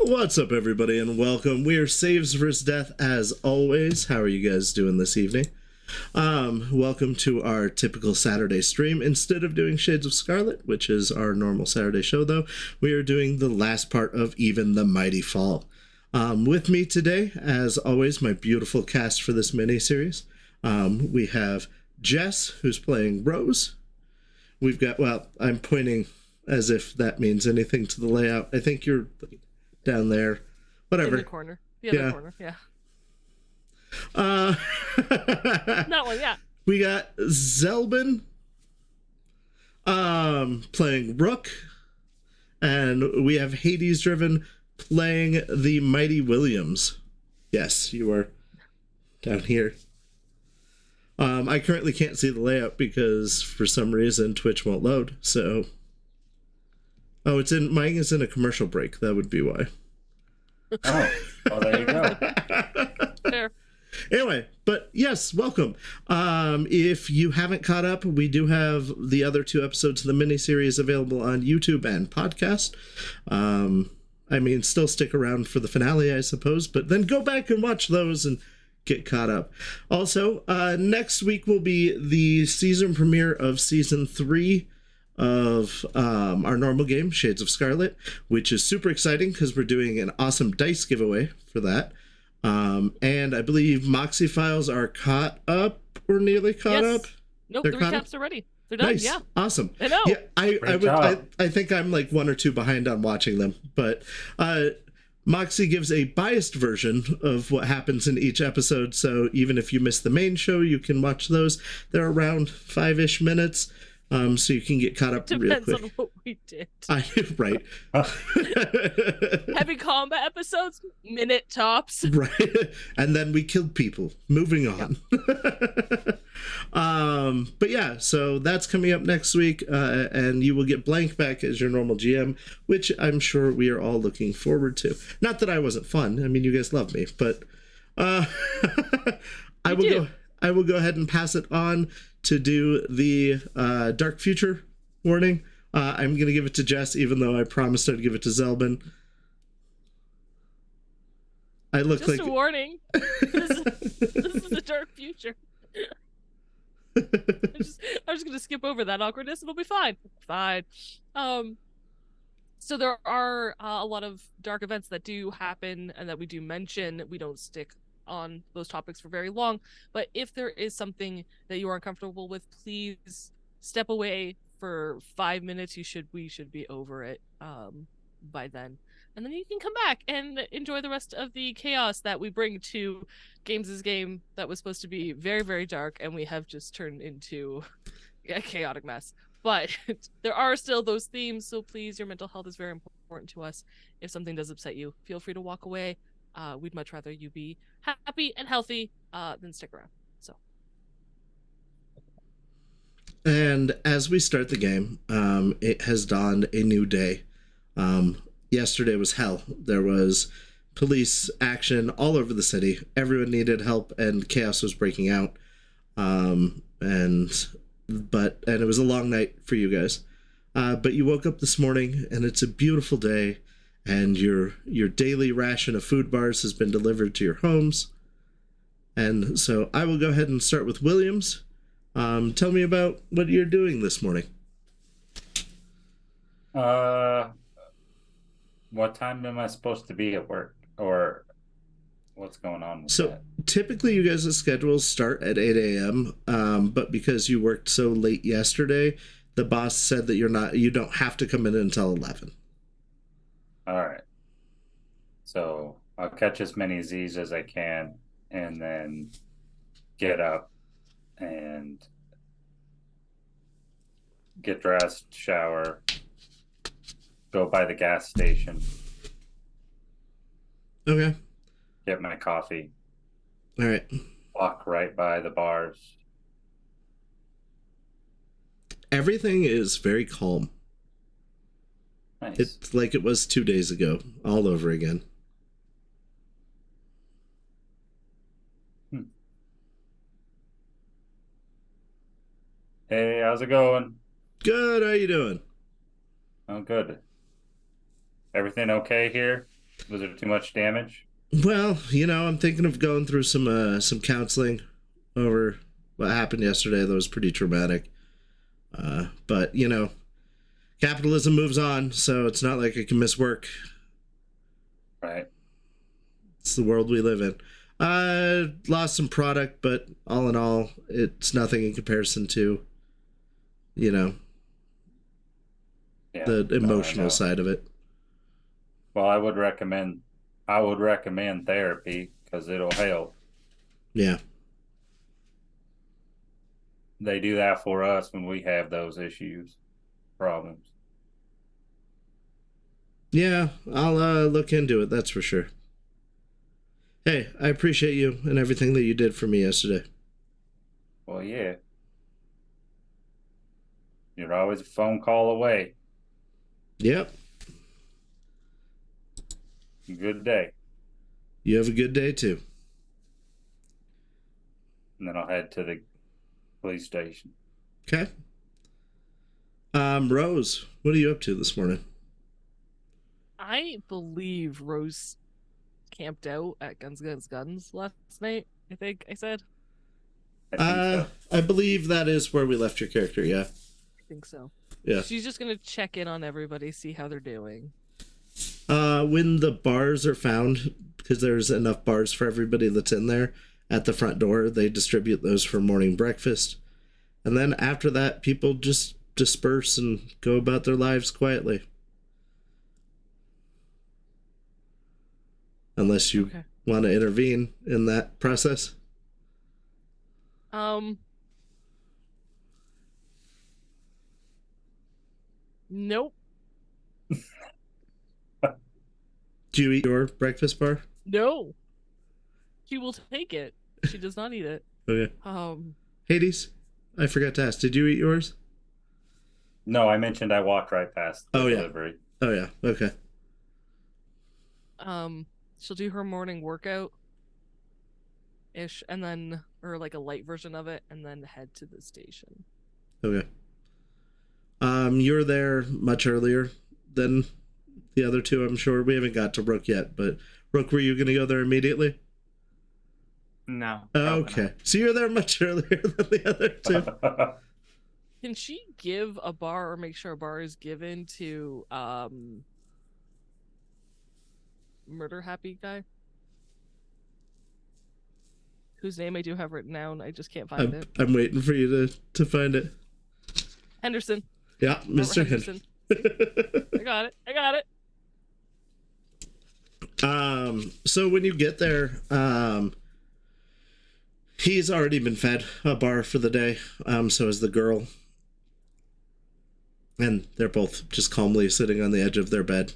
What's up, everybody, and welcome. We are Saves vs. Death, as always. How are you guys doing this evening? Welcome to our typical Saturday stream. Instead of doing Shades of Scarlet, which is our normal Saturday show, though, we are doing the last part of Even the Mighty Fall. With me today, as always, my beautiful cast for this mini-series. We have Jess, who's playing Rose. We've got, well, I'm pointing as if that means anything to the layout. I think you're down there. Whatever. In the corner. The other corner, yeah. That one, yeah. We got Zelbin playing Rook. And we have Hades Driven playing the Mighty Williams. Yes, you are down here. I currently can't see the layout because for some reason Twitch won't load, so... Oh, mine is in a commercial break. That would be why. Oh, well, there you go. Fair. Anyway, but yes, welcome. If you haven't caught up, we do have the other 2 episodes of the miniseries available on YouTube and podcast. I mean, still stick around for the finale, I suppose, but then go back and watch those and get caught up. Also, next week will be the season premiere of Season 3 of our normal game, Shades of Scarlet, which is super exciting because we're doing an awesome dice giveaway for that. And I believe Moxie files are caught up or nearly caught up. Nope, the recaps are ready. They're done. Nice. Yeah. Awesome. I know. Yeah, I think I'm like 1 or 2 behind on watching them, but Moxie gives a biased version of what happens in each episode, so even if you miss the main show, you can watch those. They're around 5-ish minutes. So you can get caught up real quick. Depends on what we did. Right. Heavy combat episodes, minute tops. Right. And then we killed people. Moving on. But yeah, so that's coming up next week. And you will get Blank back as your normal GM, which I'm sure we are all looking forward to. Not that I wasn't fun. I mean, you guys love me, but I will go ahead and pass it on to do the Dark Future warning. I'm going to give it to Jess, even though I promised I'd give it to Zelbin. I look Just like a warning. This is the Dark Future. I'm just going to skip over that awkwardness. It'll be fine. Fine. So there are a lot of dark events that do happen and that we do mention. We don't stick on those topics for very long, but if there is something that you are uncomfortable with, please step away for 5 minutes. We should be over it by then, and then you can come back and enjoy the rest of the chaos that we bring to Games' game that was supposed to be very, very dark, and we have just turned into a chaotic mess. But there are still those themes, so please, your mental health is very important to us. If something does upset you, feel free to walk away. We'd much rather you be happy and healthy than stick around. So. And as we start the game, it has dawned a new day. Yesterday was hell. There was police action all over the city. Everyone needed help, and chaos was breaking out. And it was a long night for you guys. But you woke up this morning, and it's a beautiful day. And your daily ration of food bars has been delivered to your homes. And so I will go ahead and start with Williams. Tell me about what you're doing this morning. What time am I supposed to be at work? Or what's going on with that? Typically you guys' schedules start at 8 a.m. But because you worked so late yesterday, the boss said that you don't have to come in until 11. All right. So I'll catch as many Z's as I can and then get up and get dressed, shower, go by the gas station. Okay. Get my coffee. All right. Walk right by the bars. Everything is very calm. Nice. It's like it was 2 days ago, all over again. Hey, how's it going? Good, how you doing? Oh, good. Everything okay here? Was there too much damage? Well, I'm thinking of going through some counseling over what happened yesterday. That was pretty traumatic. But capitalism moves on, so it's not like I can miss work. Right. It's the world we live in. Lost some product, but all in all, it's nothing in comparison to, Yeah. the No, I emotional know. side of it. Well, I would recommend therapy because it'll help. Yeah. They do that for us when we have those problems. Yeah, I'll look into it, that's for sure. Hey, I appreciate you and everything that you did for me yesterday. Well, yeah. You're always a phone call away. Yep. Good day. You have a good day too. And then I'll head to the police station. Okay. Rose, what are you up to this morning? I believe Rose camped out at Guns last night. I think I said. I think so. I believe that is where we left your character, yeah. I think so. Yeah. She's just gonna check in on everybody, see how they're doing. When the bars are found, because there's enough bars for everybody that's in there at the front door, they distribute those for morning breakfast. And then after that, people just disperse and go about their lives quietly. Unless you want to intervene in that process. Nope. Do you eat your breakfast bar? No. She will take it. She does not eat it. Okay. Hades, I forgot to ask, did you eat yours? No, I mentioned I walked right past the delivery. Oh yeah. Okay. She'll do her morning workout ish, and then, or like a light version of it, and then head to the station. Okay. You're there much earlier than the other two, I'm sure. We haven't got to Rook yet, but Rook, were you going to go there immediately? No. Okay. So you're there much earlier than the other two. Can she give a bar or make sure a bar is given to Murder Happy guy? Whose name I do have written down. I just can't find it. I'm waiting for you to find it. Henderson. Yeah, Mr. Henderson. I got it. So when you get there, he's already been fed a bar for the day. So is the girl. And they're both just calmly sitting on the edge of their bed.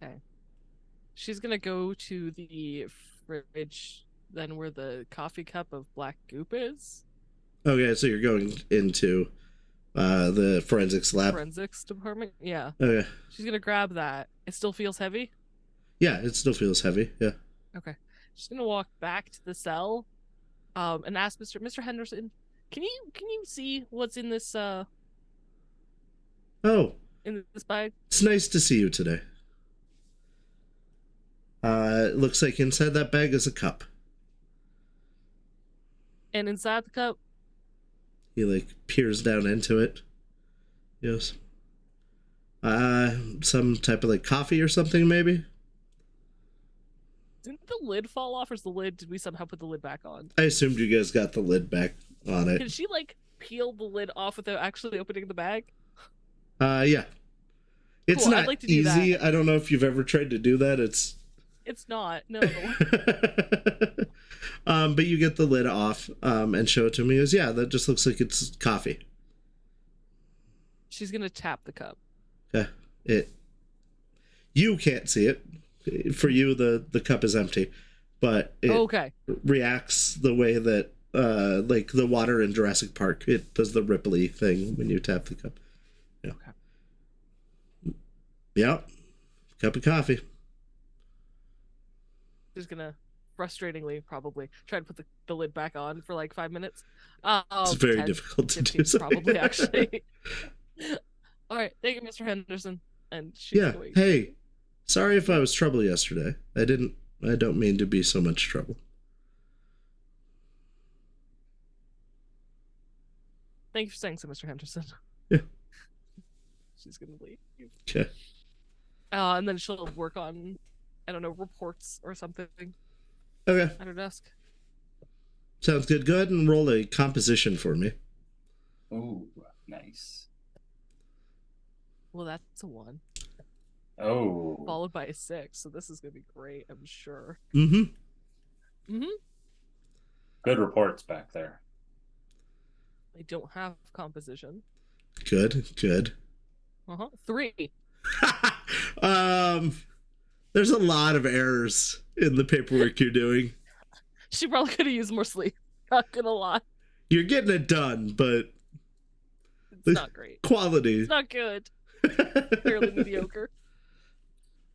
Okay. She's gonna go to the fridge then where the coffee cup of black goop is. Okay, so you're going into the forensics lab. Forensics department? Yeah. Okay. She's gonna grab that. It still feels heavy? Yeah, it still feels heavy, yeah. Okay. She's gonna walk back to the cell, and ask Mr. Henderson, can you see what's in this Oh. in this bag? It's nice to see you today. It looks like inside that bag is a cup. And inside the cup? He peers down into it. Yes. Some type of coffee or something maybe? Didn't the lid fall off, or is the lid, did we somehow put the lid back on? I assumed you guys got the lid back on it. Can she peel the lid off without actually opening the bag? Yeah. It's cool, not I'd like to do easy. that. I don't know if you've ever tried to do that. It's not, no. But you get the lid off, and show it to him. He goes, yeah, that just looks like it's coffee. She's gonna tap the cup. Yeah. You can't see it. For you, the cup is empty. But it reacts the way that the water in Jurassic Park. It does the ripply thing when you tap the cup. Yeah. Okay. Yep. Cup of coffee. She's gonna frustratingly probably try to put the lid back on for 5 minutes. It's very difficult to do so. Probably, actually. All right, thank you, Mr. Henderson. And she's Yeah. going. Hey, sorry if I was trouble yesterday. I don't mean to be so much trouble. Thank you for saying so, Mr. Henderson. Yeah. She's gonna leave. Okay. And then she'll work on, I don't know, reports or something Okay. at her desk. Sounds good. Go ahead and roll a composition for me. Ooh, nice. Well, that's a 1. Oh. Followed by a 6, so this is gonna be great, I'm sure. Mm-hmm. Good reports back there. I don't have composition. Good. 3. There's a lot of errors in the paperwork you're doing. She probably could have used more sleep. Not gonna lie. You're getting it done, but It's not great. quality. It's not good. Fairly mediocre.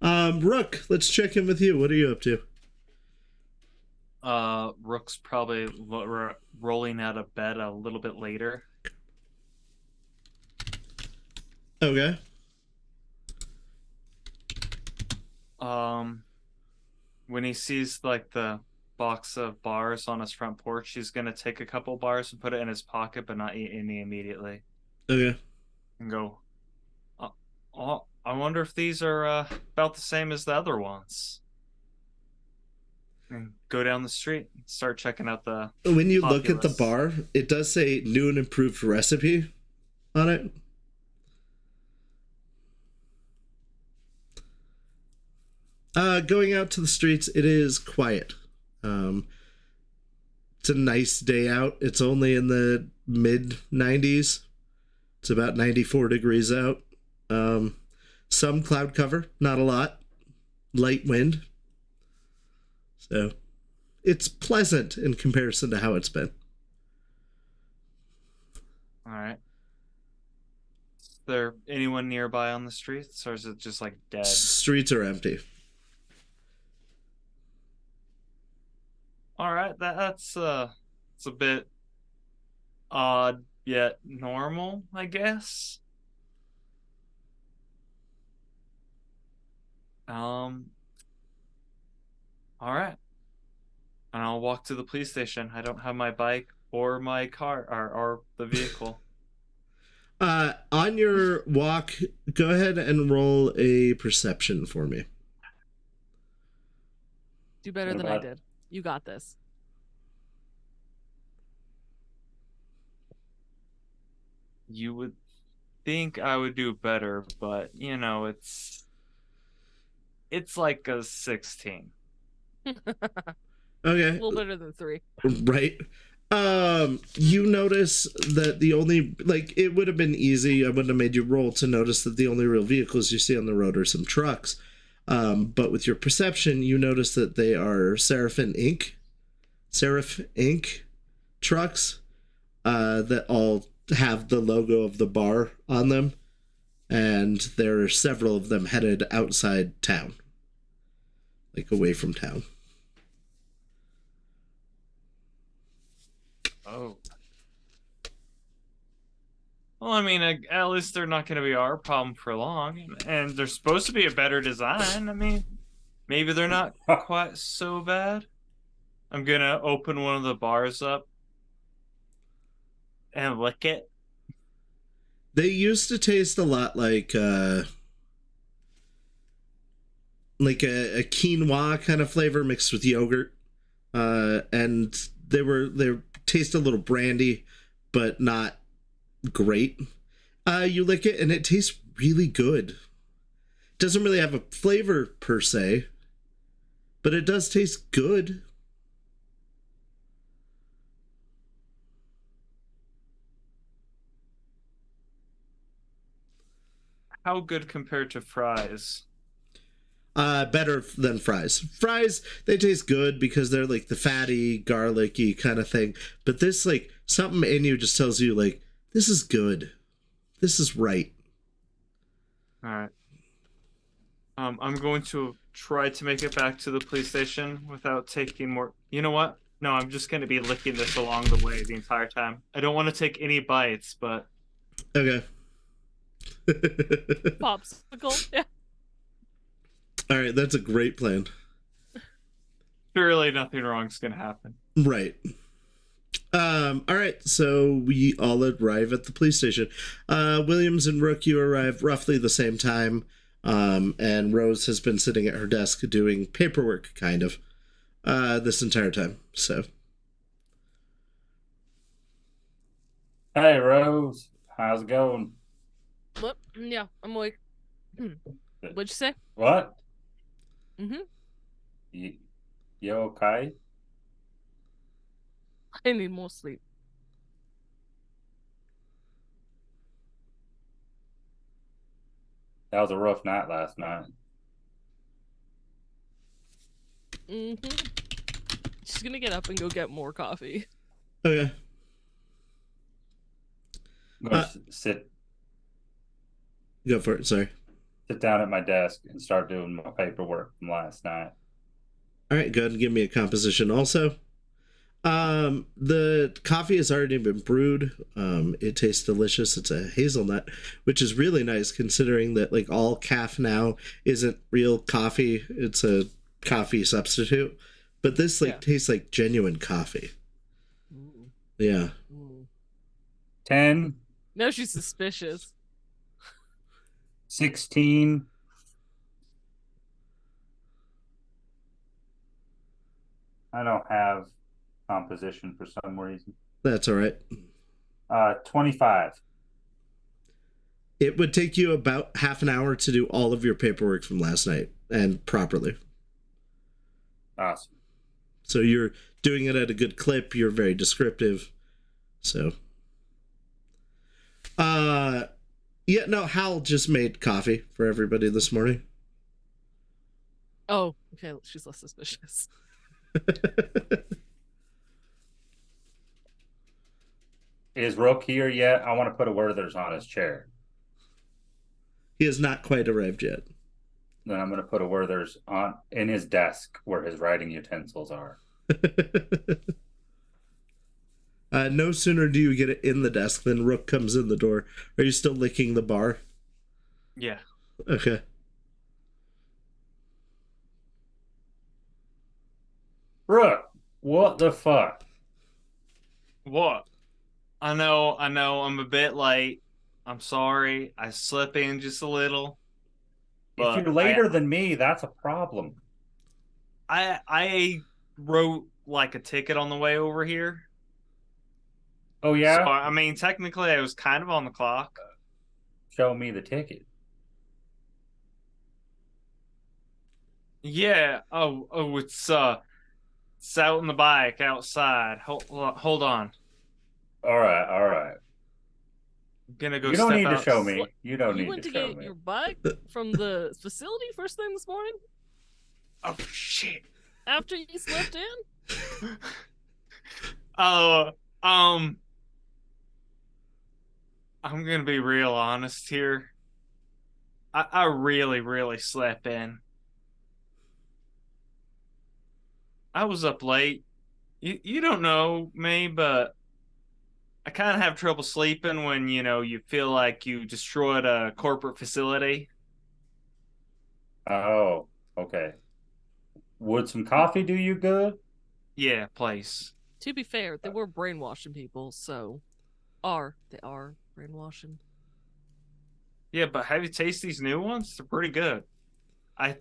Rook, let's check in with you. What are you up to? Rook's probably rolling out of bed a little bit later. Okay. When he sees like the box of bars on his front porch, he's gonna take a couple bars and put it in his pocket, but not eat any immediately. Okay. And go, oh, I wonder if these are about the same as the other ones. And go down the street and start checking out the When you look at the populace. bar, it does say new and improved recipe on it. Going out to the streets, it is quiet. It's a nice day out. It's only in the mid 90s. It's about 94 degrees out. Some cloud cover, not a lot. Light wind. So it's pleasant in comparison to how it's been. All right. Is there anyone nearby on the streets, or is it just like dead? Streets are empty. All right, that's it's a bit odd yet normal, I guess. All right. And I'll walk to the police station. I don't have my bike or my car or the vehicle. On your walk, go ahead and roll a perception for me. Do better What than I about- did. You got this. You would think I would do better, but you know, it's like a 16. Okay. A little better than 3. Right. You notice that the only, like, it would have been easy, I wouldn't have made you roll to notice that the only real vehicles you see on the road are some trucks. But with your perception, you notice that they are Seraph Inc. trucks that all have the logo of the bar on them. And there are several of them headed outside town, like away from town. Oh. Well, I mean, at least they're not going to be our problem for long. And they're supposed to be a better design. I mean, maybe they're not quite so bad. I'm going to open one of the bars up and lick it. They used to taste a lot like a quinoa kind of flavor mixed with yogurt, and they taste a little brandy, but not great. You lick it and it tastes really good. Doesn't really have a flavor per se, but it does taste good. How good compared to fries? Better than fries. Fries, they taste good because they're like the fatty, garlicky kind of thing. But this, like, something in you just tells you, like, this is good. This is right. All right. I'm going to try to make it back to the police station without taking more. You know what? No, I'm just going to be licking this along the way the entire time. I don't want to take any bites, but Okay. Popsicle. Yeah. All right, that's a great plan. Surely nothing wrong's gonna happen. Right. All right, so we all arrive at the police station. Williams and Rook, you arrive roughly the same time, and Rose has been sitting at her desk doing paperwork, kind of, this entire time. So, Hey, Rose. How's it going? What? Yeah, I'm awake. What'd you say? What? Mm-hmm. You okay? I need more sleep. That was a rough night last night. Mm-hmm. She's gonna get up and go get more coffee. okay. I'm going to sit Go for it. Sorry. down at my desk and start doing my paperwork from last night. All right, go ahead and give me a composition also. The coffee has already been brewed. It tastes delicious. It's a hazelnut, which is really nice considering that like all calf now isn't real coffee. It's a coffee substitute. But this tastes like genuine coffee. Ooh. Yeah. Ooh. 10, Now she's suspicious. 16. I don't have composition for some reason. That's all right. 25. It would take you about half an hour to do all of your paperwork from last night and properly. Awesome. So you're doing it at a good clip. You're very descriptive. So, yeah, no, Hal just made coffee for everybody this morning. Oh, okay. She's less suspicious. Is Rook here yet? I want to put a Werther's on his chair. He has not quite arrived yet. Then I'm going to put a Werther's in his desk where his writing utensils are. No sooner do you get it in the desk than Rook comes in the door. Are you still licking the bar? Yeah. Okay. Rook, what the fuck? What? I know, I'm a bit late. I'm sorry. I slept in just a little. If you're later than me, that's a problem. I wrote like a ticket on the way over here. Oh, yeah? So, I mean, technically, I was kind of on the clock. Show me the ticket. Yeah. Oh, it's out in the bike outside. Hold on. All right. I'm gonna go. You don't step need to out. show me. You don't You need went to to show get me. your bike from the facility first thing this morning? Oh shit. After you slept in? Oh, I'm gonna be real honest here. I really, really slept in. I was up late. You don't know me, but I kind of have trouble sleeping when, you feel like you destroyed a corporate facility. Oh, okay. Would some coffee do you good? Yeah, place. To be fair, they were brainwashing people, so they are brainwashing. Yeah, but have you tasted these new ones? They're pretty good. I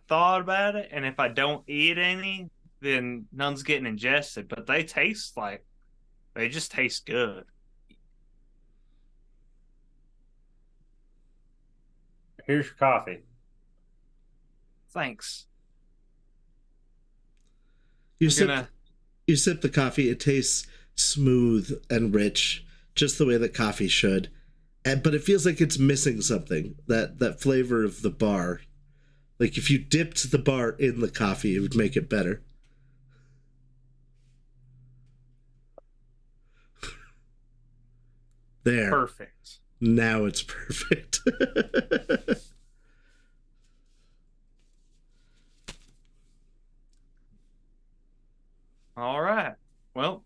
thought about it, and if I don't eat any, then none's getting ingested. But they just taste good. Here's your coffee. Thanks. You sip the coffee. It tastes smooth and rich, just the way that coffee should. But it feels like it's missing something. That flavor of the bar. Like if you dipped the bar in the coffee, it would make it better. There. Perfect. Now it's perfect. All right. Well,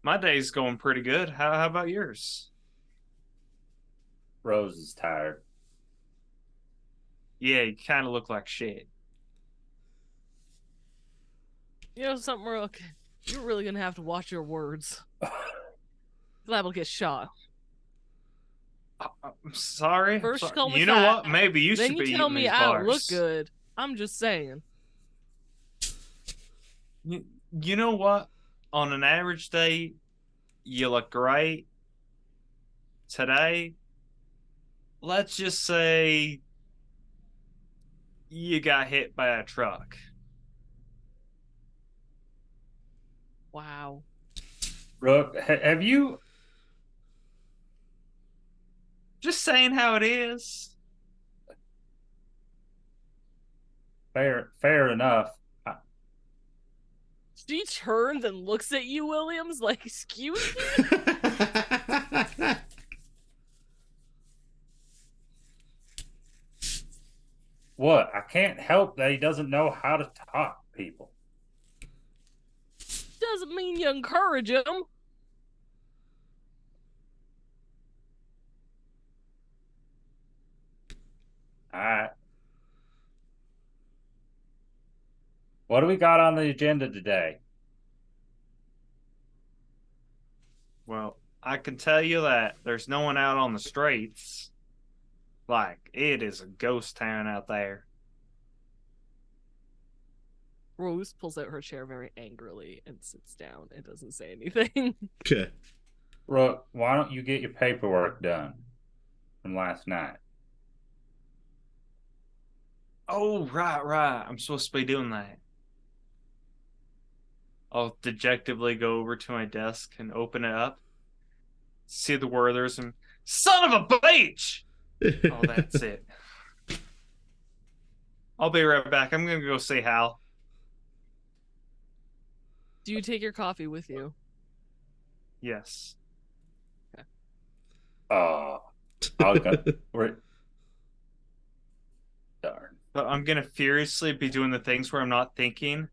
my day's going pretty good. How about yours? Rose is tired. Yeah, you kind of look like shit. You know something, Rook? You're really gonna have to watch your words. Liable to get shot. I'm sorry. First you call me You know fat, what? Maybe you then should you be tell eating me these I don't bars. look good. I'm just saying. You know what? On an average day, you look great. Today, let's just say you got hit by a truck. Wow. Rook, have you? Just saying how it is. Fair enough. She turns and looks at you, Williams, like, excuse me? What? I can't help that he doesn't know how to talk to people. Doesn't mean you encourage him. All right. What do we got on the agenda today? Well, I can tell you that there's no one out on the streets. Like, it is a ghost town out there. Rose pulls out her chair very angrily and sits down and doesn't say anything. Okay. Rook, why don't you get your paperwork done from last night? Oh, right. I'm supposed to be doing that. I'll dejectedly go over to my desk and open it up. See the Werthers and son of a bitch! Oh, that's it. I'll be right back. I'm gonna go see Hal. Do you take your coffee with you? Yes. Oh, I'll go. Darn. But I'm gonna furiously be doing the things where I'm not thinking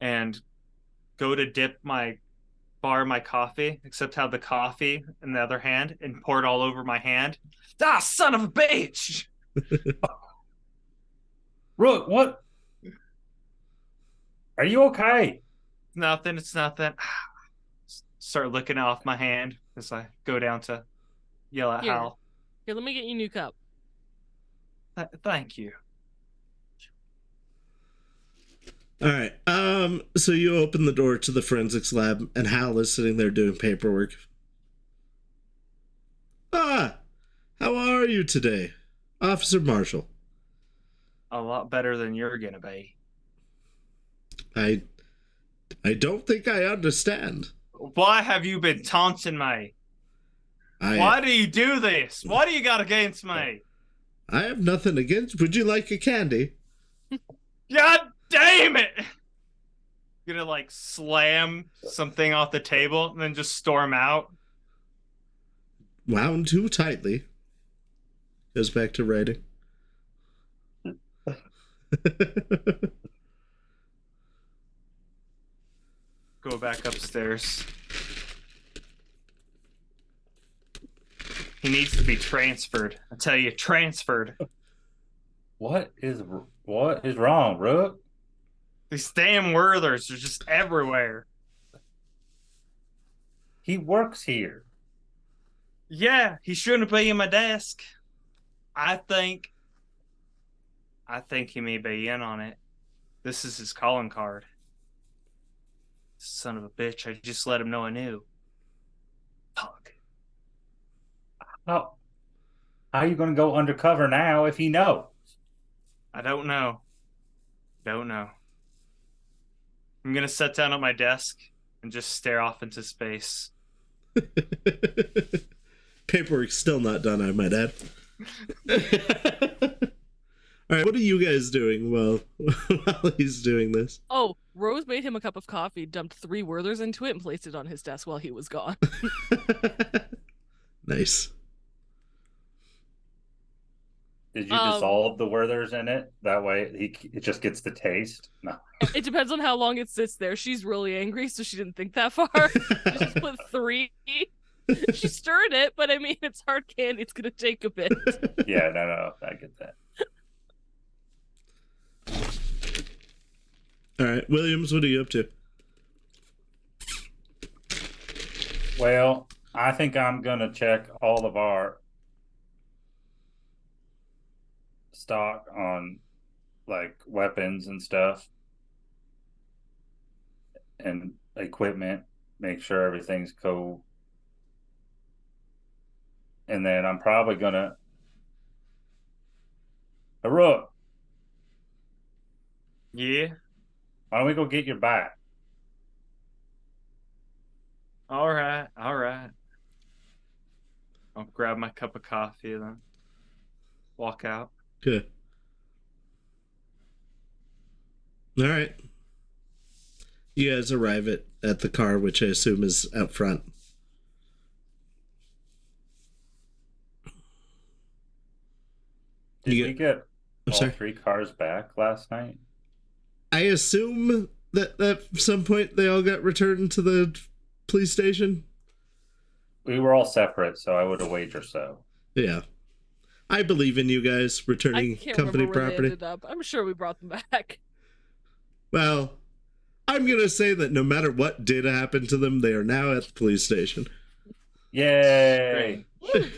and go to dip my coffee, except have the coffee in the other hand and pour it all over my hand. Ah, son of a bitch! Rook, what? Are you okay? Nothing, it's nothing. Start licking off my hand as I go down to yell at Here. Hal. Here, let me get you a new cup. Thank you. All right. So you open the door to the forensics lab, and Hal is sitting there doing paperwork. Ah, how are you today, Officer Marshall? A lot better than you're gonna be. I don't think I understand. Why have you been taunting me? Why do you do this? What do you got against me? I have nothing against. Would you like a candy? God damn it! Gonna like slam something off the table and then just storm out. Wound too tightly. Goes back to writing. Go back upstairs. He needs to be transferred. I tell you, transferred. What is wrong, Rook? These damn Werthers are just everywhere. He works here. Yeah, he shouldn't be in my desk. I think he may be in on it. This is his calling card. Son of a bitch, I just let him know I knew. Fuck. How are you going to go undercover now if he knows? I don't know. I'm going to sit down at my desk and just stare off into space. Paperwork's still not done, I might add. All right, what are you guys doing while he's doing this? Oh, Rose made him a cup of coffee, dumped 3 Werthers into it, and placed it on his desk while he was gone. Nice. Did you dissolve the Werthers in it? That way it just gets the taste? No. It depends on how long it sits there. She's really angry, so she didn't think that far. She just put 3. She stirred it, but I mean, it's hard candy. It's gonna take a bit. Yeah, no, I get that. All right, Williams, what are you up to? Well, I think I'm gonna check all of our stock on like weapons and stuff and equipment, make sure everything's cool. And then I'm probably gonna Rook, Yeah. why don't we go get your bike? All right. All right. I'll grab my cup of coffee then walk out. Good. All right. You guys arrive at the car, which I assume is out front. Did You we get- get I'm all sorry. 3 cars back last night? I assume that at some point they all got returned to the police station. We were all separate, so I would have wagered so. Yeah. I believe in you guys I returning can't company remember where they property. ended up. I'm sure we brought them back. Well, I'm going to say that no matter what did happen to them, they are now at the police station. Yay! Great.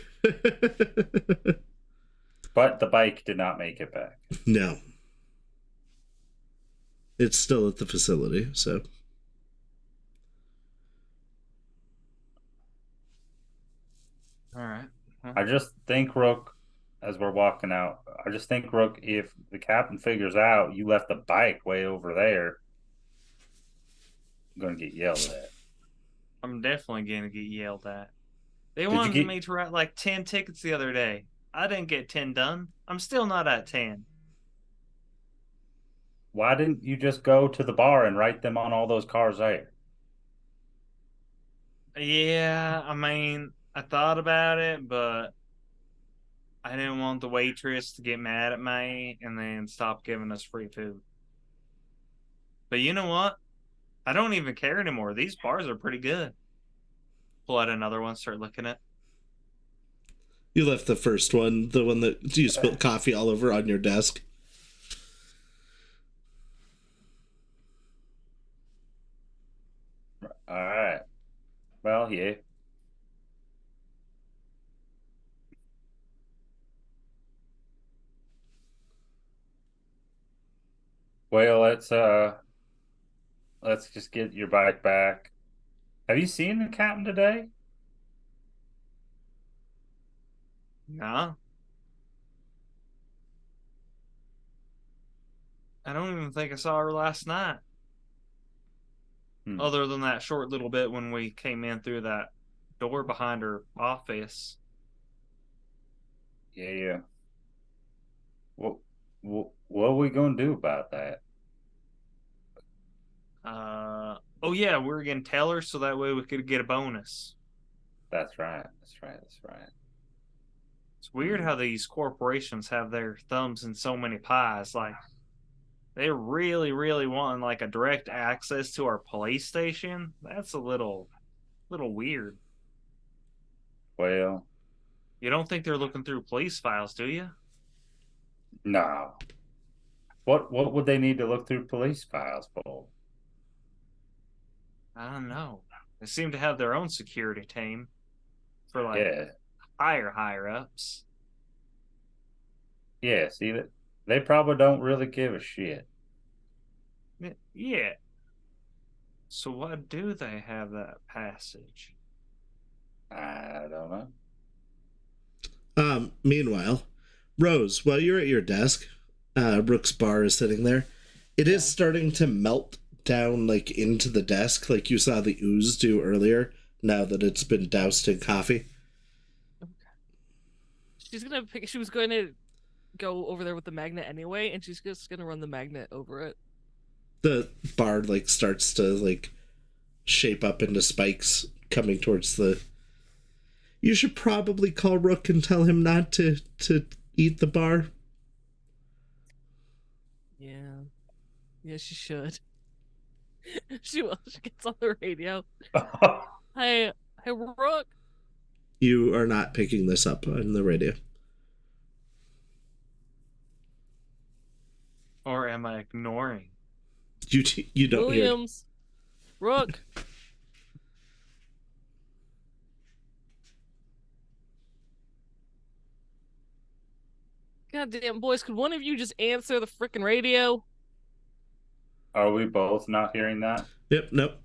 But the bike did not make it back. No. It's still at the facility, so. All right. I just think, Rook, as we're walking out, I just think, Rook, if the captain figures out you left the bike way over there, I'm going to get yelled at. I'm definitely gonna get yelled at. They you wanted get- me to write like 10 tickets the other day. I didn't get 10 done. I'm still not at 10. Why didn't you just go to the bar and write them on all those cars there? Yeah, I mean, I thought about it, but I didn't want the waitress to get mad at me and then stop giving us free food. But you know what? I don't even care anymore. These bars are pretty good. Pull out another one, start looking at. You left the first one, the one that you spilled coffee all over on your desk. All right. Well, yeah. Well, let's just get your bike back. Have you seen the captain today? No. I don't even think I saw her last night. Other than that short little bit when we came in through that door behind her office. Yeah. What are we gonna do about that? Oh yeah, we were gonna tell her so that way we could get a bonus. That's right. It's weird how these corporations have their thumbs in so many pies. Like, they really, really want like a direct access to our police station. That's a little weird. Well, You don't think they're looking through police files, do you? no. What would they need to look through police files for? I don't know. They seem to have their own security team for like Yeah. higher ups. Yeah, see that they probably don't really give a shit. Yeah. So why do they have that passage? I don't know. Meanwhile, Rose, while you're at your desk, Rook's bar is sitting there. It is starting to melt down like into the desk, like you saw the ooze do earlier, now that it's been doused in coffee. She was going to go over there with the magnet anyway, and she's just gonna run the magnet over it. The bar like starts to like shape up into spikes coming towards the. You should probably call Rook and tell him not to eat the bar. Yeah, she should. She will. She gets on the radio. Hey, Rook. You are not picking this up on the radio. Or am I ignoring? You don't hear. Williams, Rook. Goddamn, boys, could one of you just answer the frickin' radio? Are we both not hearing that? Yep, nope.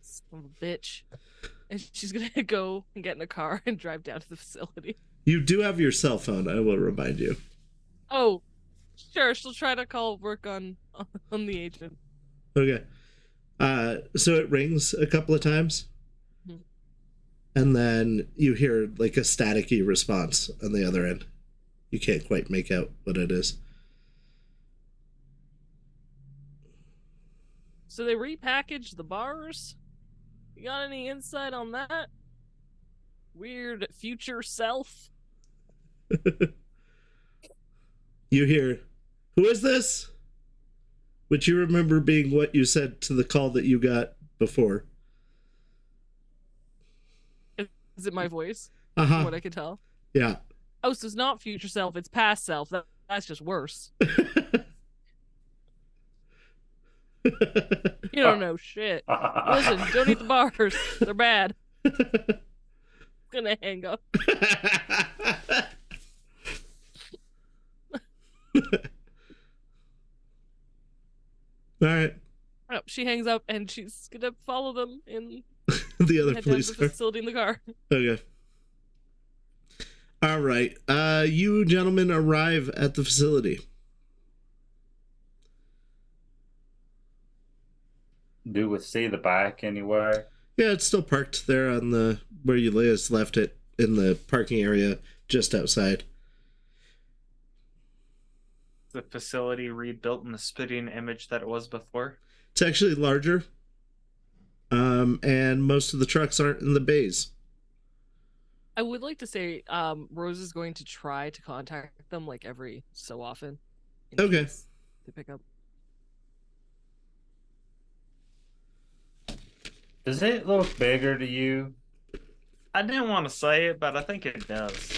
Son of a bitch. And she's gonna go and get in a car and drive down to the facility. You do have your cell phone, I will remind you. Oh, sure, she'll try to call work on the agent. Okay. So it rings a couple of times. Mhm. And then you hear like a staticky response on the other end. You can't quite make out what it is. So they repackaged the bars? You got any insight on that? Weird future self? You hear, "Who is this?" Which you remember being what you said to the call that you got before. Is it my voice? Uh-huh. From what I can tell. Yeah. Oh, so it's not future self, it's past self. That's just worse. You don't know shit. Listen, don't eat the bars. They're bad. Gonna hang up. All right. Oh, she hangs up and she's gonna follow them in The other head down to police the car. facility in the car. Okay. All right. You gentlemen arrive at the facility. Do we see the bike anywhere? Yeah, it's still parked there on the where you last left it in the parking area just outside. The facility rebuilt in the spitting image that it was before. It's actually larger. And most of the trucks aren't in the bays. I would like to say Rose is going to try to contact them like every so often. in Okay. case they pick up. Does it look bigger to you? I didn't want to say it, but I think it does.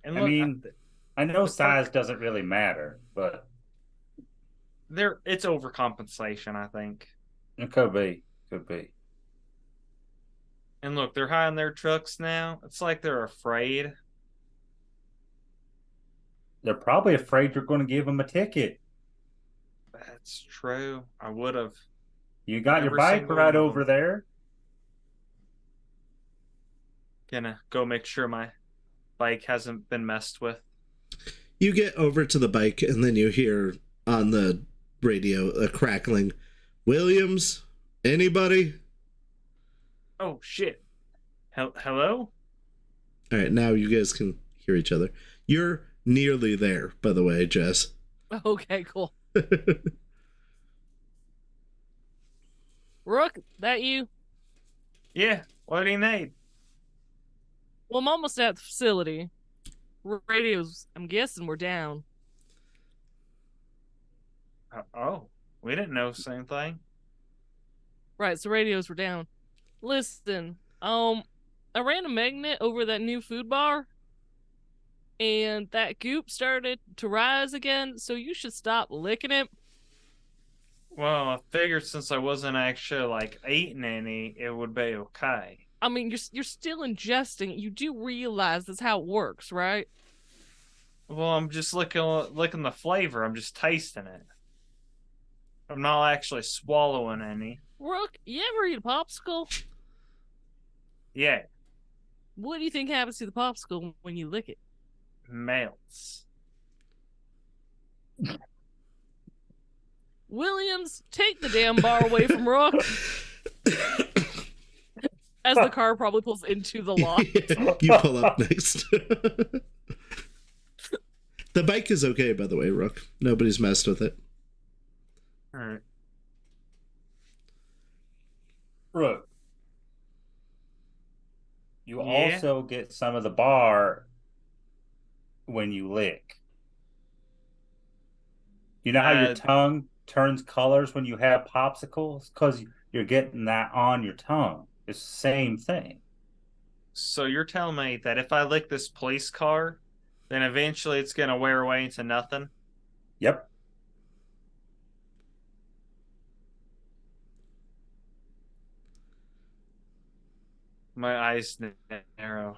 And I look, mean, I know size doesn't really matter, but it's overcompensation, I think. it could be. Could be. And look, they're high on their trucks now. It's like they're afraid. They're probably afraid you're going to give them a ticket. That's true. I would have. You got your Every bike single right one of over them. there. Gonna go make sure my bike hasn't been messed with. You get over to the bike and then you hear on the radio a crackling. "Williams? Anybody?" Oh, shit. Hello? All right, now you guys can hear each other. You're nearly there, by the way, Jess. Okay, cool. Rook, that you? Yeah, what do you need? Well, I'm almost at the facility. Radios, I'm guessing we're down. Oh, we didn't know the same thing. Right, so radios were down. Listen, I ran a magnet over that new food bar, and that goop started to rise again, so you should stop licking it. Well, I figured since I wasn't actually, eating any, it would be okay. I mean, you're still ingesting it. You do realize that's how it works, right? Well, I'm just licking the flavor. I'm just tasting it. I'm not actually swallowing any. Rook, you ever eat a popsicle? Yeah, What do you think happens to the popsicle when you lick it? melts. Williams, take the damn bar away from Rook. As the car probably pulls into the lot. You pull up next. The bike is okay, by the way, Rook. Nobody's messed with it. All right. Rook. You Yeah? also get some of the bar when you lick. You know how your Uh, tongue turns colors when you have popsicles? Because you're getting that on your tongue. It's the same thing. So you're telling me that if I lick this police car, then eventually it's gonna wear away into nothing? Yep. My eyes narrow.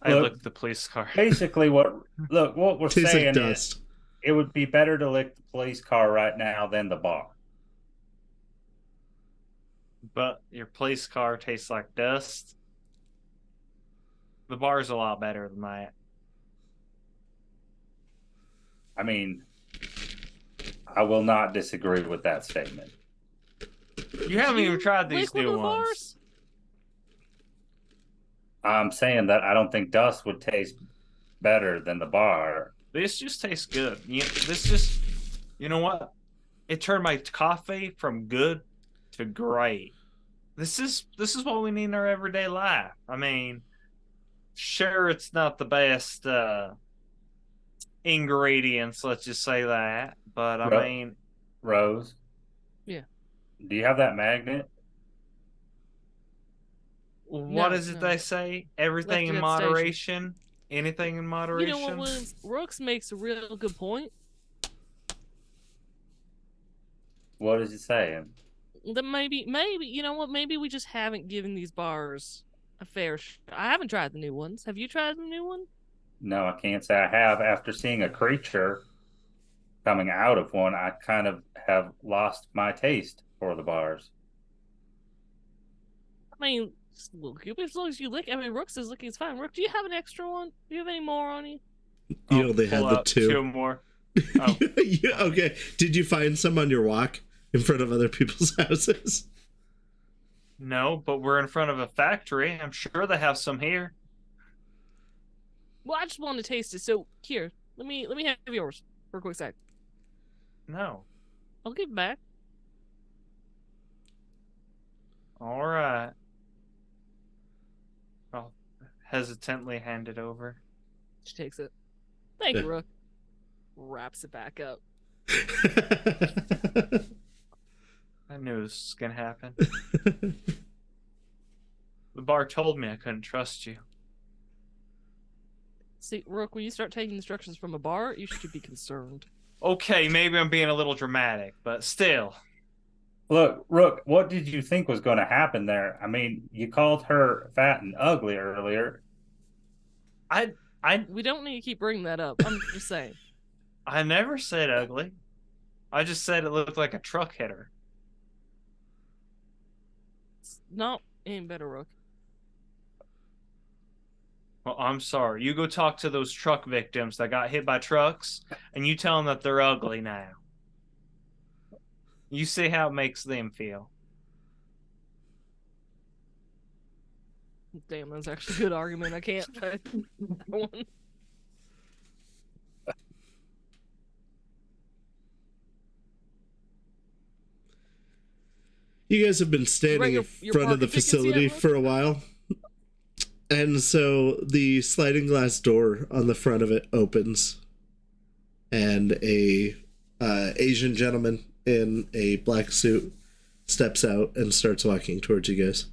I Look, licked the police car. Basically, what we're Tastes saying like is dust. it would be better to lick the police car right now than the bar. But your police car tastes like dust. The bar's a lot better than that. I mean, I will not disagree with that statement. You haven't even tried these lick one new of the ones. bars? I'm saying that I don't think dust would taste better than the bar. This just tastes good. You know what? It turned my coffee from good to great. This is what we need in our everyday life. I mean, sure, it's not the best ingredients, let's just say that. But I mean, Rose. Yeah. Do you have that magnet? what No, is it no. they say? Everything Left in it at station. moderation. Anything in You moderation. know what, Williams? Rooks makes a real good point. What is it saying? That maybe, you know what? Maybe we just haven't given these bars a fair I haven't tried the new ones. Have you tried the new one? No, I can't say I have. After seeing a creature coming out of one, I kind of have lost my taste for the bars. I mean, well, as long as you lick. I mean, Rook says licking is fine. Rook, do you have an extra one? Do you have any more on you? You only had pull the out two. Two more. Oh. Yeah, okay. Did you find some on your walk in front of other people's houses? No, but we're in front of a factory. I'm sure they have some here. Well, I just want to taste it. So here, let me have yours for a quick sec. No. I'll give it back. All right. I'll hesitantly hand it over. She takes it. Thank you, Yeah. Rook. Wraps it back up. I knew this was gonna happen. The bar told me I couldn't trust you. See, Rook, when you start taking instructions from a bar, you should be concerned. Okay, maybe I'm being a little dramatic, but still. Look, Rook, what did you think was going to happen there? I mean, you called her fat and ugly earlier. We don't need to keep bringing that up. I'm just saying. I never said ugly. I just said it looked like a truck hit her. It's not any better, Rook. Well, I'm sorry. You go talk to those truck victims that got hit by trucks, and you tell them that they're ugly now. You see how it makes them feel. Damn, that's actually a good argument. I can't. One. You guys have been standing in front of the facility for a while. And so the sliding glass door on the front of it opens. And a Asian gentleman in a black suit steps out and starts walking towards you guys.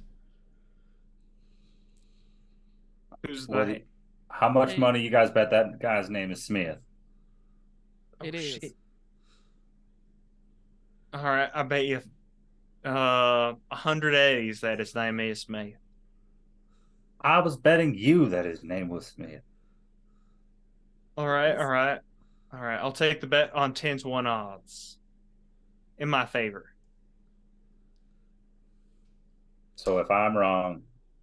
Who's What that? How much Hey. money you guys bet that guy's name is Smith? It is. Shit. All right, I bet you 100 Aries that his name is Smith. I was betting you that his name was Smith. All right. I'll take the bet on 10-1 odds. In my favor. So if I'm wrong,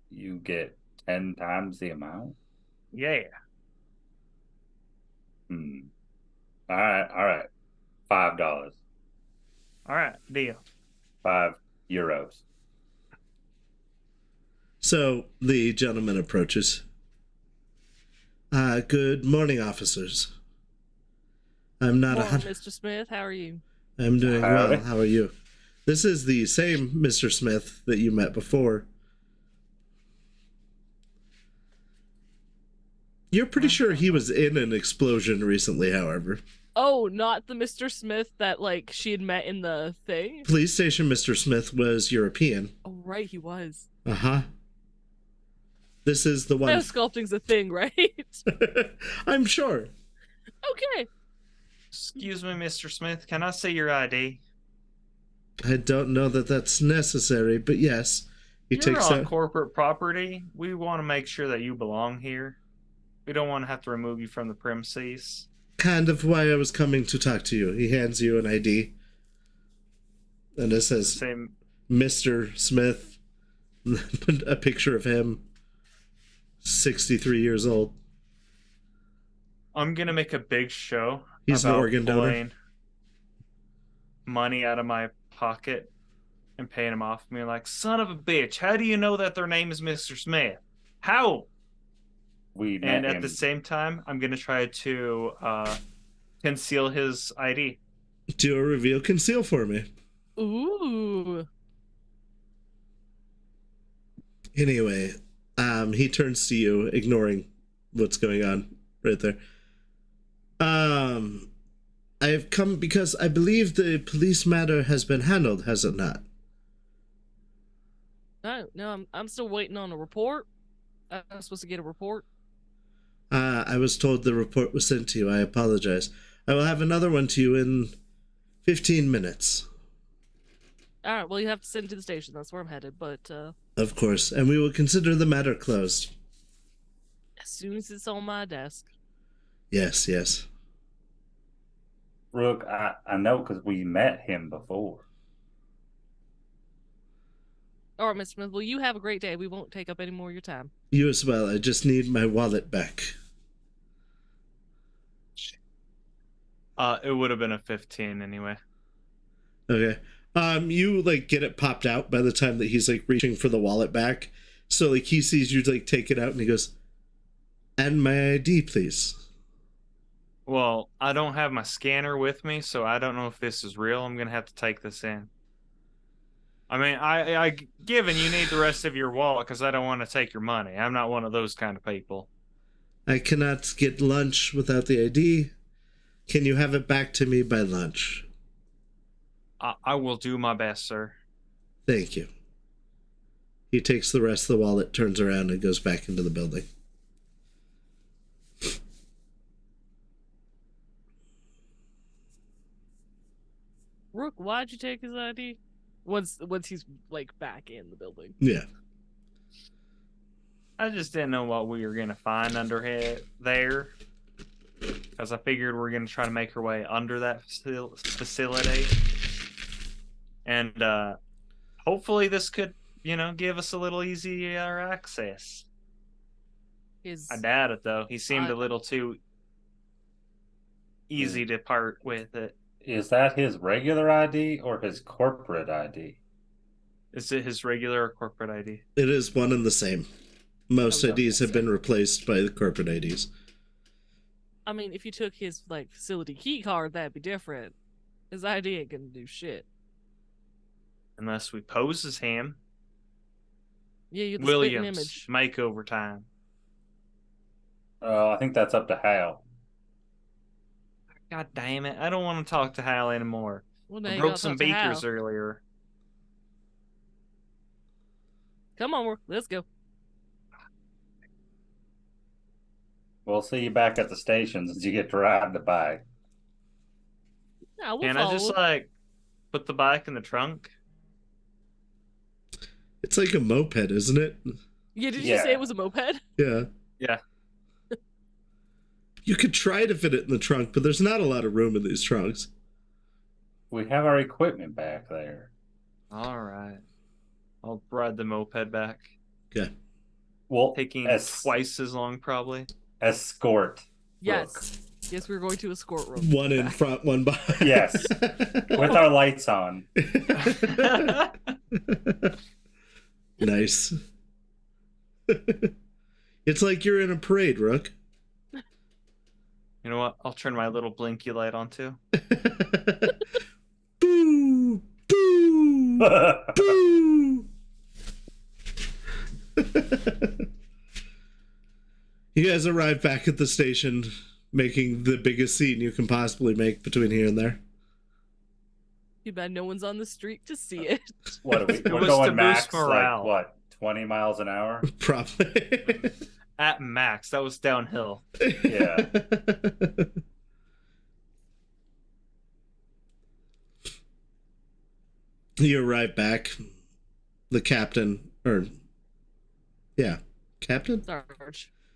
you get 10 times the amount? Yeah. All right. $5. All right, deal. €5. So the gentleman approaches. Good morning, officers. I'm not Morning, 100. Mr. Smith. How are you? I'm doing Howdy. well. How are you? This is the same Mr. Smith that you met before. You're pretty sure he was in an explosion recently, however. Oh, not the Mr. Smith that like she had met in the thing? Police station Mr. Smith was European. Oh, right, he was. Uh-huh. This is the one. Sculpting's a thing, right? I'm sure. Okay. Excuse me, Mr. Smith. Can I see your ID? I don't know that that's necessary, but yes. You're takes on out corporate property. We want to make sure that you belong here. We don't want to have to remove you from the premises. kind of why I was coming to talk to you. He hands you an ID. And it says Same. Mr. Smith. A picture of him. 63 years old. I'm gonna make a big show. He's an about organ donor. pulling money out of my pocket and paying him off. Me like, son of a bitch, how do you know that their name is Mr. Smith? How? We met And at him. the same time, I'm gonna try to conceal his ID. Do a reveal conceal for me. Ooh. Anyway, he turns to you, ignoring what's going on right there. I've come because I believe the police matter has been handled, has it not? No, I'm still waiting on a report. I'm supposed to get a report. I was told the report was sent to you. I apologize. I will have another one to you in 15 minutes. All right, well, you have to send it to the station. That's where I'm headed, but Of course, and we will consider the matter closed. as soon as it's on my desk. Yes, yes. Rook, I know because we met him before. All right, Mr. Smith, well, you have a great day. We won't take up any more of your time. You as well. I just need my wallet back. It would have been a 15 anyway. Okay. You get it popped out by the time that he's reaching for the wallet back. So he sees you take it out and he goes, "And my ID, please." Well, I don't have my scanner with me, so I don't know if this is real. I'm gonna have to take this in. I mean, I given you need the rest of your wallet because I don't want to take your money. I'm not one of those kind of people. I cannot get lunch without the ID. Can you have it back to me by lunch? I will do my best, sir. Thank you. He takes the rest of the wallet, turns around, and goes back into the building. Rook, why'd you take his ID? Once he's back in the building. Yeah. I just didn't know what we were gonna find under there, because I figured we're gonna try to make our way under that facility, and hopefully this could, give us a little easier access. I doubt it though. He seemed a little too easy to part with it. Is that his regular ID or his corporate ID? Is it his regular or corporate ID? It is one and the same. Most Okay. IDs have been replaced by the corporate IDs. I mean, if you took his facility key card, that'd be different. His ID ain't gonna do shit. Unless we pose as him. Yeah, you're the spitting Williams, image. makeover time. I think that's up to Hal. God damn it. I don't want to talk to Hal anymore. Well, now I you broke gotta some talk to Hal. beakers earlier. Come on, Rook, let's go. We'll see you back at the station since you get to ride the bike. Yeah, we'll Can I follow. just put the bike in the trunk? It's like a moped, isn't it? Yeah, did you say it was a moped? Yeah. Yeah. You could try to fit it in the trunk, but there's not a lot of room in these trunks. We have our equipment back there. All right. I'll ride the moped back. Okay. Well, Taking twice as long, probably. Escort. Yes. Yes, we're going to escort Rook. One in front, one behind. Yes. With our lights on. Nice. It's like you're in a parade, Rook. You know what? I'll turn my little blinky light on too. Boo! Boo! Boo! You guys arrive back at the station, making the biggest scene you can possibly make between here and there. Too bad no one's on the street to see it. What are we? It We're was to going boost max, morale. like what? 20 miles an hour? Probably. At max, that was downhill. Yeah. You arrive back. The captain, captain?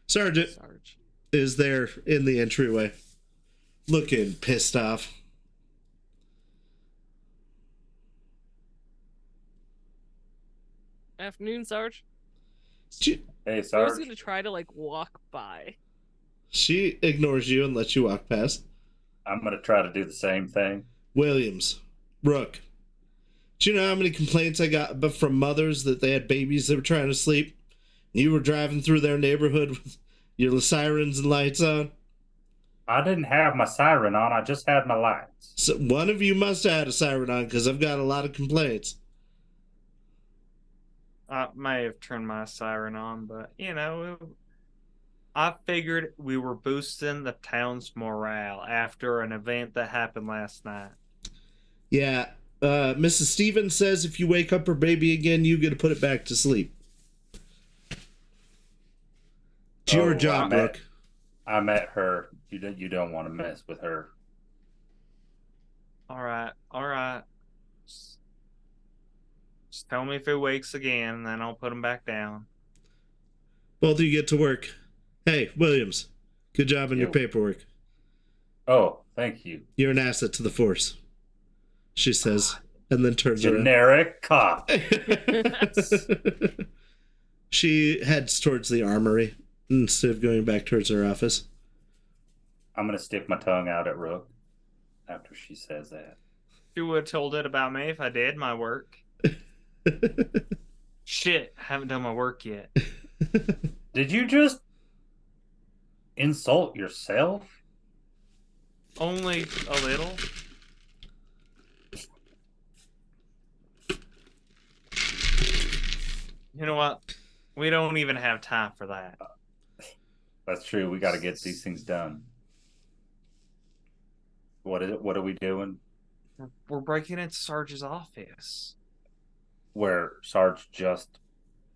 Sergeant Sarge. is there in the entryway, looking pissed off. Afternoon, Sarge. Hey, I was Sarge. gonna try to walk by. She ignores you and lets you walk past. I'm going to try to do the same thing. Williams, Rook. Do you know how many complaints I got from mothers that they had babies that were trying to sleep? You were driving through their neighborhood with your sirens and lights on? I didn't have my siren on. I just had my lights. So one of you must have had a siren on because I've got a lot of complaints. I may have turned my siren on, but I figured we were boosting the town's morale after an event that happened last night. Yeah, Mrs. Stevens says if you wake up her baby again, you get to put it back to sleep. It's your job, Rook. I met her. You don't want to mess with her. All right. Just tell me if it wakes again, and then I'll put him back down. Both of you get to work. Hey, Williams, good job on your paperwork. Oh, thank you. You're an asset to the force, she says, and then turns around. Generic cop. She heads towards the armory instead of going back towards her office. I'm going to stick my tongue out at Rook after she says that. You would have told it about me if I did my work. Shit, haven't done my work yet. Did you just insult yourself? Only a little. You know what? We don't even have time for that. That's true. We got to get these things done. What is it? What are we doing? We're breaking into Sarge's office. Where Sarge just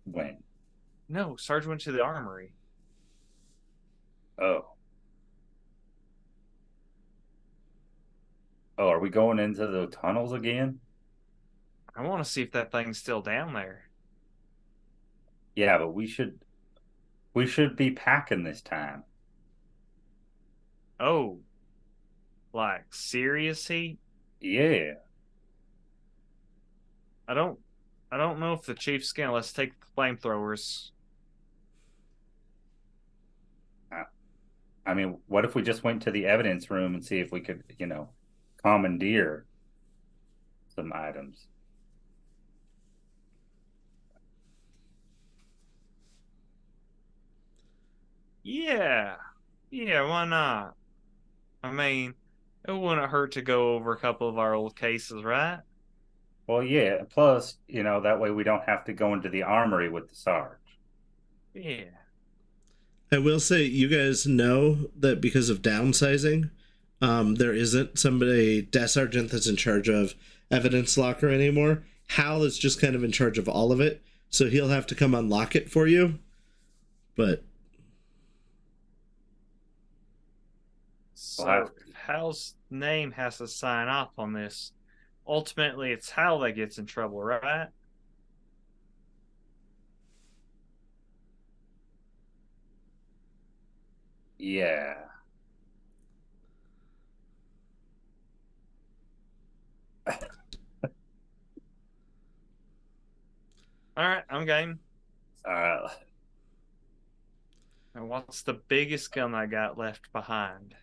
went. No, Sarge went to the armory. Oh. Oh, are we going into the tunnels again? I want to see if that thing's still down there. Yeah, but we should be packing this time. Oh. Like serious heat? Yeah. I don't know if the chief's gonna let's take the flamethrowers. I mean, what if we just went to the evidence room and see if we could, commandeer some items? Yeah, why not? I mean, it wouldn't hurt to go over a couple of our old cases, right? Well, yeah. Plus, that way we don't have to go into the armory with the Sarge. Yeah. I will say, you guys know that because of downsizing, there isn't a desk sergeant that's in charge of evidence locker anymore. Hal is just kind of in charge of all of it, so he'll have to come unlock it for you. But So Hal's name has to sign off on this. Ultimately, it's Hal that gets in trouble, right? Yeah. All right, I'm game. Uh, And what's the biggest gun I got left behind?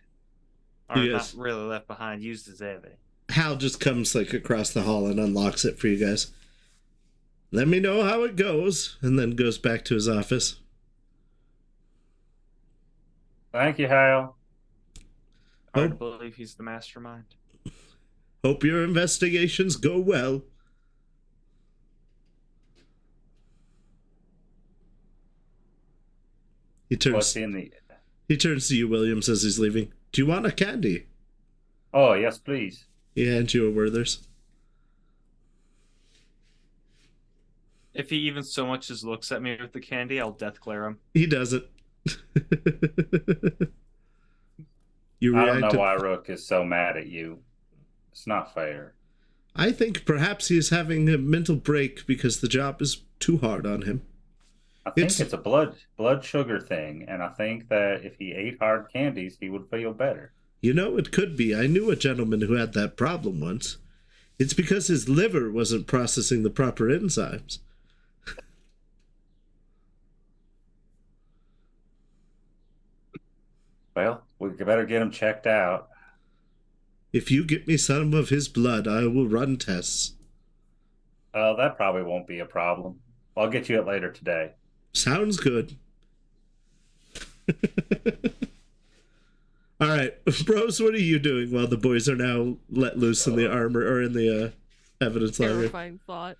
Or Yes. not really left behind, used as evidence. Hal just comes across the hall and unlocks it for you guys. Let me know how it goes, and then goes back to his office. Thank you, Hal. Hard to believe he's the mastermind. Hope your investigations go well. He What's turns in the? he turns to you, Williams, as he's leaving. Do you want a candy? Oh yes, please. He hands you a Werther's. If he even so much as looks at me with the candy, I'll death glare him. He doesn't. You I don't react know to... why Rook is so mad at you. It's not fair. I think perhaps he is having a mental break because the job is too hard on him. I think it's a blood sugar thing, and I think that if he ate hard candies, he would feel better. You know, it could be. I knew a gentleman who had that problem once. It's because his liver wasn't processing the proper enzymes. Well, we better get him checked out. If you get me some of his blood, I will run tests. That probably won't be a problem. I'll get you it later today. Sounds good. All right, bros, what are you doing while the boys are now let loose in the armor or in the evidence library? Terrifying thought.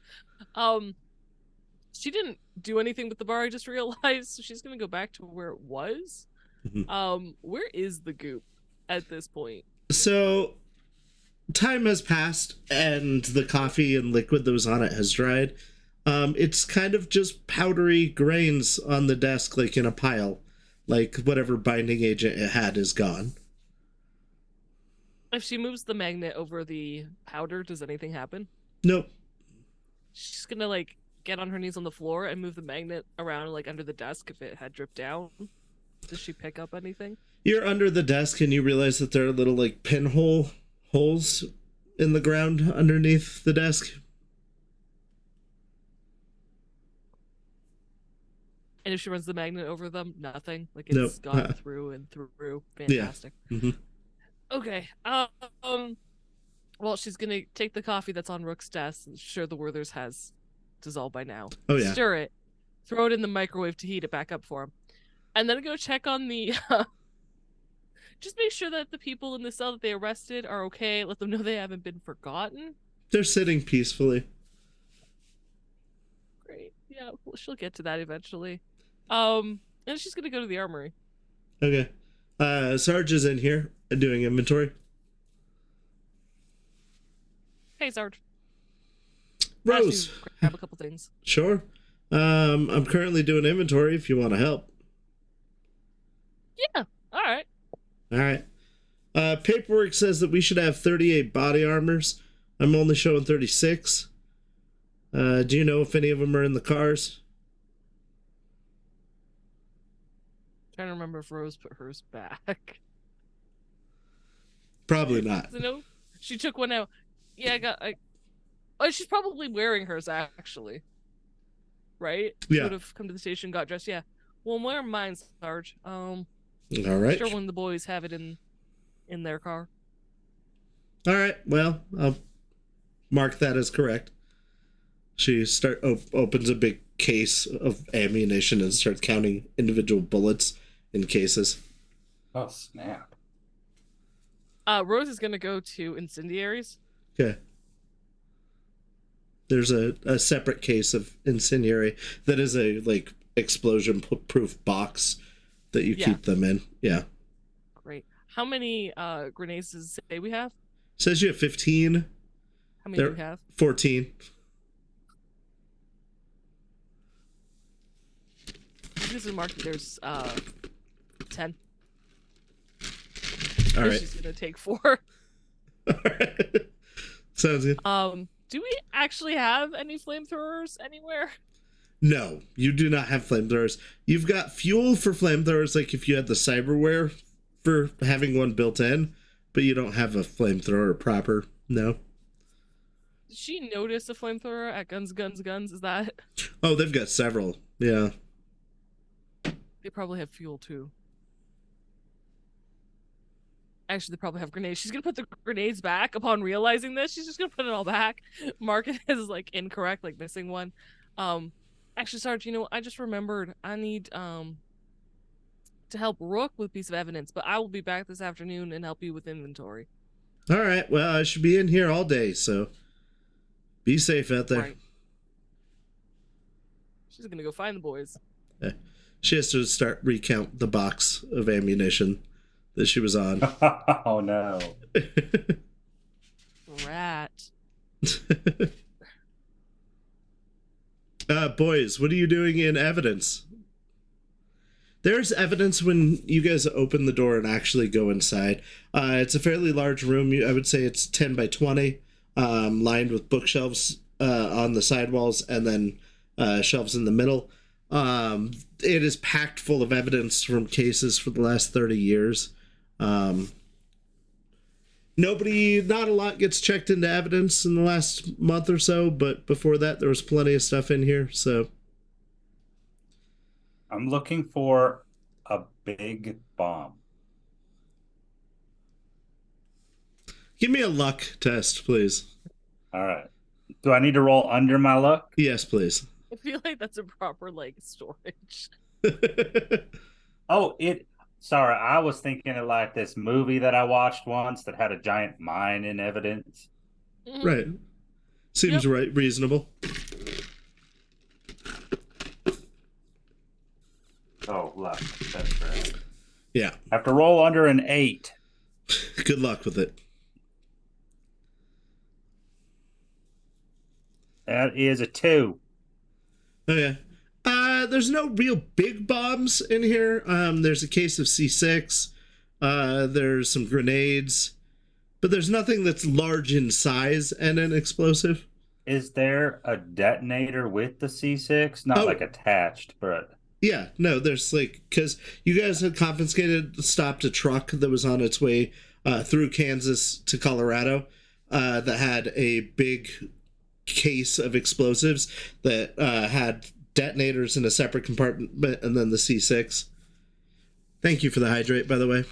She didn't do anything with the bar, I just realized, so she's gonna go back to where it was. Where is the goop at this point? So time has passed and the coffee and liquid that was on it has dried. It's kind of just powdery grains on the desk, like in a pile. Like whatever binding agent it had is gone. If she moves the magnet over the powder, does anything happen? Nope. She's gonna like get on her knees on the floor and move the magnet around like under the desk if it had dripped down. Does she pick up anything? You're under the desk and you realize that there are little like pinhole holes in the ground underneath the desk. And if she runs the magnet over them, nothing. Like it's Nope. gone through and through. Fantastic. Yeah. Mm-hmm. Okay. Well, she's gonna take the coffee that's on Rook's desk. I'm sure the Werther's has dissolved by now. Oh yeah. Stir it, throw it in the microwave to heat it back up for him, and then go check on the. Just make sure that the people in the cell that they arrested are okay. Let them know they haven't been forgotten. They're sitting peacefully. Great. Yeah, well, she'll get to that eventually. And she's gonna go to the armory. Okay. Sarge is in here doing inventory. Hey, Sarge. Rose. Grab a couple things. Sure. I'm currently doing inventory if you want to help. Yeah. All right. All right. Paperwork says that we should have 38 body armors. I'm only showing 36. Do you know if any of them are in the cars? Trying to remember if Rose put hers back. Probably not. No, she took one out. Yeah, oh, she's probably wearing hers actually. Right? She Yeah. would have come to the station, got dressed. Yeah. Well, I'm wearing mine, Sarge. All right. Sure, when the boys have it in their car. All right. Well, I'll mark that as correct. She opens a big case of ammunition and starts counting individual bullets in cases. Oh snap! Rose is gonna go to incendiaries. Okay. There's a separate case of incendiary that is a like explosion proof box that you keep them in. Yeah. Great. How many grenades does it say we have? Says you have 15. How many do we have? 14. This is marked. There's 10. All right. She's gonna take 4. All right. Sounds good. Do we actually have any flamethrowers anywhere? No, you do not have flamethrowers. You've got fuel for flamethrowers, like if you had the cyberware for having one built in, but you don't have a flamethrower proper. No. Did she notice a flamethrower at Guns? Is that? Oh, they've got several. Yeah. They probably have fuel too. Actually, they probably have grenades. She's gonna put the grenades back upon realizing this. She's just gonna put it all back. Mark it as like incorrect, like missing one. Actually, Sarge, I just remembered I need to help Rook with a piece of evidence, but I will be back this afternoon and help you with inventory. All right. Well, I should be in here all day, so be safe out there. Right. She's gonna go find the boys. Yeah. She has to start recount the box of ammunition that she was on. Oh no. Rat. Boys, what are you doing in evidence? There's evidence when you guys open the door and actually go inside. It's a fairly large room. I would say it's 10 by 20, lined with bookshelves on the sidewalls and then shelves in the middle. It is packed full of evidence from cases for the last 30 years. Not a lot gets checked into evidence in the last month or so, but before that, there was plenty of stuff in here, so. I'm looking for a big bomb. Give me a luck test, please. All right. Do I need to roll under my luck? Yes, please. I feel like that's a proper like storage. Oh, sorry, I was thinking of like this movie that I watched once that had a giant mine in evidence. Right. Seems right, reasonable. Oh, luck. That's right. Yeah. I have to roll under an 8. Good luck with it. That is a 2. Okay. There's no real big bombs in here. There's a case of C6. There's some grenades. But there's nothing that's large in size and an explosive. Is there a detonator with the C6? Not like attached, but... Yeah, no, there's like... Because you guys had stopped a truck that was on its way through Kansas to Colorado that had a big case of explosives that had detonators in a separate compartment and then the C6. Thank you for the hydrate, by the way.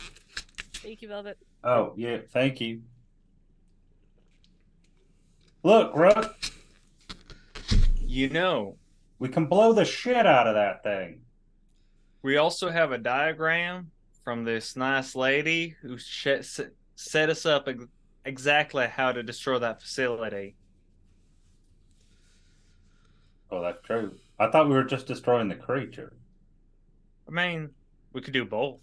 Thank you, Velvet. Oh, yeah, thank you. Look, Rook. You know, We can blow the shit out of that thing. we also have a diagram from this nice lady who set us up exactly how to destroy that facility. Oh, that's true. I thought we were just destroying the creature. I mean, we could do both.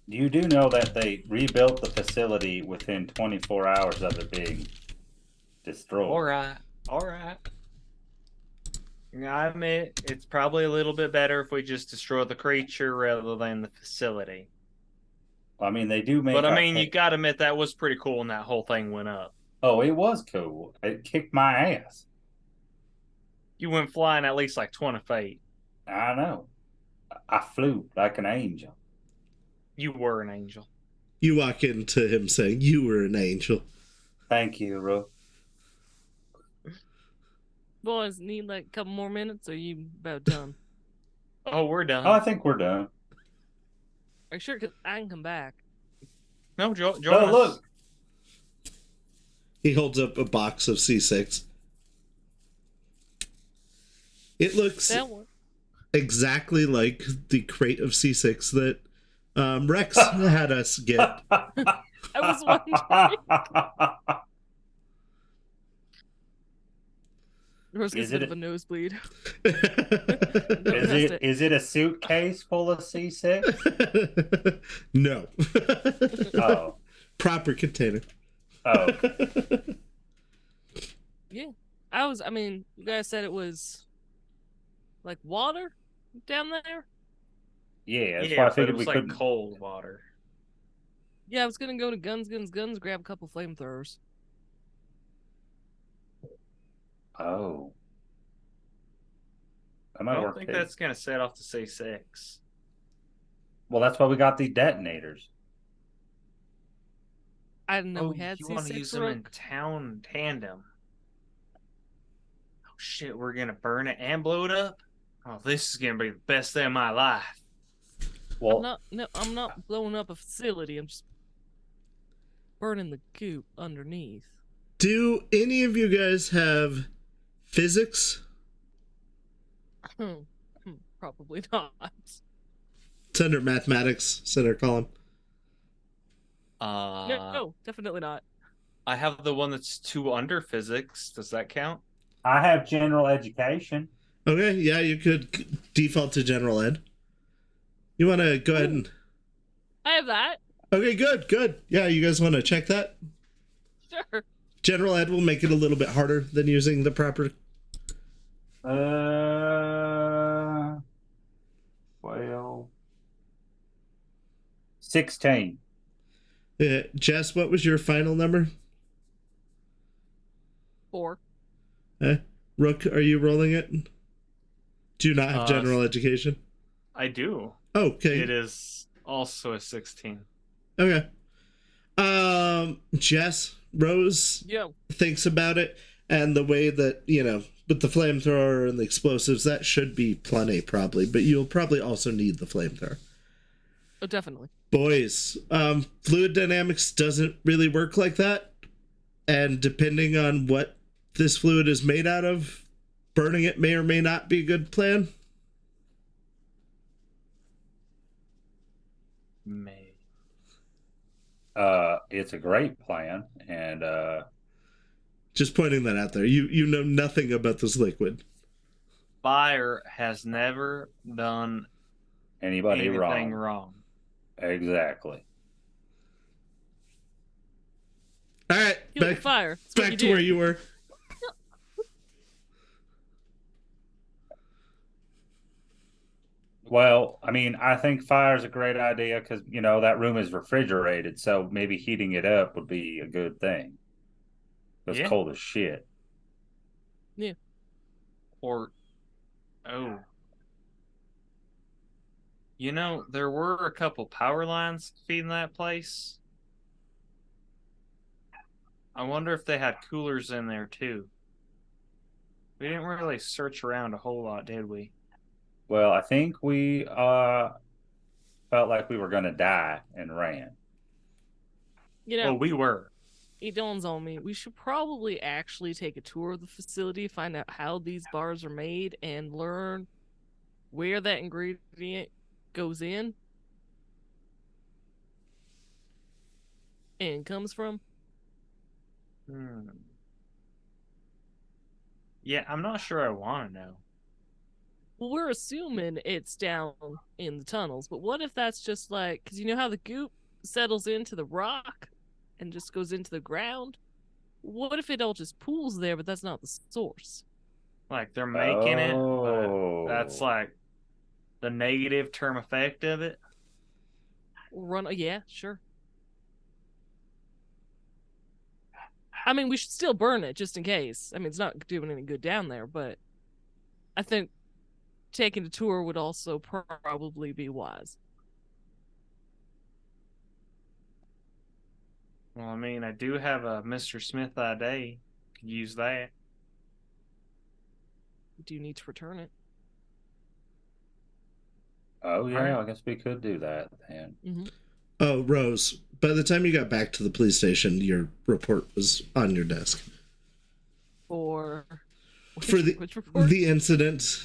You do know that they rebuilt the facility within 24 hours of it being destroyed. All right. I admit it's probably a little bit better if we just destroy the creature rather than the facility. I mean, they do make... But I mean, you gotta admit that was pretty cool when that whole thing went up. Oh, it was cool. It kicked my ass. You went flying at least like 20 feet. I know. I flew like an angel. You were an angel. You walk into him saying you were an angel. Thank you, Rook. Boys, need like a couple more minutes, or you about done? Oh, we're done. Oh, I think we're done. Are you sure? 'Cause I can come back. No, join Oh, us. look. He holds up a box of C6. It looks That one. exactly like the crate of C6 that Rex had us get. I was wondering. There was Is a bit it of a nosebleed. Is it a suitcase full of C6? No. Oh. Proper container. Oh. Yeah. I mean, you guys said it was like water down there? Yeah, that's why Yeah, I but it figured was we like couldn't. cold water. Yeah, I was gonna go to guns, grab a couple flamethrowers. Oh. That I might don't work think too. that's gonna set off the C6. Well, that's why we got these detonators. I didn't know Oh, we had you want to C6 use them in Rook. town tandem? Oh shit, we're gonna burn it and blow it up. Oh, this is gonna be the best day of my life. Well, I'm not blowing up a facility. I'm just burning the goop underneath. Do any of you guys have physics? Probably not. It's under mathematics, center column. No, definitely not. I have the one that's 2 under physics. Does that count? I have general education. Okay, yeah, you could default to general ed. You want to go ahead and... I have that. Okay, good. Yeah, you guys want to check that? Sure. General ed will make it a little bit harder than using the proper... 12. 16. Jess, what was your final number? 4. Rook, are you rolling it? Do you not have general education? I do. Okay. It is also a 16. Okay. Jess, Rose thinks about it, and the way that, with the flamethrower and the explosives, that should be plenty, probably, but you'll probably also need the flamethrower. Oh, definitely. Boys, fluid dynamics doesn't really work like that, and depending on what this fluid is made out of, burning it may or may not be a good plan. May. It's a great plan, and just pointing that out there. You know nothing about this liquid. Fire has never done anything wrong. Exactly. All right, back to where you were. Well, I mean, I think fire is a great idea because, that room is refrigerated, so maybe heating it up would be a good thing. It's cold as shit. Yeah. Or, there were a couple power lines feeding that place. I wonder if they had coolers in there, too. We didn't really search around a whole lot, did we? Well, I think we felt like we were going to die and ran. Well, we were. It dawns on me. We should probably actually take a tour of the facility, find out how these bars are made, and learn where that ingredient goes in and comes from. Yeah, I'm not sure I want to know. Well, we're assuming it's down in the tunnels, but what if that's just like, because you know how the goop settles into the rock and just goes into the ground? What if it all just pools there, but that's not the source? Like they're making it, but that's like the negative term effect of it. Yeah, sure. I mean, we should still burn it just in case. I mean, it's not doing any good down there, but I think taking a tour would also probably be wise. Well, I mean, I do have a Mr. Smith ID. Could use that. Do you need to return it? Oh, yeah, I guess we could do that then. Mm-hmm. Oh, Rose, by the time you got back to the police station, your report was on your desk. For the incident,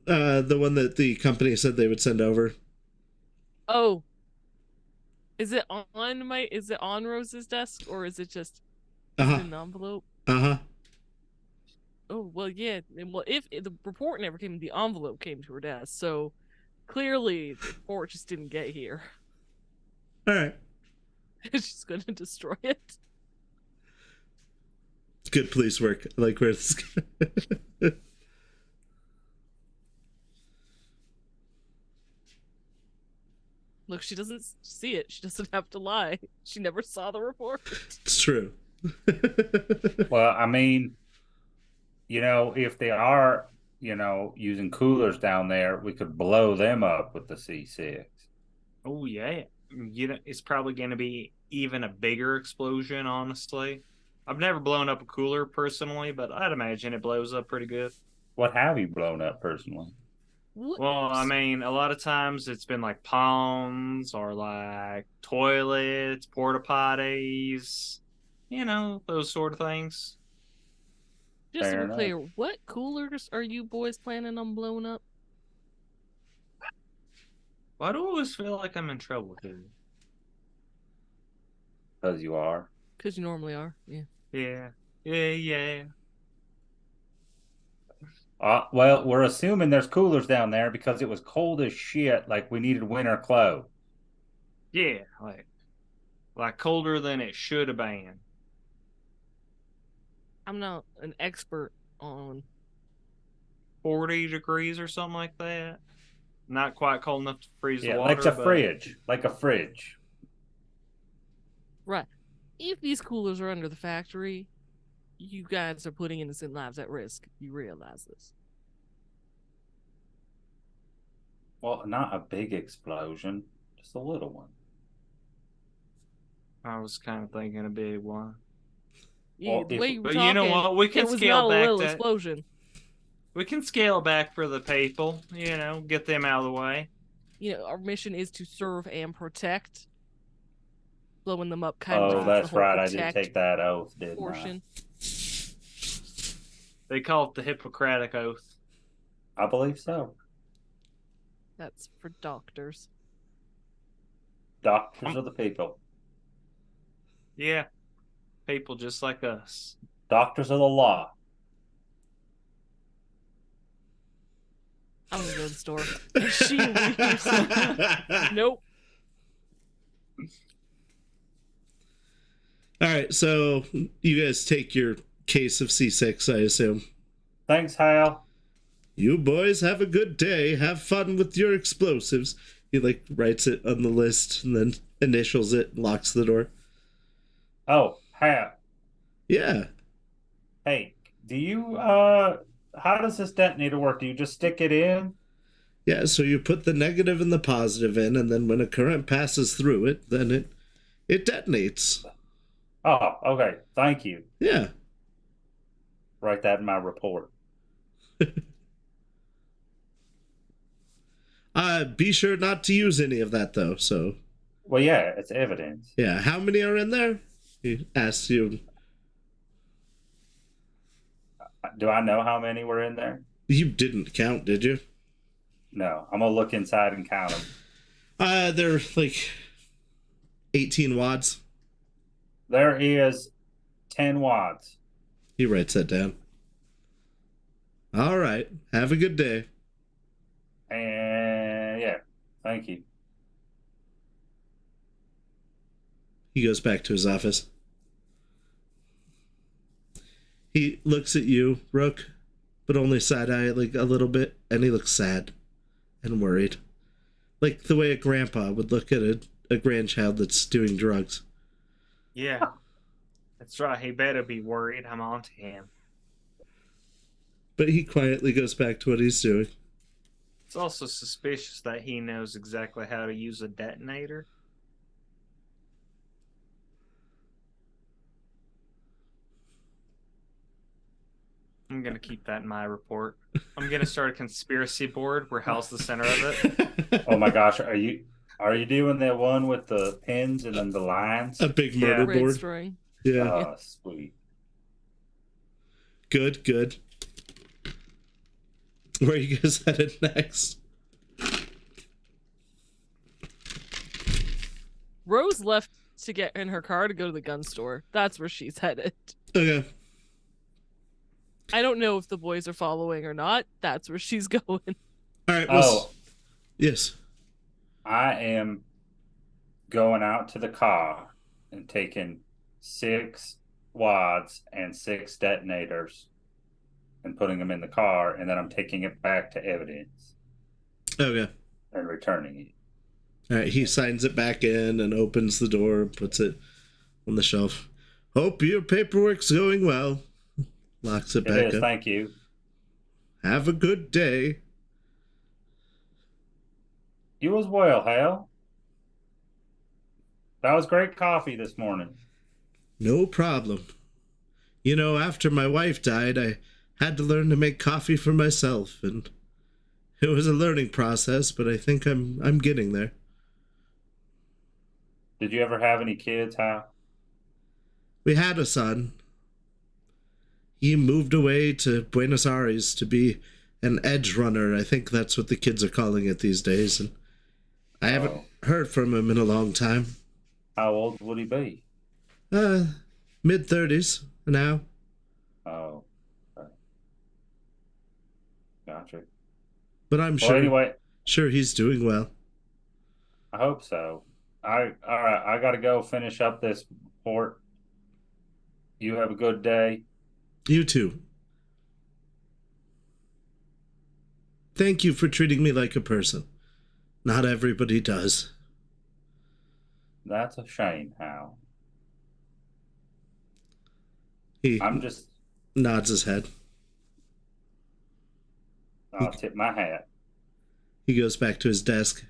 the one that the company said they would send over. Oh, is it on Rose's desk, or is it just in an envelope? Oh, well, yeah. Well, if the report never came, the envelope came to her desk. So clearly, the report just didn't get here. All right. She's going to destroy it. Good police work. I like where this. Look, she doesn't see it. She doesn't have to lie. She never saw the report. It's true. Well, I mean, if they are, using coolers down there, we could blow them up with the C6. Oh, yeah. It's probably going to be even a bigger explosion, honestly. I've never blown up a cooler personally, but I'd imagine it blows up pretty good. What have you blown up personally? Well, I mean, a lot of times it's been like ponds or like toilets, porta potties, those sort of things. Just to be clear, what coolers are you boys planning on blowing up? Why do I always feel like I'm in trouble here? Because you are. Because you normally are, yeah. Yeah. Well, we're assuming there's coolers down there because it was cold as shit, like we needed winter clothes. Yeah, like colder than it should have been. I'm not an expert on 40 degrees or something like that. Not quite cold enough to freeze the Yeah, water. like a but fridge. Like a fridge. right. If these coolers are under the factory, you guys are putting innocent lives at risk. You realize this. Well, not a big explosion, just a little one. I was kind of thinking a big one. Yeah, Well, the if- way you were But talking, you know what? We can it was scale not a back little that. explosion. We can scale back for the people, get them out of the way. Our mission is to serve and protect. Blowing them up kind Oh, of that's the whole right. I did protect take that oath, didn't portion. They call it the Hippocratic Oath. I believe so. That's for doctors. Doctors of the people. Yeah. People just like us. Doctors of the law. I'm gonna go to the store. And she leaves. Nope. All right, so you guys take your case of C6, I assume. Thanks, Hal. You boys have a good day. Have fun with your explosives. He writes it on the list and then initials it and locks the door. Oh, Hal. Yeah. Hey, do you how does this detonator work? Do you just stick it in? Yeah, so you put the negative and the positive in, and then when a current passes through it, then it detonates. Oh, okay. Thank you. Yeah. Write that in my report. Be sure not to use any of that though, so. Well, yeah, it's evidence. Yeah, how many are in there? He asks you. Do I know how many were in there? You didn't count, did you? No, I'm gonna look inside and count them. They're 18 wads. There is 10 wads. He writes that down. All right. Have a good day. And yeah, thank you. He goes back to his office. He looks at you, Rook, but only side-eye a little bit, and he looks sad and worried. Like the way a grandpa would look at a grandchild that's doing drugs. Yeah. That's right. He better be worried. I'm on to him. But he quietly goes back to what he's doing. It's also suspicious that he knows exactly how to use a detonator. I'm going to keep that in my report. I'm going to start a conspiracy board where Hal's the center of it. Oh my gosh, are you doing that one with the pins and then the lines? A big murder Red board. string. Yeah. Oh, sweet. Good. Where are you guys headed next? Rose left to get in her car to go to the gun store. That's where she's headed. Okay. I don't know if the boys are following or not. That's where she's going. All right. Well, Oh, yes. I am going out to the car and taking 6 wads and 6 detonators and putting them in the car, and then I'm taking it back to evidence Okay. and returning it. All right. He signs it back in and opens the door, puts it on the shelf. Hope your paperwork's going well. Locks it back It is, up. thank you. Have a good day. You as well, Hal. That was great coffee this morning. No problem. After my wife died, I had to learn to make coffee for myself, and it was a learning process, but I think I'm getting there. Did you ever have any kids, Hal? We had a son. He moved away to Buenos Aires to be an edge runner. I think that's what the kids are calling it these days, and I haven't heard from him in a long time. How old would he be? Mid-30s now. Oh. Okay. country. But I'm Well, anyway, sure he's doing well. I hope so. All right, I gotta go finish up this report. You have a good day. You too. Thank you for treating me like a person. Not everybody does. That's a shame, Hal. He I'm just nods his head. I'll tip my hat. He goes back to his desk,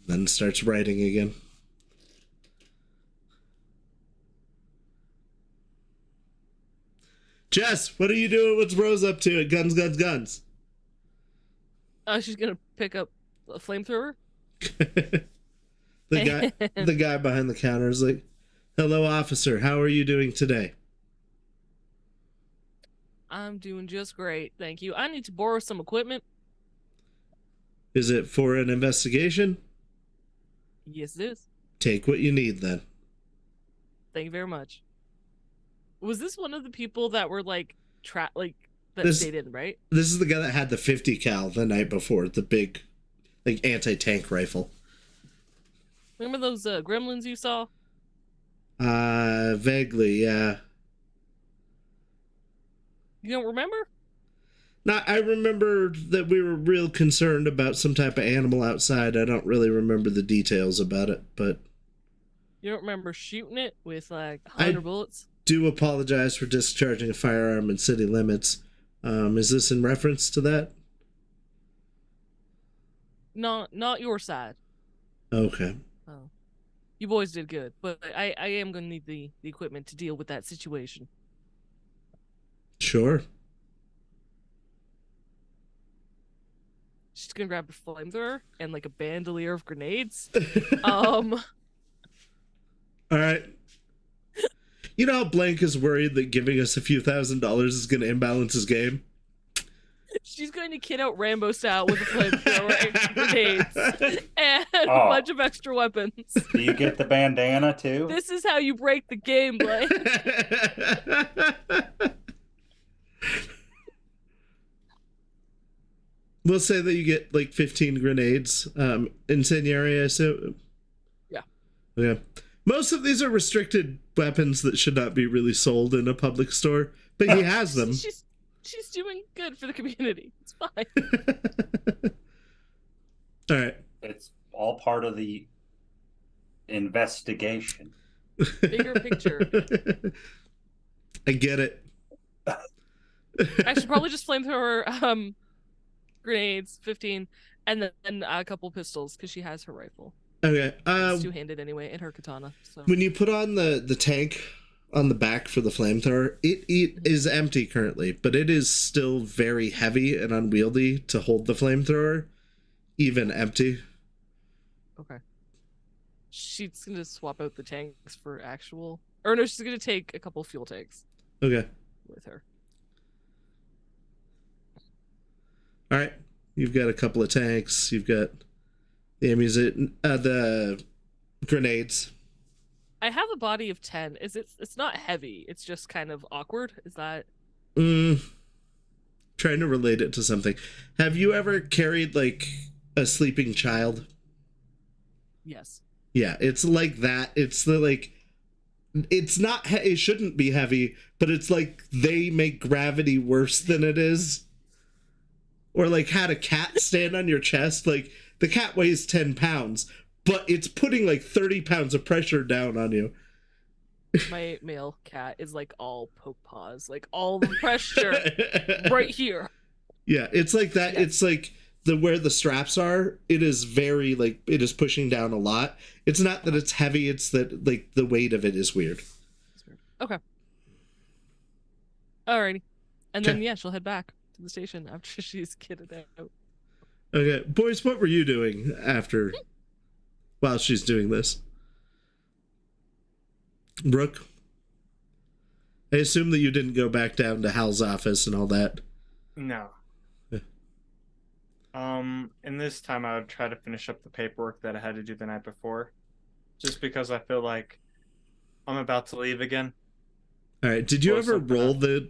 then starts writing again. Jess, what are you doing? What's Rose up to at Guns, Guns, Guns? She's gonna pick up a flamethrower. The guy behind the counter is like, "Hello, officer. How are you doing today?" I'm doing just great, thank you. I need to borrow some equipment. Is it for an investigation? Yes, it is. Take what you need, then. Thank you very much. Was this one of the people that were like that stayed in, right? This is the guy that had the 50 cal the night before, the big, like, anti-tank rifle. Remember those gremlins you saw? Vaguely, yeah. You don't remember? No, I remember that we were real concerned about some type of animal outside. I don't really remember the details about it, but... You don't remember shooting it with, like, 100 bullets? Do apologize for discharging a firearm in city limits. Is this in reference to that? Not your side. Okay. Oh. You boys did good, but I am going to need the equipment to deal with that situation. Sure. She's going to grab a flamethrower and, like, a bandolier of grenades. All right. You know how Blank is worried that giving us a few $1,000s is going to imbalance his game? She's going to kid out Rambo style with a flamethrower and grenades and a bunch of extra weapons. Do you get the bandana too? This is how you break the game, Blank. We'll say that you get like 15 grenades. Incendiary, I assume? Yeah. Okay. Most of these are restricted weapons that should not be really sold in a public store, but he has them. She's doing good for the community. It's fine. All right. It's all part of the investigation. Bigger picture. I get it. I should probably just flamethrower grenades, 15, and then a couple pistols because she has her rifle. Okay. It's two-handed anyway, and her katana. So. When you put on the tank on the back for the flamethrower, it is empty currently, but it is still very heavy and unwieldy to hold the flamethrower, even empty. Okay. She's gonna swap out the tanks for actual, or no, she's gonna take a couple fuel tanks. Okay. With her. All right. You've got a couple of tanks. You've got the ammunition, the grenades. I have a body of 10. It's not heavy. It's just kind of awkward. Is that? Trying to relate it to something. Have you ever carried like a sleeping child? Yes. Yeah, it's like that. It's the like. It's not. It shouldn't be heavy, but it's like they make gravity worse than it is. Or like had a cat stand on your chest. Like the cat weighs 10 pounds. But it's putting like 30 pounds of pressure down on you. My male cat is like all poke paws, like all the pressure right here. Yeah, it's like that. Yeah. It's like where the straps are. It is very like it is pushing down a lot. It's not that it's heavy. It's that like the weight of it is weird. Okay. Alrighty, and then yeah, she'll head back to the station after she's kitted out. Okay, boys, what were you doing after? While she's doing this. Rook, I assume that you didn't go back down to Hal's office and all that. No. Yeah. And this time I would try to finish up the paperwork that I had to do the night before. Just because I feel like I'm about to leave again. All right. Did you ever roll the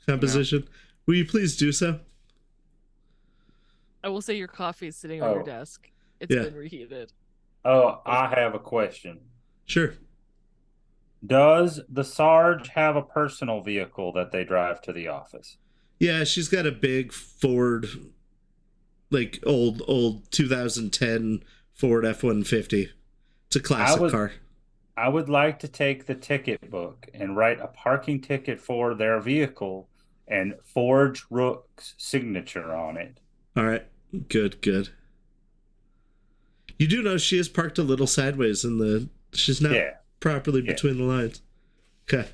composition? No. Will you please do so? I will say your coffee is sitting on your Oh. desk. It's Yeah. been reheated. Oh, I have a question. Sure. Does the Sarge have a personal vehicle that they drive to the office? Yeah, she's got a big Ford, like old 2010 Ford F-150. It's a classic car. I would like to take the ticket book and write a parking ticket for their vehicle and forge Rook's signature on it. All right. Good. You do know she is parked a little sideways in the... She's not properly between the lines. Okay.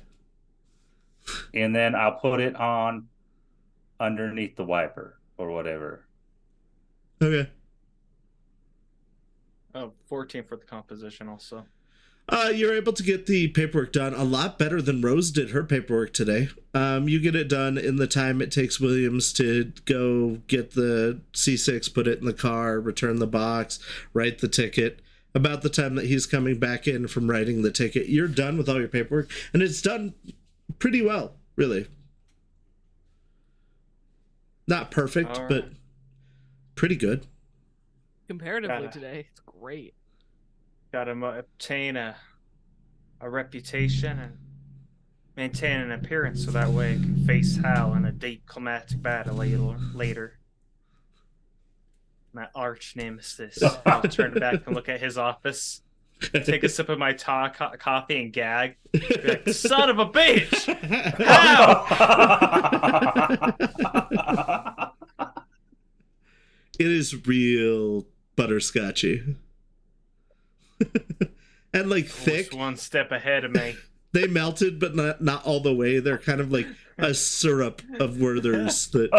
And then I'll put it on underneath the wiper or whatever. Okay. Oh, 14 for the composition also. You're able to get the paperwork done a lot better than Rose did her paperwork today. You get it done in the time it takes Williams to go get the C6, put it in the car, return the box, write the ticket. About the time that he's coming back in from writing the ticket, you're done with all your paperwork, and it's done pretty well, really. Not perfect, but pretty good. Comparatively today, it's great. Gotta obtain a reputation and maintain an appearance so that way I can face Hal in a deep climatic battle later. My arch nemesis. I'll turn back and look at his office, take a sip of my coffee and gag. Be like, son of a bitch! Hal! It is real butterscotchy. And like thick. One step ahead of me. They melted, but not all the way. They're kind of like a syrup of Werther's that.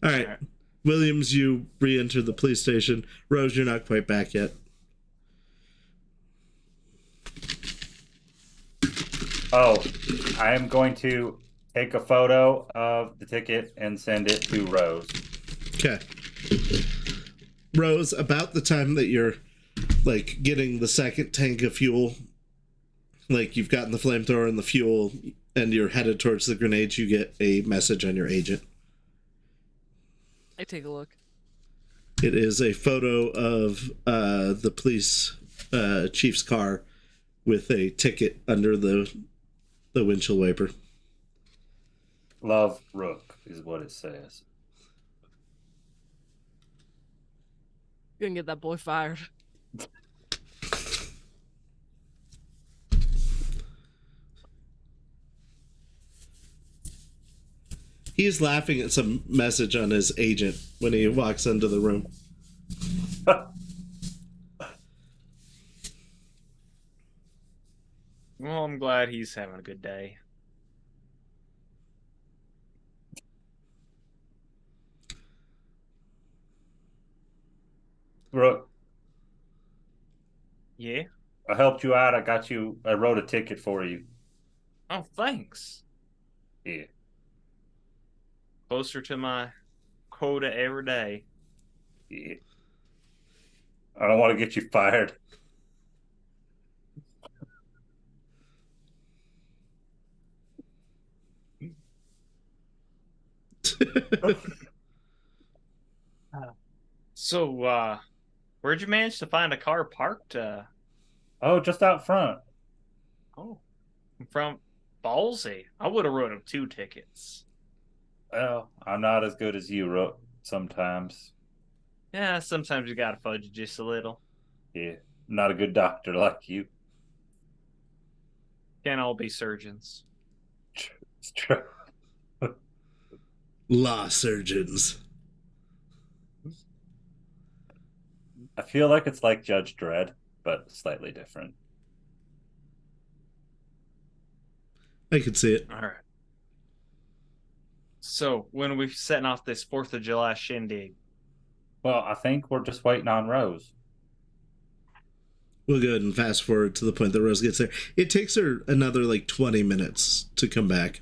All right. Williams, you re-enter the police station. Rose, you're not quite back yet. Oh, I am going to take a photo of the ticket and send it to Rose. Okay. Rose, about the time that you're like getting the second tank of fuel, like you've gotten the flamethrower and the fuel and you're headed towards the grenades, you get a message on your agent. I take a look. It is a photo of the police chief's car with a ticket under the windshield wiper. Love Rook is what it says. You're gonna get that boy fired. He's laughing at some message on his agent when he walks into the room. Well, I'm glad he's having a good day. Rook. Yeah? I helped you out. I wrote a ticket for you. Oh, thanks. Yeah. Closer to my quota every day. Yeah. I don't want to get you fired. So, where'd you manage to find a car parked? Oh, just out front. Oh, from ballsy. I would have wrote him 2 tickets. Well, I'm not as good as you, Rook, sometimes. Yeah, sometimes you gotta fudge it just a little. Yeah, I'm not a good doctor like you. Can't all be surgeons. It's true. Law surgeons. I feel like it's like Judge Dredd, but slightly different. I could see it. All right. So, when are we setting off this 4th of July shindig? Well, I think we're just waiting on Rose. We'll go ahead and fast forward to the point that Rose gets there. It takes her another like 20 minutes to come back.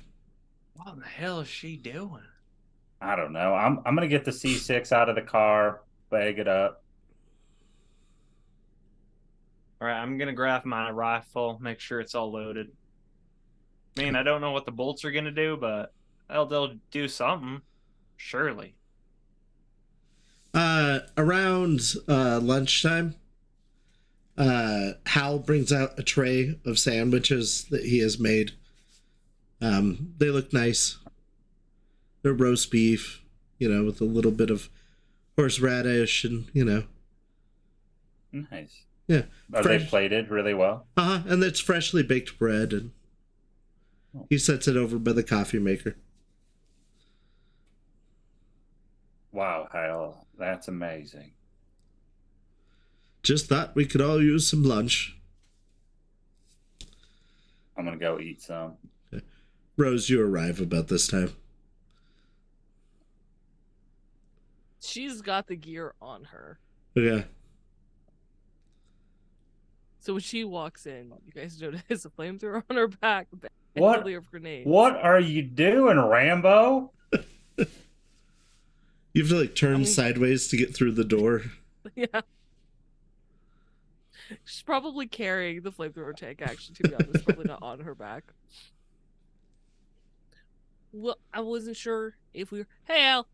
What in the hell is she doing? I don't know. I'm gonna get the C6 out of the car, bag it up. All right, I'm gonna grab my rifle, make sure it's all loaded. I mean, I don't know what the bolts are gonna do, but they'll do something, surely. Around lunchtime, Hal brings out a tray of sandwiches that he has made. They look nice. They're roast beef, with a little bit of horseradish and, Nice. Yeah. Are they plated really well? And it's freshly baked bread, and he sets it over by the coffee maker. Wow, Hal, that's amazing. Just thought we could all use some lunch. I'm gonna go eat some. Okay. Rose, you arrive about this time. She's got the gear on her. Yeah. So when she walks in, you guys notice a flamethrower on her back. What? Of grenades. What are you doing, Rambo? You have to turn sideways to get through the door. Yeah. She's probably carrying the flamethrower tank, actually, to be honest. Probably not on her back. Well, I wasn't sure if we were... Hey, Al!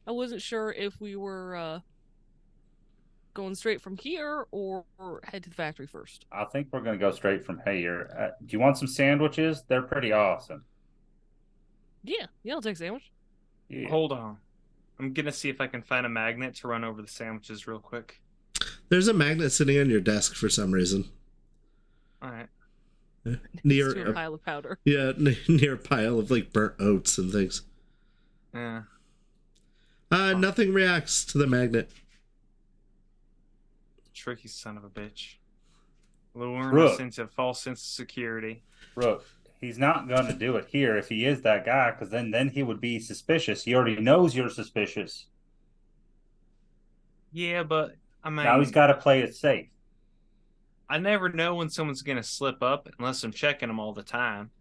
I wasn't sure if we were going straight from here or head to the factory first. I think we're going to go straight from here. Do you want some sandwiches? They're pretty awesome. Yeah, I'll take a sandwich. Yeah. Hold on. I'm going to see if I can find a magnet to run over the sandwiches real quick. There's a magnet sitting on your desk for some reason. All right. Near to a pile of powder. Yeah, near a pile of burnt oats and things. Yeah. Nothing reacts to the magnet. Tricky son of a bitch. Luring Rook. us into a false sense of security. Rook, he's not going to do it here if he is that guy, because then he would be suspicious. He already knows you're suspicious. Yeah, but I mean, Now he's got to play it safe. I never know when someone's going to slip up unless I'm checking them all the time.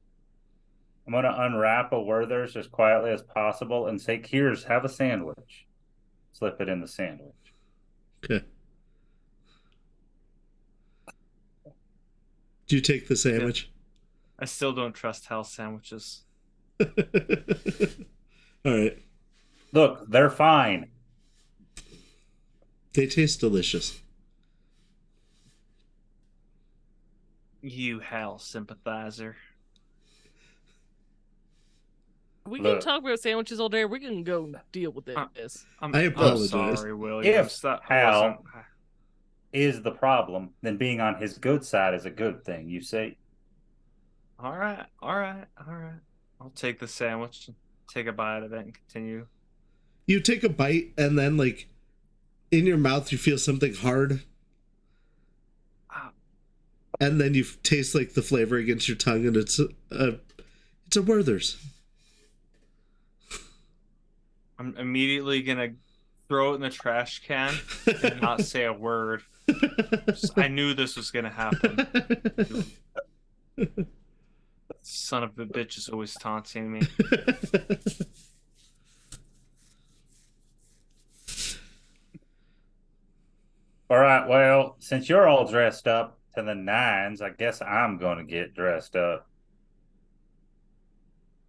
I'm going to unwrap a Werther's as quietly as possible and say, "Here's, have a sandwich." Slip it in the sandwich. Okay. Do you take the sandwich? I still don't trust Hal sandwiches. All right. Look, they're fine. They taste delicious. You Hal sympathizer. We Look. can talk about sandwiches all day. We can go deal with this. I apologize. I'm sorry, Williams. If Hal is the problem, then being on his good side is a good thing, you see? All right. I'll take the sandwich, take a bite of it, and continue. You take a bite, and then, in your mouth, you feel something hard. And then you taste, the flavor against your tongue, and it's a Werther's. I'm immediately going to throw it in the trash can and not say a word. I knew this was going to happen. Son of a bitch is always taunting me. All right, well, since you're all dressed up to the nines, I guess I'm going to get dressed up.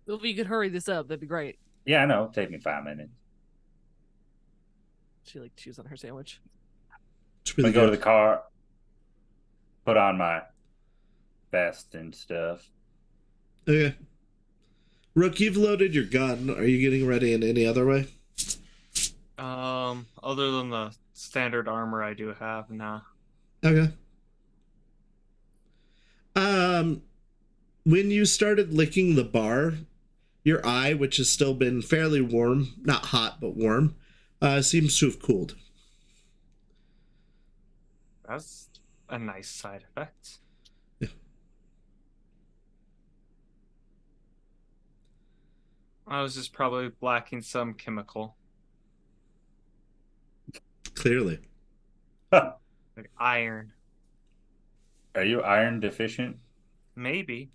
If you could hurry this up, that'd be great. Yeah, I know. Take me 5 minutes. She chews on her sandwich. It's really I go to good. the car, put on my vest and stuff. Okay. Rook, you've loaded your gun. Are you getting ready in any other way? Other than the standard armor I do have, nah. Okay. When you started licking the bar, your eye, which has still been fairly warm, not hot, but warm, seems to have cooled. That's a nice side effect. Yeah. I was just probably lacking some chemical. Clearly. Like iron. Are you iron deficient? Maybe.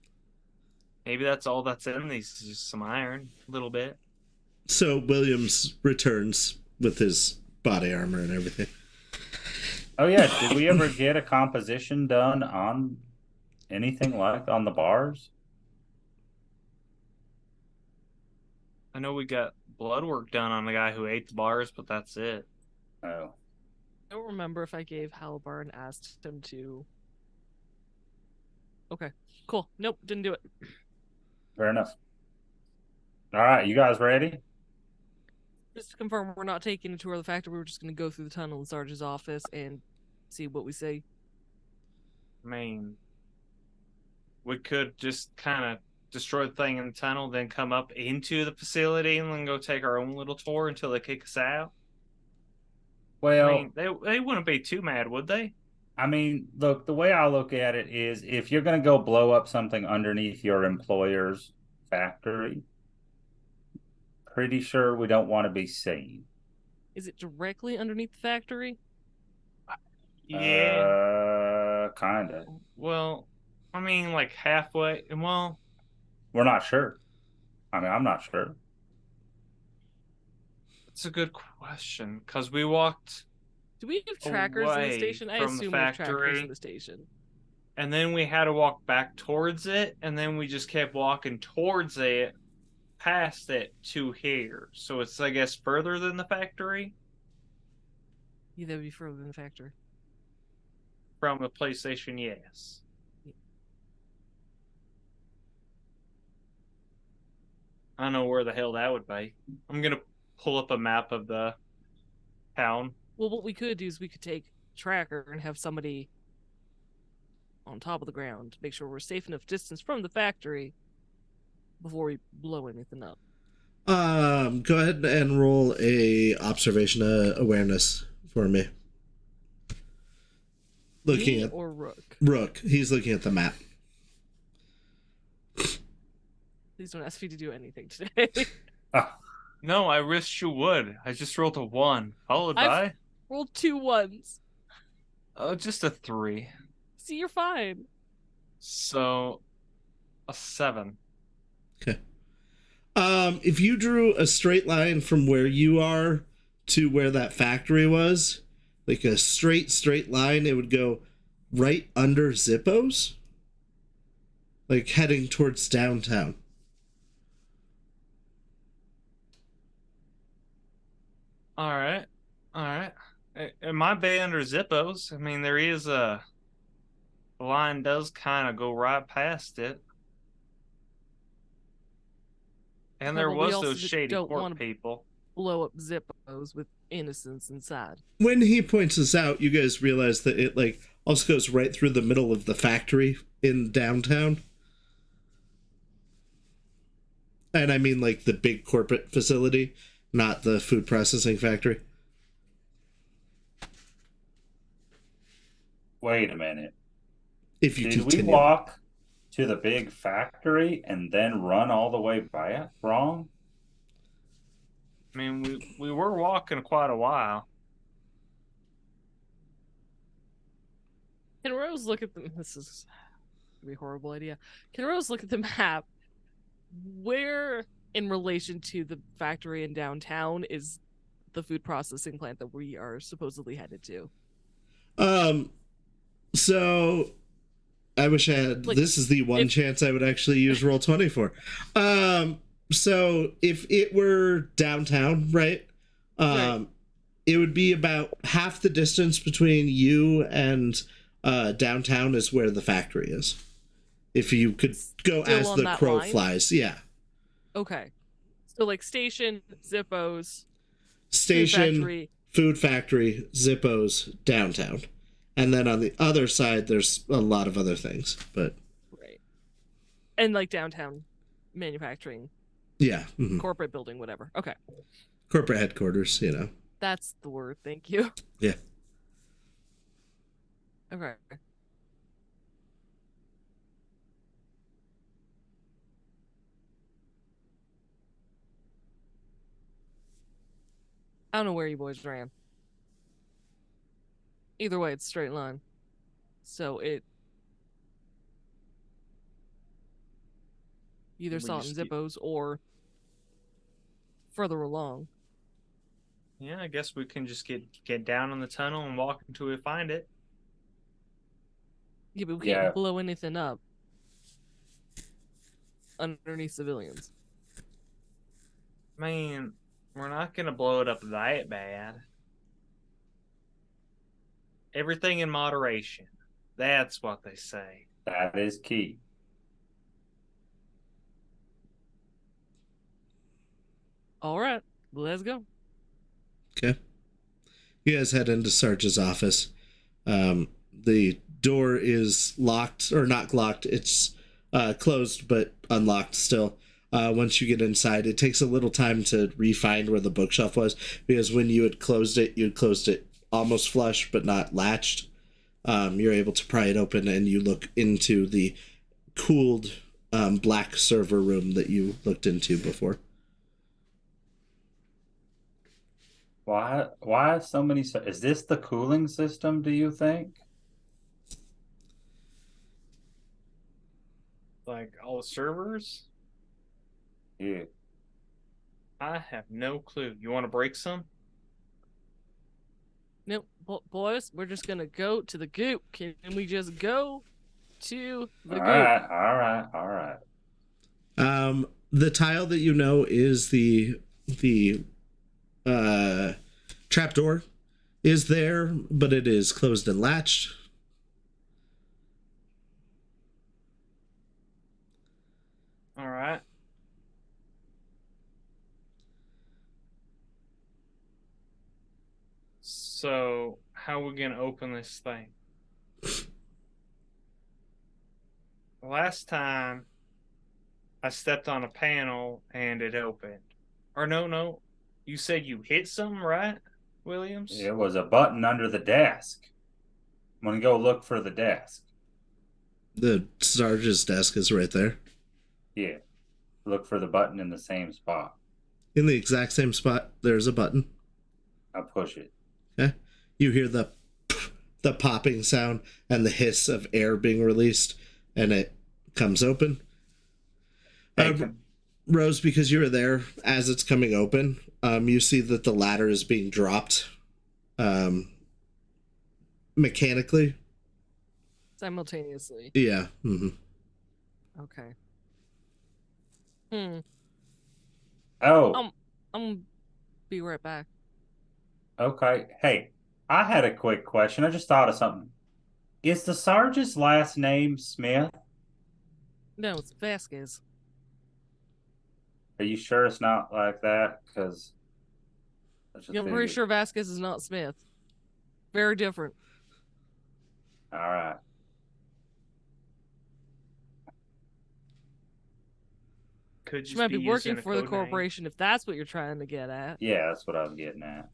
Maybe that's all that's in these is just some iron. A little bit. So Williams returns with his body armor and everything. Oh, yeah. Did we ever get a composition done on anything on the bars? I know we got blood work done on the guy who ate the bars, but that's it. Oh. I don't remember if I gave Halibar and asked him to. Okay, cool. Nope, didn't do it. Fair enough. All right, you guys ready? Just to confirm, we're not taking a tour of the factory. We're just going to go through the tunnel in Sarge's office and see what we see. I mean, we could just kind of destroy the thing in the tunnel, then come up into the facility and then go take our own little tour until they kick us out. Well, I mean, they wouldn't be too mad, would they? look, the way I look at it is if you're going to go blow up something underneath your employer's factory, pretty sure we don't want to be seen. Is it directly underneath the factory? Yeah. Kind of. Well, I mean, like halfway. Well, We're not sure. I'm not sure. it's a good question because we walked Do we have trackers in the away station? I from the assume we have trackers factory. in the station. and then we had to walk back towards it, and then we just kept walking towards it, past it to here. So it's, I guess, further than the factory Yeah, that would be further than the factory. from the PlayStation. Yes. I don't know where the hell that would be. I'm gonna pull up a map of the town. Well, what we could do is we could take a tracker and have somebody on top of the ground to make sure we're safe enough distance from the factory before we blow anything up. Go ahead and roll a observation awareness for me. Looking Me at or Rook? Rook. He's looking at the map. Please don't ask me to do anything today. No, I wish you would. I just rolled a 1. Followed I've- by Rolled 2 1s. just a 3. See, you're fine. So a 7. Okay. If you drew a straight line from where you are to where that factory was, like a straight line, it would go right under Zippo's, like heading towards downtown. All right. It might be under Zippo's. I mean, there is the line does kind of go right past it. And there Well, we was also those shady don't port wanna- people. Blow up Zippos with innocents inside. When he points this out, you guys realize that it like also goes right through the middle of the factory in downtown. And I mean like the big corporate facility, not the food processing factory. Wait a minute. If you Did continue. we walk to the big factory and then run all the way back wrong? I mean, we were walking quite a while. Can Rose look at the... This is gonna be a horrible idea. Can Rose look at the map? Where, in relation to the factory in downtown, is the food processing plant that we are supposedly headed to? So I wish I had this is the one chance I would actually use Roll20 for. So if it were downtown, right? Right. It would be about half the distance between you and downtown is where the factory is. If you could go Still as on the that crow line? flies, yeah. Okay. So, like, station, Zippos, Station, food factory, Zippo's, downtown. And then on the other side, there's a lot of other things, but... Right. And, like, downtown manufacturing, Yeah. Mhm. corporate building, whatever. Okay. Corporate headquarters, you know. That's the word. Thank you. Yeah. Okay. I don't know where you boys ran. Either way, it's straight line. So it either We saw it in just get- Zippos or further along. Yeah, I guess we can just get down in the tunnel and walk until we find it. Yeah, but we Yeah. can't blow anything up underneath civilians. I mean, we're not gonna blow it up that bad. Everything in moderation. That's what they say. That is key. All right, let's go. Okay. You guys head into Sarge's office. The door is locked, or not locked. It's closed, but unlocked still. Once you get inside, it takes a little time to re-find where the bookshelf was, because when you had closed it almost flush, but not latched. You're able to pry it open, and you look into the cooled black server room that you looked into before. Why so many? Is this the cooling system, do you think? Like all the servers? Yeah. I have no clue. You want to break some? Nope, boys, we're just gonna go to the goop. Can we just go to the goop? All right. The tile that you know is the trapdoor is there, but it is closed and latched. All right. So, how are we gonna open this thing? Last time, I stepped on a panel and it opened. Or no. You said you hit something, right, Williams? It was a button under the desk. I'm gonna go look for the desk. The Sarge's desk is right there. Yeah. Look for the button in the same spot. In the exact same spot, there's a button. I'll push it. Okay. You hear the popping sound and the hiss of air being released, and it comes open. Rose, because you were there as it's coming open, you see that the ladder is being dropped mechanically. Simultaneously. Yeah. Mm-hmm. Okay. Oh. I'm gonna be right back. Okay. Hey, I had a quick question. I just thought of something. Is the Sarge's last name Smith? No, it's Vasquez. Are you sure it's not like that? Because I'm pretty sure Vasquez is not Smith. Very different. All right. Could She just might be working using a for the code name. corporation if that's what you're trying to get at. Yeah, that's what I was getting at.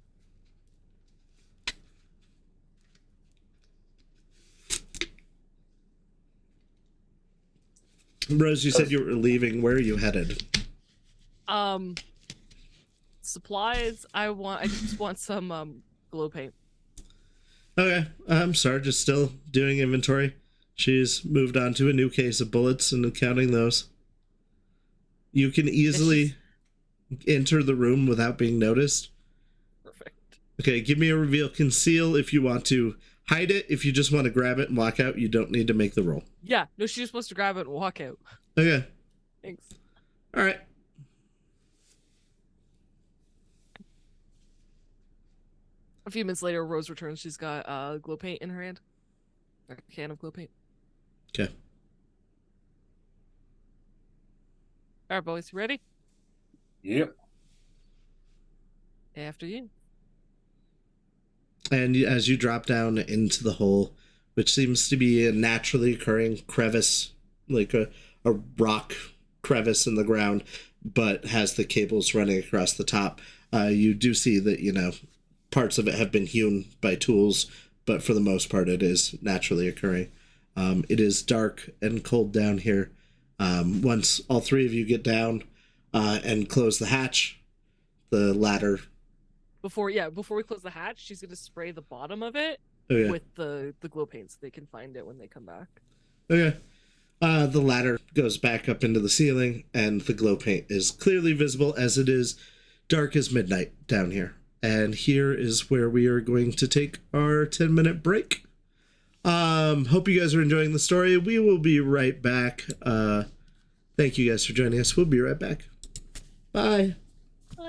Rose, you said you were leaving. Where are you headed? Supplies. I just want some glow paint. Okay. Sarge is still doing inventory. She's moved on to a new case of bullets and counting those. You can easily enter the room without being noticed. Perfect. Okay, give me a reveal. Conceal if you want to. Hide it if you just want to grab it and walk out. You don't need to make the roll. Yeah, no, she's just supposed to grab it and walk out. Okay. Thanks. All right. A few minutes later, Rose returns. She's got glow paint in her hand. A can of glow paint. Okay. All right, boys, you ready? Yep. After you. And as you drop down into the hole, which seems to be a naturally occurring crevice, like a rock crevice in the ground, but has the cables running across the top, you do see that, parts of it have been hewn by tools, but for the most part, it is naturally occurring. It is dark and cold down here. Once all three of you get down and close the hatch, the ladder... Before we close the hatch, she's gonna spray the bottom of it with the glow paint so they can find it when they come back. Okay. The ladder goes back up into the ceiling, and the glow paint is clearly visible as it is dark as midnight down here. And here is where we are going to take our 10-minute break. Hope you guys are enjoying the story. We will be right back. Thank you guys for joining us. We'll be right back. Bye. Bye.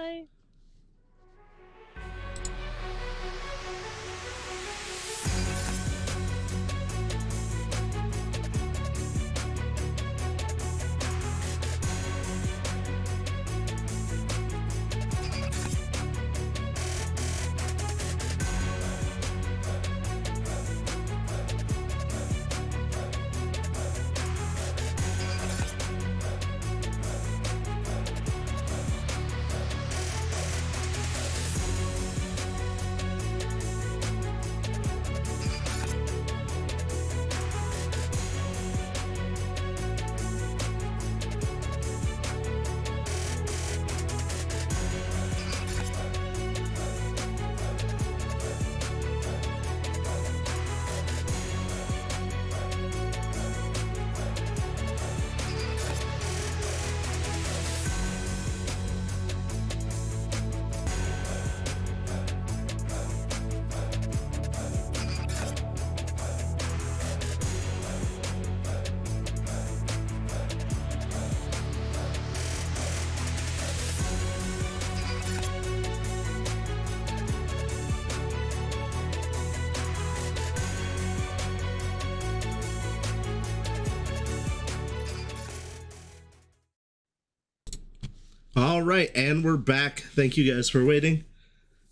All right, and we're back. Thank you guys for waiting.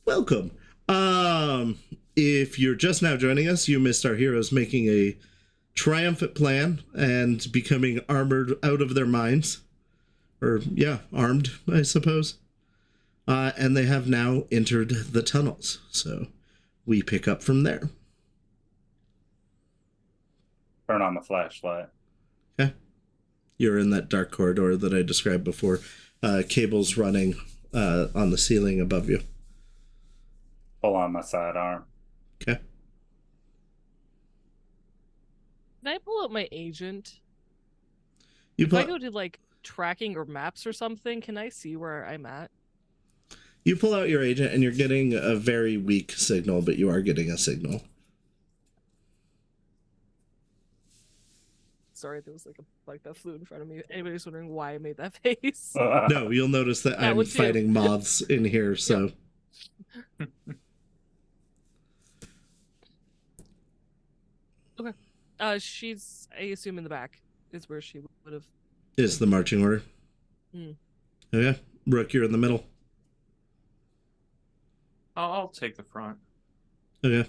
Welcome. If you're just now joining us, you missed our heroes making a triumphant plan and becoming armored out of their minds. Or, yeah, armed, I suppose. And they have now entered the tunnels. So we pick up from there. Turn on the flashlight. Okay. You're in that dark corridor that I described before. Cables running on the ceiling above you. Pull on my sidearm. Okay. Can I pull out my agent? You If I pull, go to like tracking or maps or something, can I see where I'm at? you pull out your agent and you're getting a very weak signal, but you are getting a signal. Sorry, there was like that flew in front of me. Anybody's wondering why I made that face? No, you'll notice that I'm would too. fighting moths in here, so... She's, I assume, in the back is where she would have. Is the marching order. Okay. Rook, you're in the middle. I'll take the front. Okay.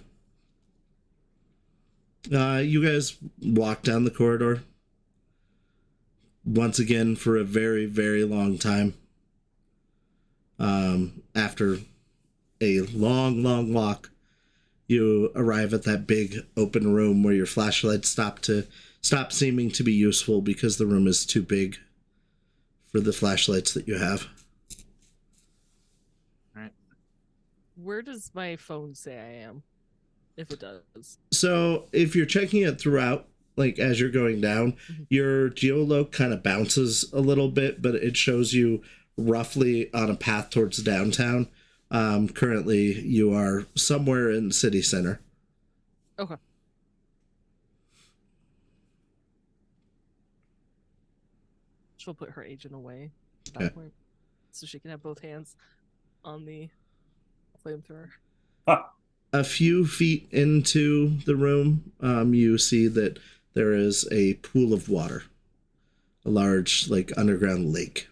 You guys walk down the corridor. Once again for a very, very long time. After a long, long walk, you arrive at that big open room where your flashlight stop seeming to be useful because the room is too big for the flashlights that you have. All right. Where does my phone say I am? If it does. So if you're checking it throughout, like as you're going down, your geoloc kind of bounces a little bit, but it shows you roughly on a path towards downtown. Currently, you are somewhere in city center. Okay. She'll put her agent away at that point, so she can have both hands on the flamethrower. A few feet into the room, you see that there is a pool of water, a large, like, underground lake.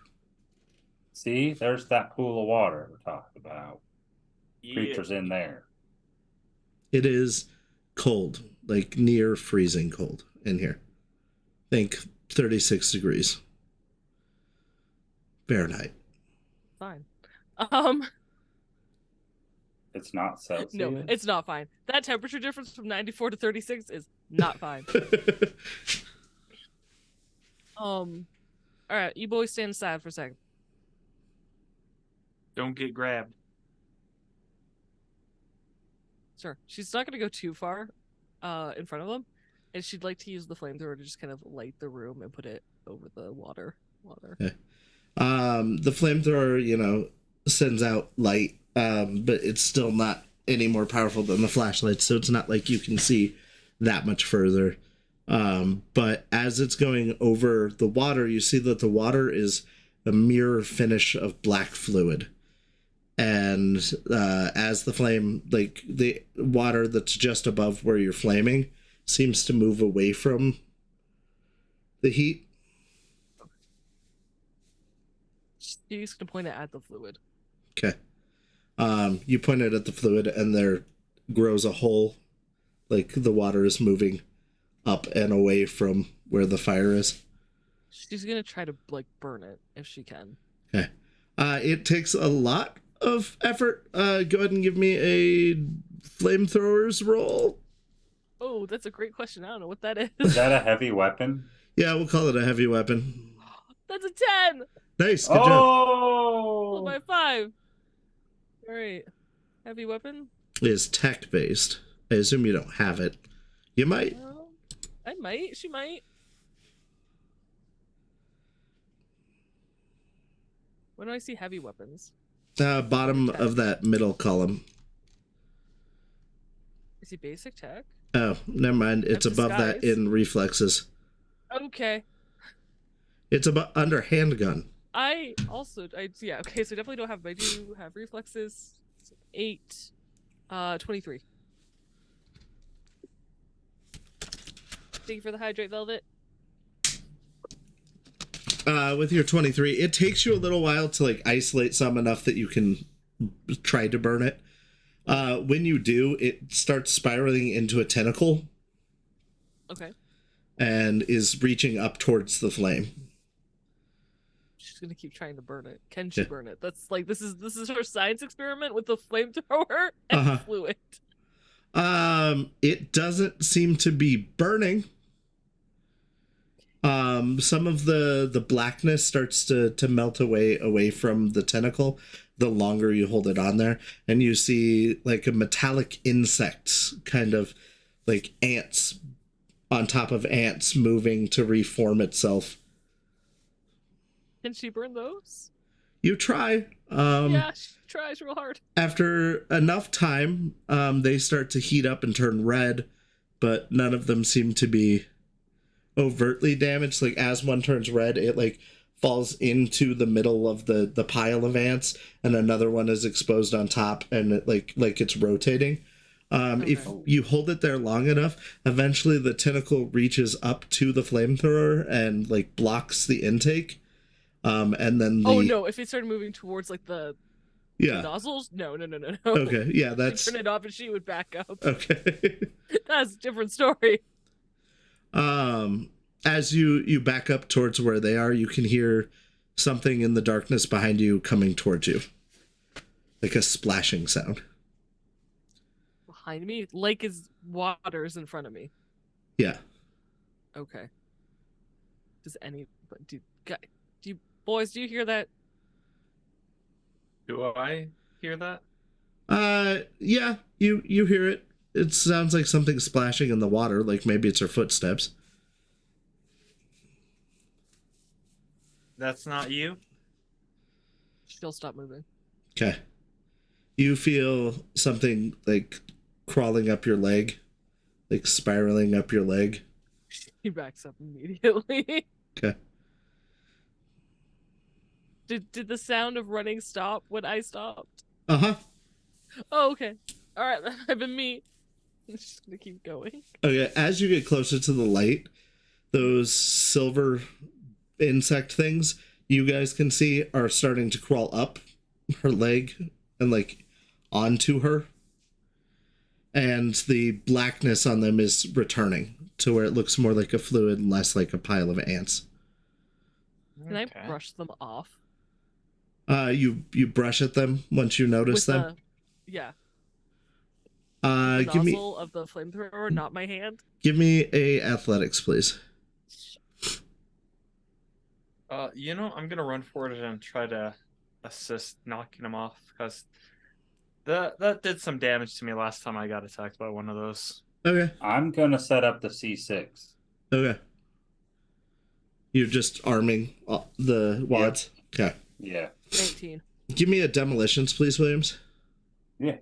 See, there's that pool of water we're talking about. Yeah. Creatures in there. It is cold, like near freezing cold in here. Think 36 degrees Fahrenheit. Fine. It's not Celsius. No, it's not fine. That temperature difference from 94 to 36 is not fine. All right, you boys stand aside for a second. Don't get grabbed. Sure. She's not going to go too far in front of them, and she'd like to use the flamethrower to just kind of light the room and put it over the water. Okay. The flamethrower, sends out light, but it's still not any more powerful than the flashlight, so it's not like you can see that much further. But as it's going over the water, you see that the water is a mirror finish of black fluid. And as the flame, like the water that's just above where you're flaming, seems to move away from the heat. She's going to point it at the fluid. Okay. You point it at the fluid and there grows a hole, like the water is moving up and away from where the fire is. She's going to try to, burn it if she can. Okay. It takes a lot of effort. Go ahead and give me a flamethrowers roll. Oh, that's a great question. I don't know what that is. Is that a heavy weapon? Yeah, we'll call it a heavy weapon. That's a 10! Nice, good job. Oh, by 5. All right. Heavy weapon? It is tech-based. I assume you don't have it. You might. Well, I might. She might. When do I see heavy weapons? Bottom of that middle column. Is he basic tech? Oh, never mind. It's above that in reflexes. Okay. It's under handgun. Okay, so I definitely don't have, but I do have reflexes. 8, 23. Thank you for the hydrate, Velvet. With your 23, it takes you a little while to like isolate some enough that you can try to burn it. When you do, it starts spiraling into a tentacle. Okay. And is reaching up towards the flame. She's gonna keep trying to burn it. Can she burn it? That's like this is her science experiment with the flamethrower and fluid. It doesn't seem to be burning. Some of the blackness starts to melt away from the tentacle the longer you hold it on there, and you see like a metallic insect, kind of like ants on top of ants moving to reform itself. Can she burn those? You try. Yeah, she tries real hard. After enough time, they start to heat up and turn red, but none of them seem to be overtly damaged. Like as one turns red, it like falls into the middle of the pile of ants, and another one is exposed on top, and it like it's rotating. If you hold it there long enough, eventually the tentacle reaches up to the flamethrower and like blocks the intake. And then oh no! If it started moving towards like the yeah nozzles, no. Okay, yeah, that's turn it off and she would back up. Okay, that's a different story. As you back up towards where they are, you can hear something in the darkness behind you coming towards you, like a splashing sound. Behind me, lake is waters in front of me. Yeah. Okay. Does any do you boys, do you hear that? Do I hear that? Yeah, you hear it. It sounds like something splashing in the water, like maybe it's her footsteps. That's not you? She'll stop moving. Okay. You feel something like crawling up your leg, like spiraling up your leg. She backs up immediately. Okay. Did the sound of running stop when I stopped? Uh-huh. Oh, okay. All right, I've been me. I'm just gonna keep going. Okay, as you get closer to the light, those silver insect things you guys can see are starting to crawl up her leg and like onto her. And the blackness on them is returning to where it looks more like a fluid and less like a pile of ants. Can I brush them off? You brush at them once you notice them? Yeah. The nozzle me of the flamethrower, not my hand. Give me a athletics, please. I'm gonna run forward and try to assist knocking him off, because that did some damage to me last time I got attacked by one of those. Okay. I'm gonna set up the C6. Okay. You're just arming the wads? Yep. Okay. Yeah. 19. Give me a demolitions, please, Williams. Yeah.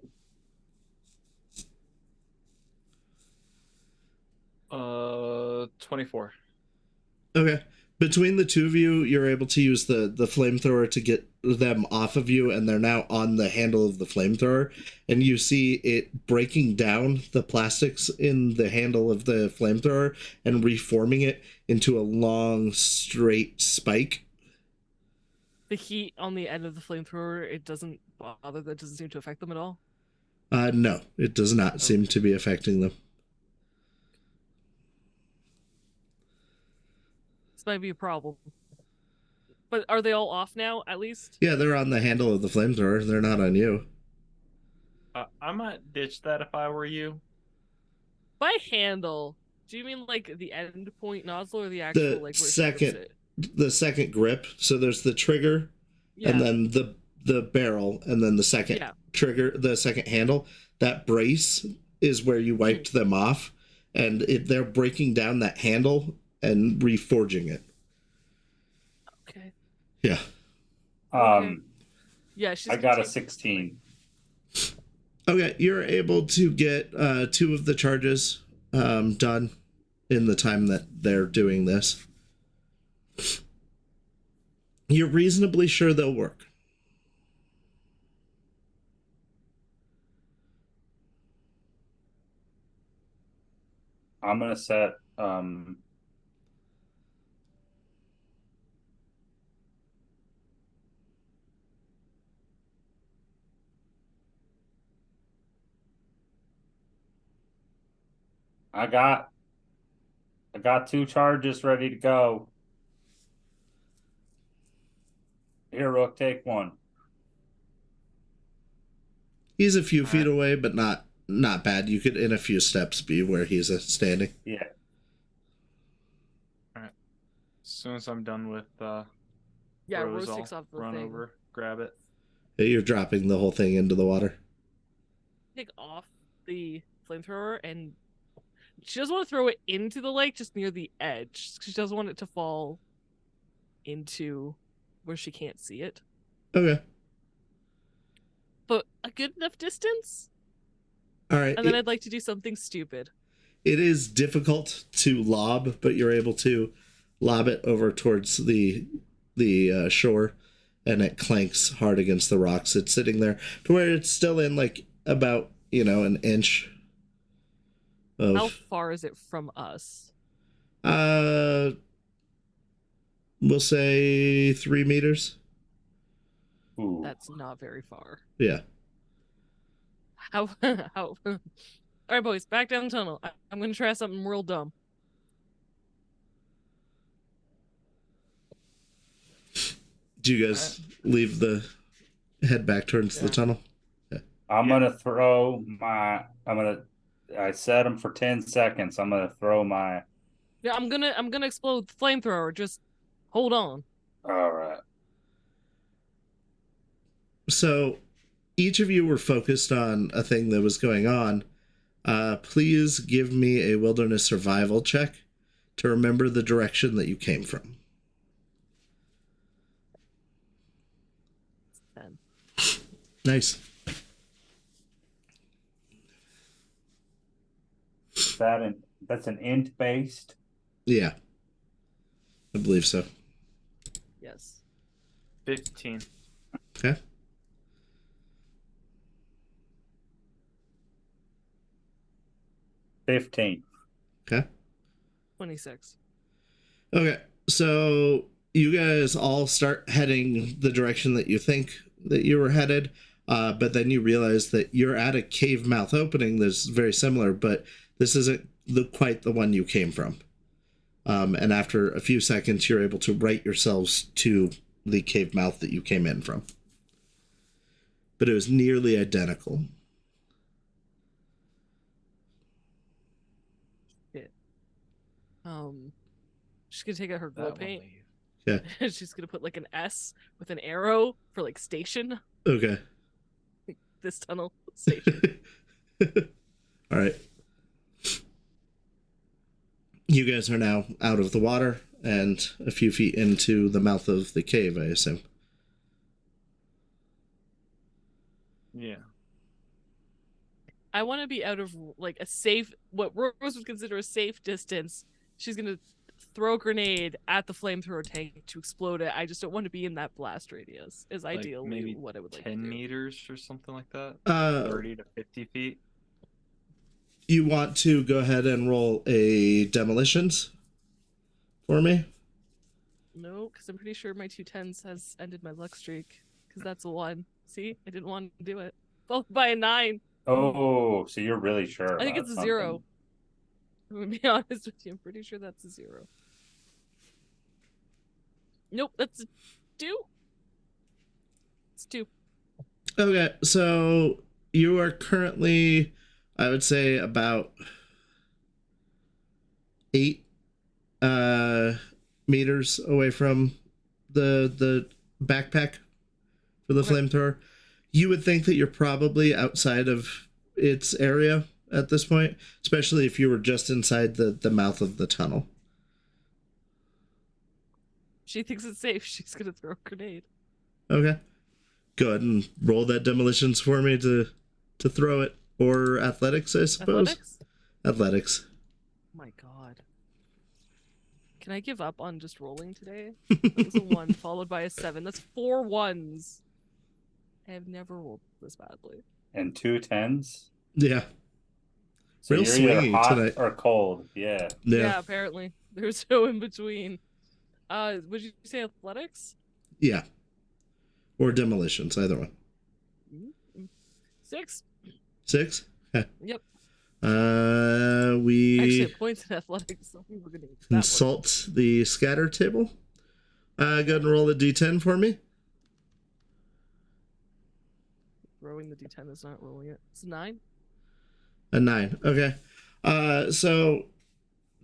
24. Okay. Between the two of you, you're able to use the flamethrower to get them off of you, and they're now on the handle of the flamethrower. And you see it breaking down the plastics in the handle of the flamethrower and reforming it into a long, straight spike. The heat on the end of the flamethrower, it doesn't bother, that doesn't seem to affect them at all? No, it does not seem to be affecting them. Might be a problem. But are they all off now, at least? Yeah, they're on the handle of the flamethrower. They're not on you. I might ditch that if I were you. By handle, do you mean like the end point nozzle or the actual like the second grip? So there's the trigger, and then the barrel, and then the second trigger, the second handle. That brace is where you wiped them off, and they're breaking down that handle and reforging it. Okay. Yeah. Yeah, I got a 16. Okay, you're able to get 2 of the charges done in the time that they're doing this. You're reasonably sure they'll work. I'm gonna set I got 2 charges ready to go. Here, Rook, take one. He's a few feet right. away, but not bad. You could, in a few steps, be where he's standing. Yeah. As soon as I'm done with Yeah, Rose, Rose takes I'll off the run thing. over, grab it. You're dropping the whole thing into the water. Take off the flamethrower, and she doesn't want to throw it into the lake, just near the edge. She doesn't want it to fall into where she can't see it. Okay. But a good enough distance. All right. And then I'd like to do something stupid. It is difficult to lob, but you're able to lob it over towards the shore, and it clanks hard against the rocks. It's sitting there to where it's still in like about, an inch of... How far is it from us? We'll say 3 meters. Ooh. That's not very far. Yeah. How? All right, boys, back down the tunnel. I'm gonna try something real dumb. Do you guys leave the head back towards the tunnel? I'm gonna throw my. I set them for 10 seconds. I'm gonna throw my. Yeah, I'm gonna explode the flamethrower. Just hold on. All right. So, each of you were focused on a thing that was going on. Please give me a wilderness survival check to remember the direction that you came from. 10. Nice. That's an int based. Yeah. I believe so. Yes. 15. Okay. 15. Okay. 26. Okay. So you guys all start heading the direction that you think that you were headed, but then you realize that you're at a cave mouth opening that's very similar, but this isn't quite the one you came from. And after a few seconds, you're able to right yourselves to the cave mouth that you came in from. But it was nearly identical. She's gonna take out her glow That paint. one Yeah. And she's gonna put like an S with an arrow for like station. Okay. This tunnel station. All right. You guys are now out of the water and a few feet into the mouth of the cave, I assume. Yeah. I want to be out of like a safe, what Rose would consider a safe distance. She's gonna throw a grenade at the flamethrower tank to explode it. I just don't want to be in that blast radius. Is Like ideally maybe what I would like to 10 do. meters or something like that. 30 to 50 feet. You want to go ahead and roll a demolitions for me? No, because I'm pretty sure my 2 10s has ended my luck streak. Because that's a 1. See, I didn't want to do it. Followed by a 9. Oh, so you're really sure? I think about it's a something. 0. I'm gonna be honest with you. I'm pretty sure that's a 0. Nope, that's a 2. It's 2. Okay, so you are currently, I would say, about 8 meters away from the backpack for the Okay. flamethrower. You would think that you're probably outside of its area at this point, especially if you were just inside the mouth of the tunnel. She thinks it's safe. She's gonna throw a grenade. Okay. Go ahead and roll that demolitions for me to throw it. Or athletics, I suppose. Athletics? Athletics. Oh my god. Can I give up on just rolling today? That was a 1 followed by a 7. That's 4 1s. I have never rolled this badly. And 2 10s. Yeah. So Real you're either swingy hot tonight. or cold. Yeah. Yeah, apparently. There's no in between. Would you say athletics? Yeah. Or demolitions, either one. 6. 6? Heh. Yep. We Actually, it points in athletics. So we're gonna use that one. consult the scatter table. Go ahead and roll a d10 for me. Throwing the d10 is not rolling it. It's 9. A 9. Okay. So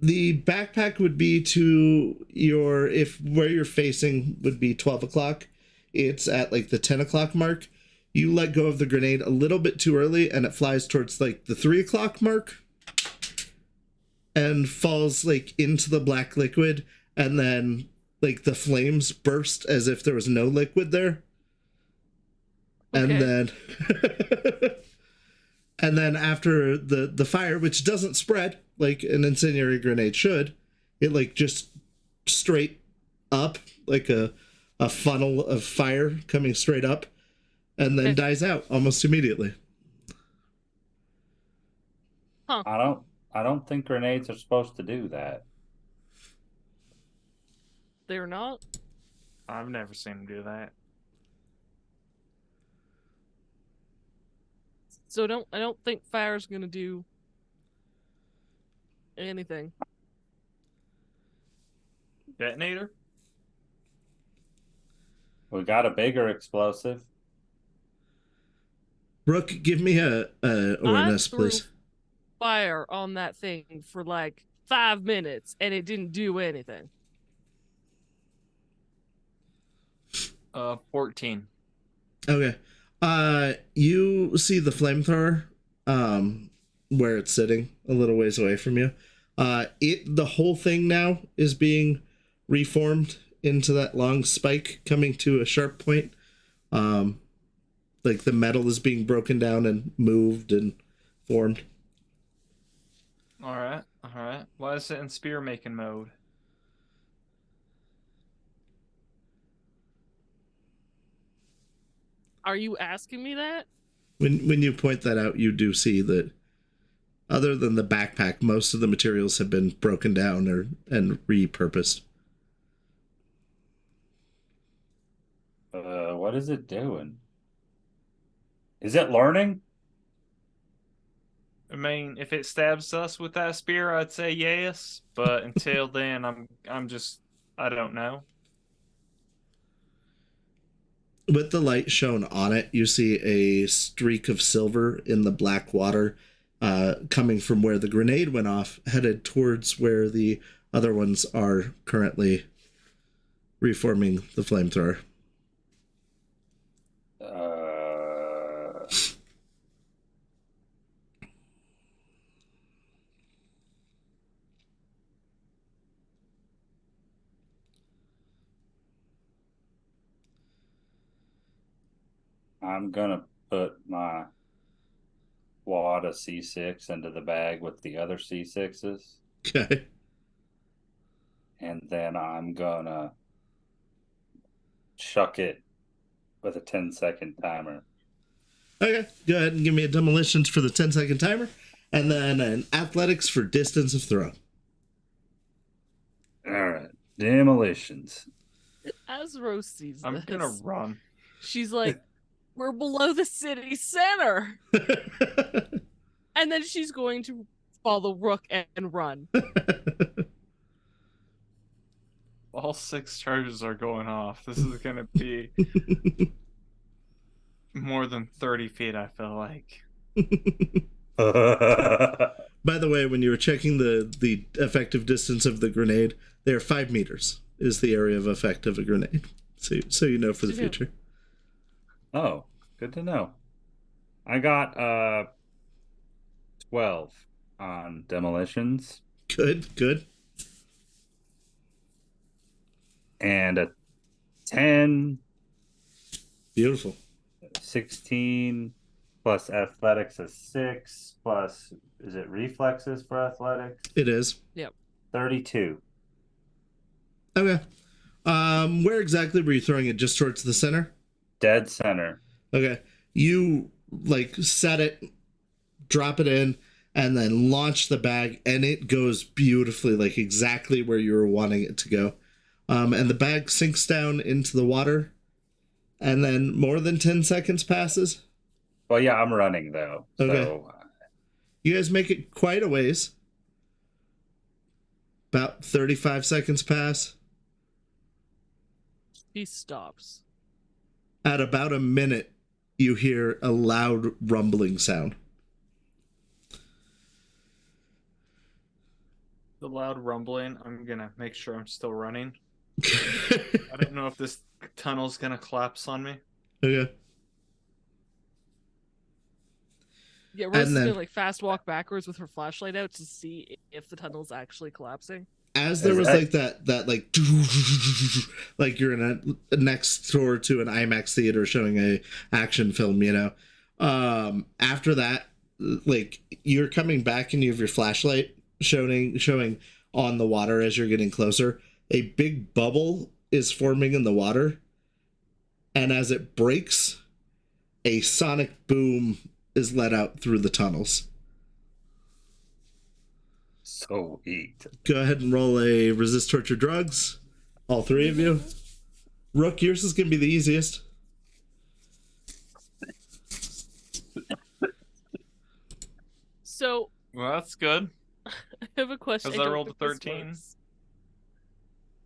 the backpack would be to your, if where you're facing would be 12 o'clock. It's at like the 10 o'clock mark. You let go of the grenade a little bit too early and it flies towards like the 3 o'clock mark and falls like into the black liquid, and then like the flames burst as if there was no liquid there. Okay. And then and then after the fire, which doesn't spread like an incendiary grenade should, it like just straight up like a funnel of fire coming straight up, and then dies out almost immediately. Huh. I don't think grenades are supposed to do that. They're not. I've never seen him do that. So I don't think fire's gonna do anything. Detonator? We got a bigger explosive. Rook, give me a awareness, I threw please. fire on that thing for like 5 minutes and it didn't do anything. 14. Okay. You see the flamethrower, where it's sitting a little ways away from you. The whole thing now is being reformed into that long spike coming to a sharp point. Like the metal is being broken down and moved and formed. All right. Why is it in spear making mode? Are you asking me that? When you point that out, you do see that other than the backpack, most of the materials have been broken down and repurposed. What is it doing? Is it learning? I mean, if it stabs us with that spear, I'd say yes. But until then, I don't know. With the light shown on it, you see a streak of silver in the black water, coming from where the grenade went off, headed towards where the other ones are currently reforming the flamethrower. I'm gonna put my wad of C6 into the bag with the other C6s. Okay. And then I'm gonna chuck it with a 10-second timer. Okay, go ahead and give me a demolitions for the 10-second timer, and then an athletics for distance of throw. All right, demolitions. As Rose sees I'm this, gonna run. she's like, we're below the city center. And then she's going to follow Rook and run. All 6 charges are going off. This is gonna be more than 30 feet, I feel like. By the way, when you were checking the effective distance of the grenade, they are 5 meters is the area of effect of a grenade. So you know for the future. Oh, good to know. I got 12 on demolitions. Good. And a 10. Beautiful. 16 plus athletics is 6 plus, is it reflexes for athletics? It is. Yep. 32. Okay. Where exactly were you throwing it? Just towards the center? Dead center. Okay. You like set it, drop it in, and then launch the bag, and it goes beautifully, like exactly where you were wanting it to go. And the bag sinks down into the water, and then more than 10 seconds passes. Well, yeah, I'm running though. Okay. So You guys make it quite a ways. About 35 seconds pass. He stops. At about a minute, you hear a loud rumbling sound. The loud rumbling, I'm gonna make sure I'm still running. I don't know if this tunnel's gonna collapse on me. Okay. Yeah, Rose is then- gonna like fast walk backwards with her flashlight out to see if the tunnel's actually collapsing. As there was like that like like you're in a next door to an IMAX theater showing a action film, you know. After that, like you're coming back and you have your flashlight showing on the water as you're getting closer. A big bubble is forming in the water, and as it breaks, a sonic boom is let out through the tunnels. Sweet. Go ahead and roll a resist torture drugs. All three of you. Rook, yours is going to be the easiest. So Well, that's good. I have a question. Because I don't rolled a think this 13. works.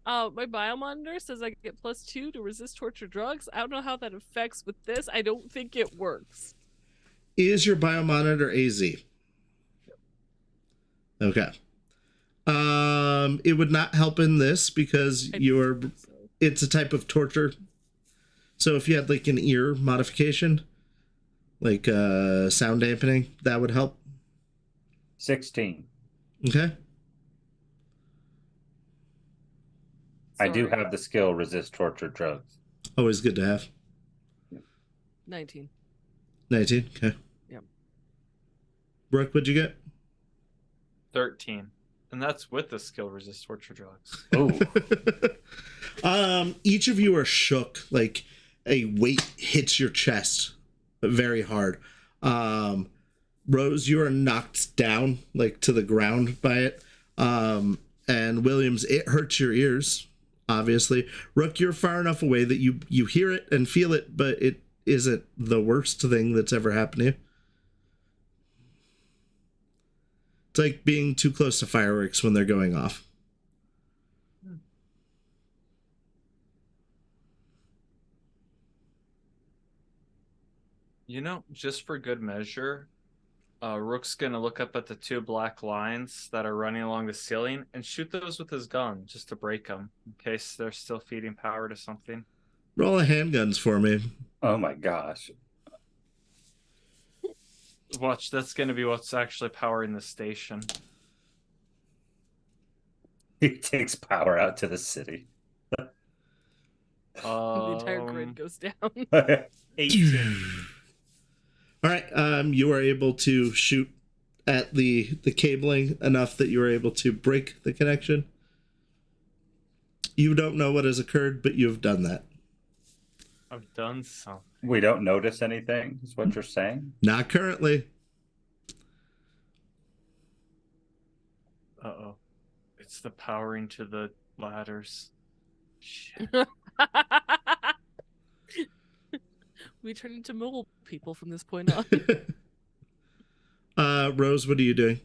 My biomonitor says I get +2 to resist torture drugs. I don't know how that affects with this. I don't think it works. Is your biomonitor AZ? Okay. It would not help in this because it's a type of torture. So if you had like an ear modification, like sound dampening, that would help. 16. Okay. I do Sorry. have the skill resist torture drugs. Always good to have. 19. 19. Okay. Yep. Brooke, what'd you get? 13. And that's with the skill resist torture drugs. Oh, Each of you are shook, like a weight hits your chest very hard. Rose, you are knocked down like to the ground by it. And Williams, it hurts your ears, obviously. Rook, you're far enough away that you hear it and feel it, but it isn't the worst thing that's ever happened to you. It's like being too close to fireworks when they're going off. You know, just for good measure, Rook's gonna look up at the two black lines that are running along the ceiling and shoot those with his gun just to break them in case they're still feeding power to something. Roll a handguns for me. oh my gosh. Watch, that's gonna be what's actually powering the station. He takes power out to the city. The entire grid goes down. 18. All right, you are able to shoot at the cabling enough that you are able to break the connection. You don't know what has occurred, but you have done that. I've done something. We don't notice anything, is what you're saying? Not currently. Uh-oh. It's the powering to the ladders. Shit. We turn into mole people from this point on. Rose, what are you doing?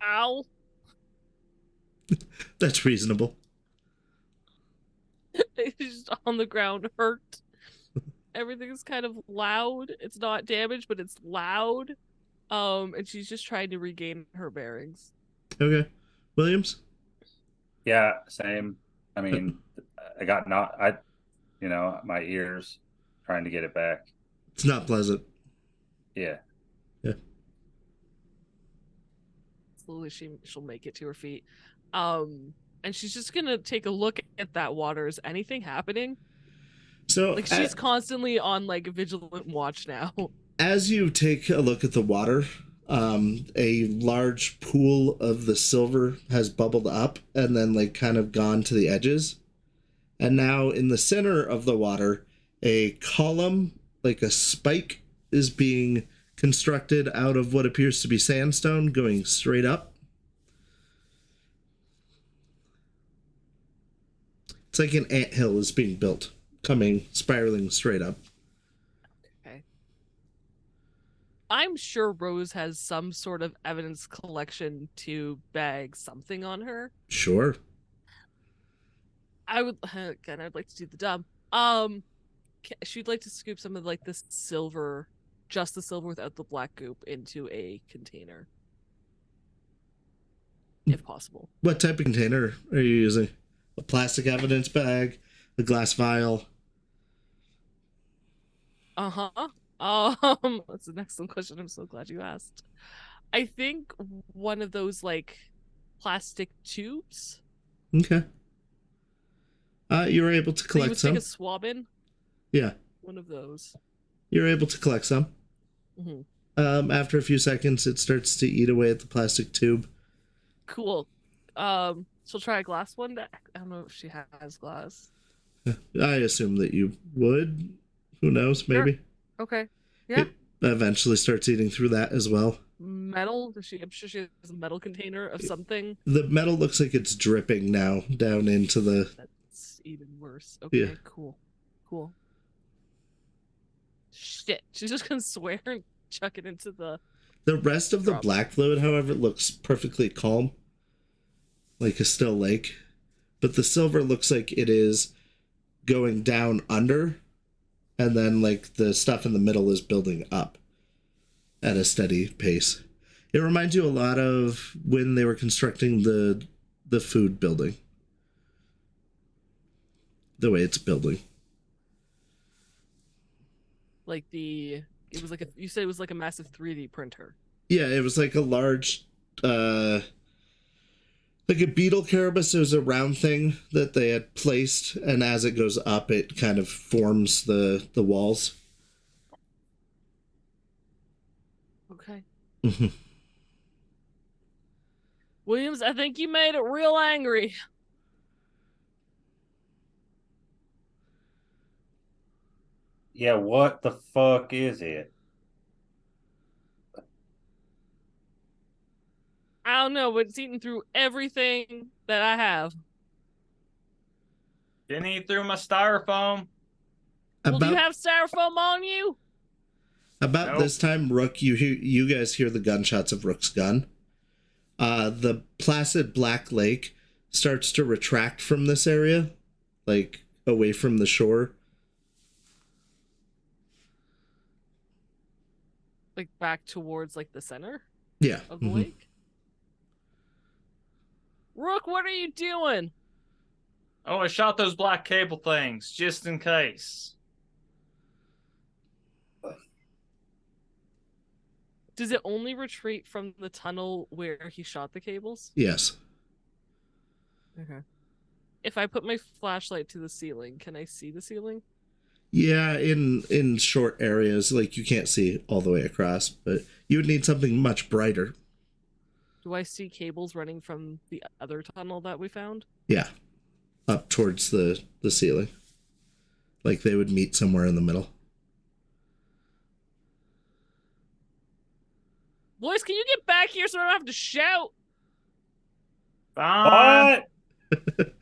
Ow. That's reasonable. It's just on the ground, hurt. Everything's kind of loud. It's not damaged, but it's loud. And she's just trying to regain her bearings. Okay. Williams? Yeah, same. I mean, I got my ears trying to get it back. It's not pleasant. Yeah. Slowly she'll make it to her feet. And she's just gonna take a look at that water. Is anything happening? So Like she's constantly on like vigilant watch now. as you take a look at the water, a large pool of the silver has bubbled up and then like kind of gone to the edges. And now in the center of the water, a column, like a spike, is being constructed out of what appears to be sandstone going straight up. It's like an anthill is being built, spiraling straight up. Okay. I'm sure Rose has some sort of evidence collection to bag something on her. Sure. I would again. I'd like to do the dumb. She'd like to scoop some of like the silver, just the silver without the black goop, into a container, if possible. What type of container are you using? A plastic evidence bag, a glass vial? That's an excellent question. I'm so glad you asked. I think one of those like plastic tubes. Okay. You were able to You collect would some. stick a swab in. Yeah. One of those. You're able to collect some. Mm-hmm. After a few seconds, it starts to eat away at the plastic tube. Cool. She'll try a glass one. I don't know if she has glass. I assume that you would. Who knows? Maybe. Sure. Okay. Yeah. It eventually starts eating through that as well. Metal? I'm sure she has a metal container of something. The metal looks like it's dripping now down into the... That's even worse. Okay, Yeah. Cool. Shit. She's just gonna swear and chuck it into the... The rest of the black fluid, however, looks perfectly calm. Like a still lake. But the silver looks like it is going down under, and then like the stuff in the middle is building up at a steady pace. It reminds you a lot of when they were constructing the food building. The way it's building. Like it was like you said it was like a massive 3D printer. Yeah, it was like a large like a beetle carapace. It was a round thing that they had placed, and as it goes up, it kind of forms the walls. Okay. Mm-hmm. Williams, I think you made it real angry. Yeah, what the fuck is it? I don't know, but it's eating through everything that I have. Didn't eat through my styrofoam. Well, do you have styrofoam on you? About this time, Rook, you guys hear the gunshots of Rook's gun. The placid black lake starts to retract from this area, like away from the shore. Like back towards like the center? Yeah. Of the lake? Rook, what are you doing? Oh, I shot those black cable things just in case. Does it only retreat from the tunnel where he shot the cables? Yes. Okay. If I put my flashlight to the ceiling, can I see the ceiling? Yeah, in short areas, like you can't see all the way across, but you would need something much brighter. Do I see cables running from the other tunnel that we found? Yeah. Up towards the ceiling. Like they would meet somewhere in the middle. Boys, can you get back here so I don't have to shout? Fine. What?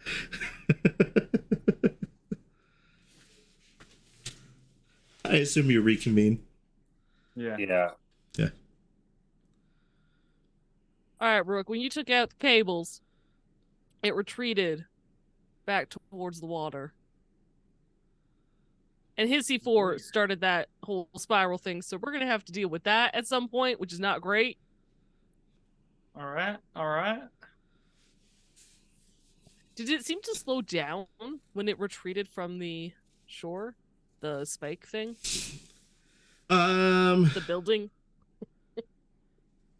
I assume you reconvene. Yeah. Yeah. Yeah. All right, Rook, when you took out the cables, it retreated back towards the water. And his C4 started that whole spiral thing, so we're going to have to deal with that at some point, which is not great. All right. Did it seem to slow down when it retreated from the shore? The spike thing? The building?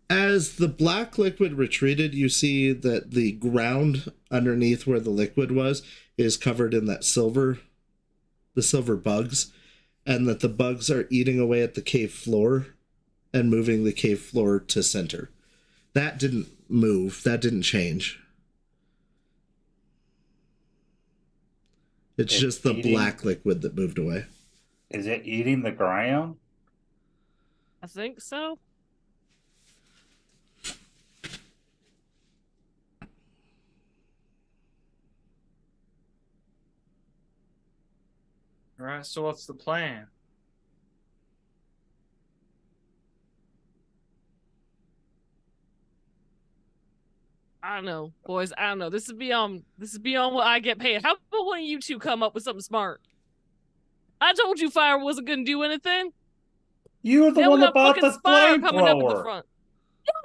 As the black liquid retreated, you see that the ground underneath where the liquid was is covered in the silver bugs, and that the bugs are eating away at the cave floor and moving the cave floor to center. That didn't move. That didn't change. It's just the black liquid that moved away. Is it eating the ground? I think so. All right, so what's the plan? I don't know, boys. I don't know. This is beyond what I get paid. How about one of you two come up with something smart? I told you fire wasn't gonna do anything. You're the Now one we that got bought fucking the fire coming up in the flamethrower. front.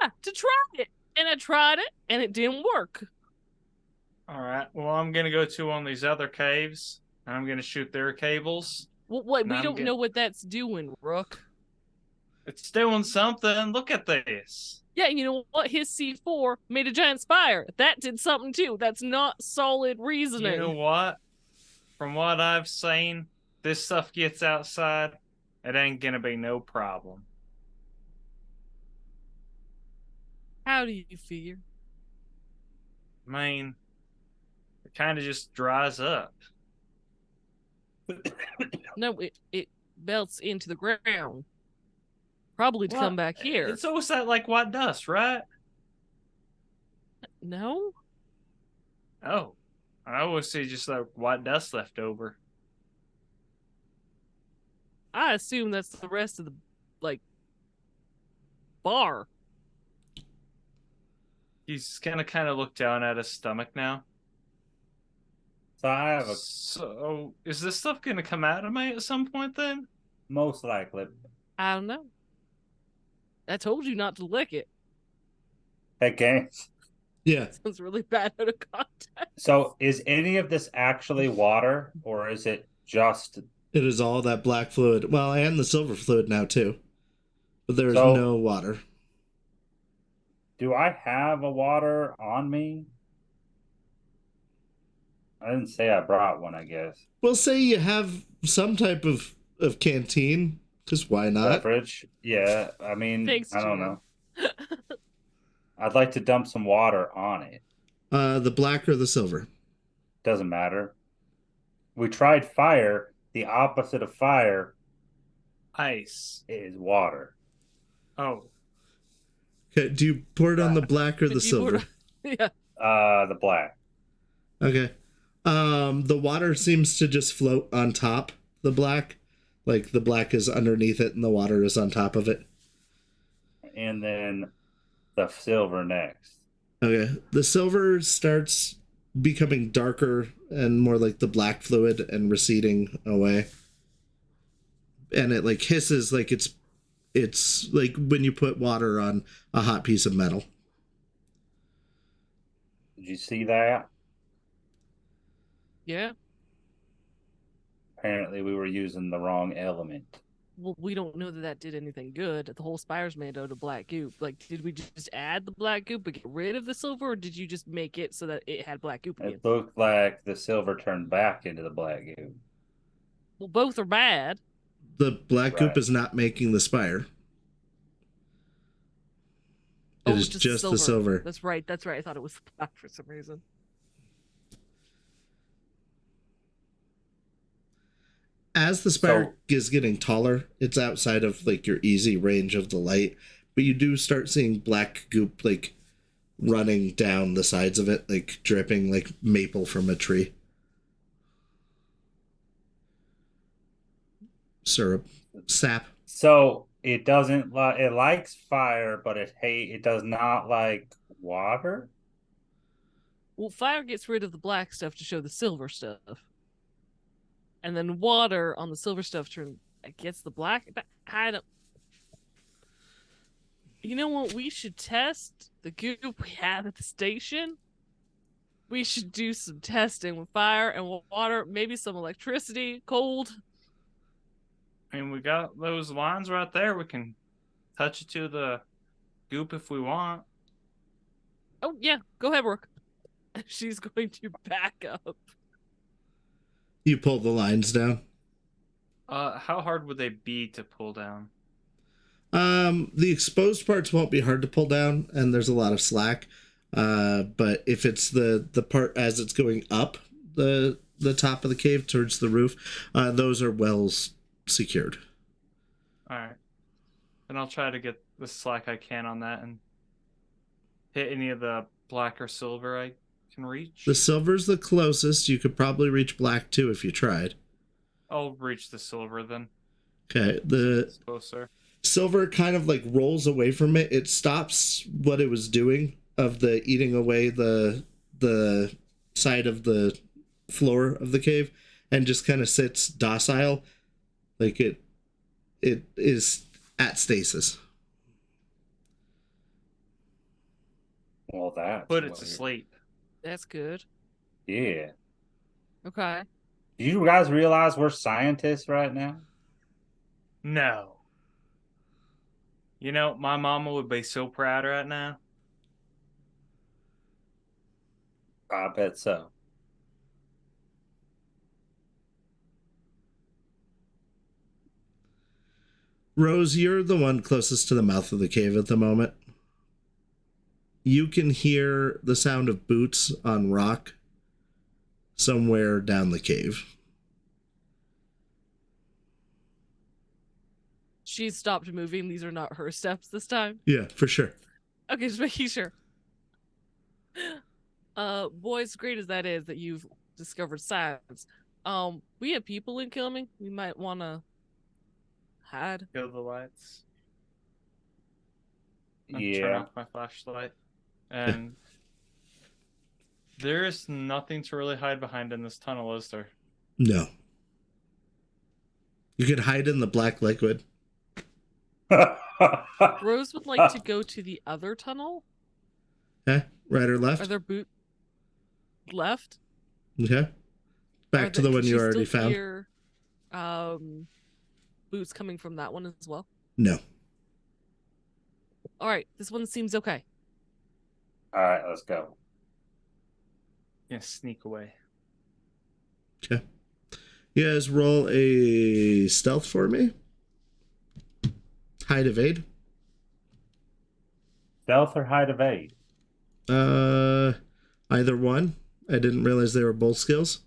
Yeah, to try it. And I tried it, and it didn't work. All right. Well, I'm gonna go to one of these other caves, and I'm gonna shoot their cables. Well, what? We I'm don't get- know what that's doing, Rook. It's doing something. Look at this. Yeah, you know what? His C4 made a giant spire. That did something too. That's not solid reasoning. You know what? From what I've seen, this stuff gets outside, it ain't gonna be no problem. How do you figure? I mean, it kind of just dries up. No, it melts into the ground. Probably to come back here. It's always that like white dust, right? No? Oh, I always see just like white dust left over. I assume that's the rest of the, bar. He's gonna kind of look down at his stomach now. So I have a So, is this stuff gonna come out of me at some point then? most likely. I don't know. I told you not to lick it. Hey, games. Yeah. Sounds really bad out of context. So is any of this actually water, or is it just? It is all that black fluid. Well, and the silver fluid now, too. But there is So- no water. Do I have a water on me? I didn't say I brought one, I guess. We'll say you have some type of canteen, because why not? Beverage? Yeah, I mean, Thanks, I don't Gino. know. I'd like to dump some water on it. The black or the silver? Doesn't matter. We tried fire. The opposite of fire Ice. is water. Oh, Okay, do you pour it on the black or the Did you silver? Yeah. The black. Okay. The water seems to just float on top the black. Like the black is underneath it and the water is on top of it. And then the silver next. Okay. The silver starts becoming darker and more like the black fluid and receding away. And it like hisses like it's like when you put water on a hot piece of metal. Did you see that? Yeah. Apparently we were using the wrong element. Well, we don't know that that did anything good. The whole spire's made out of black goop. Like, did we just add the black goop and get rid of the silver, or did you just make it so that it had black goop again? It looked like the silver turned back into the black goo. Well, both are bad. The black goop Right. is not making the spire. It Oh, is just the silver. That's right. That's right. I thought it was black for some reason. As the spire So- is getting taller, it's outside of like your easy range of the light, but you do start seeing black goop like running down the sides of it, like dripping like maple from a tree. Syrup, sap. So it doesn't like it likes fire, but it does not like water. Well, fire gets rid of the black stuff to show the silver stuff. And then water on the silver stuff gets the black. I don't. You know what? We should test the goop we have at the station. We should do some testing with fire and water, maybe some electricity, cold. I mean, we got those lines right there. We can touch it to the goop if we want. Oh, yeah. Go ahead, Rook. She's going to back up. You pull the lines down. How hard would they be to pull down? The exposed parts won't be hard to pull down, and there's a lot of slack. But if it's the part as it's going up the top of the cave towards the roof, those are wells secured. All right. Then I'll try to get the slack I can on that and hit any of the black or silver I can reach. The silver's the closest. You could probably reach black too if you tried. I'll reach the silver then. Okay, the It's closer. silver kind of like rolls away from it. It stops what it was doing of the eating away the side of the floor of the cave, and just kind of sits docile, like it is at stasis. Well, that's Put it weird. to sleep. That's good. Yeah. Okay. Do you guys realize we're scientists right now? No. You know, my mama would be so proud right now. I bet so. Rose, you're the one closest to the mouth of the cave at the moment. You can hear the sound of boots on rock somewhere down the cave. She's stopped moving. These are not her steps this time. Yeah, for sure. Okay, just making sure. Boys, great as that is that you've discovered science. We have people incoming. We might want to hide. Kill the lights. And turn Yeah. off my flashlight. And there is nothing to really hide behind in this tunnel, is there? No. You could hide in the black liquid. Rose would like to go to the other tunnel. Okay, right or Are left? there boot left? Okay. Back to the one you already found. Hear, boots coming from that one as well. No. All right, this one seems okay. All right, let's go. Yeah, sneak away. Okay. You guys roll a stealth for me. Hide evade. Stealth or hide evade? Either one. I didn't realize they were both skills.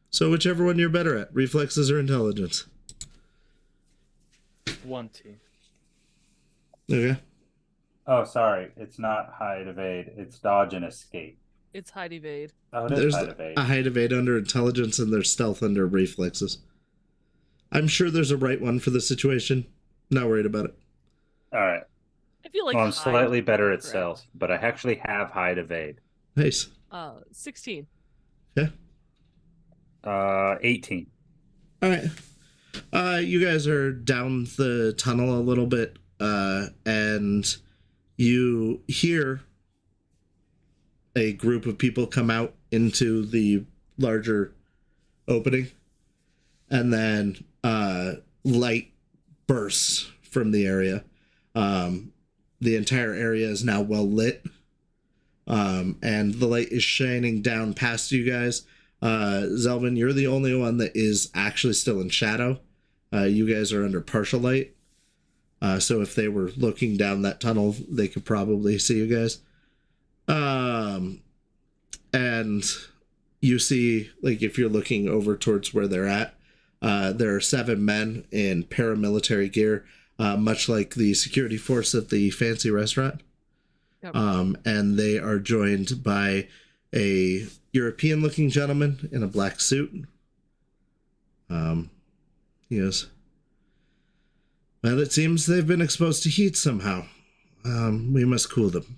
So whichever one you're better at, reflexes or intelligence. 20. Okay. Oh, sorry. It's not hide evade. It's dodge and escape. It's hide evade. Oh, it is There's hide evade. a hide evade under intelligence and there's stealth under reflexes. I'm sure there's a right one for the situation. Not worried about it. All right. I feel like Well, I'm hide slightly better at correct. stealth, but I actually have hide evade. Nice. 16. Yeah. 18. All right. You guys are down the tunnel a little bit, and you hear a group of people come out into the larger opening, and then light bursts from the area. The entire area is now well lit, and the light is shining down past you guys. Zelvin, you're the only one that is actually still in shadow. You guys are under partial light. So if they were looking down that tunnel, they could probably see you guys. And you see, like, if you're looking over towards where they're at, there are 7 men in paramilitary gear, much like the security force at the fancy restaurant. Yep. And they are joined by a European-looking gentleman in a black suit. He goes, well, it seems they've been exposed to heat somehow. We must cool them.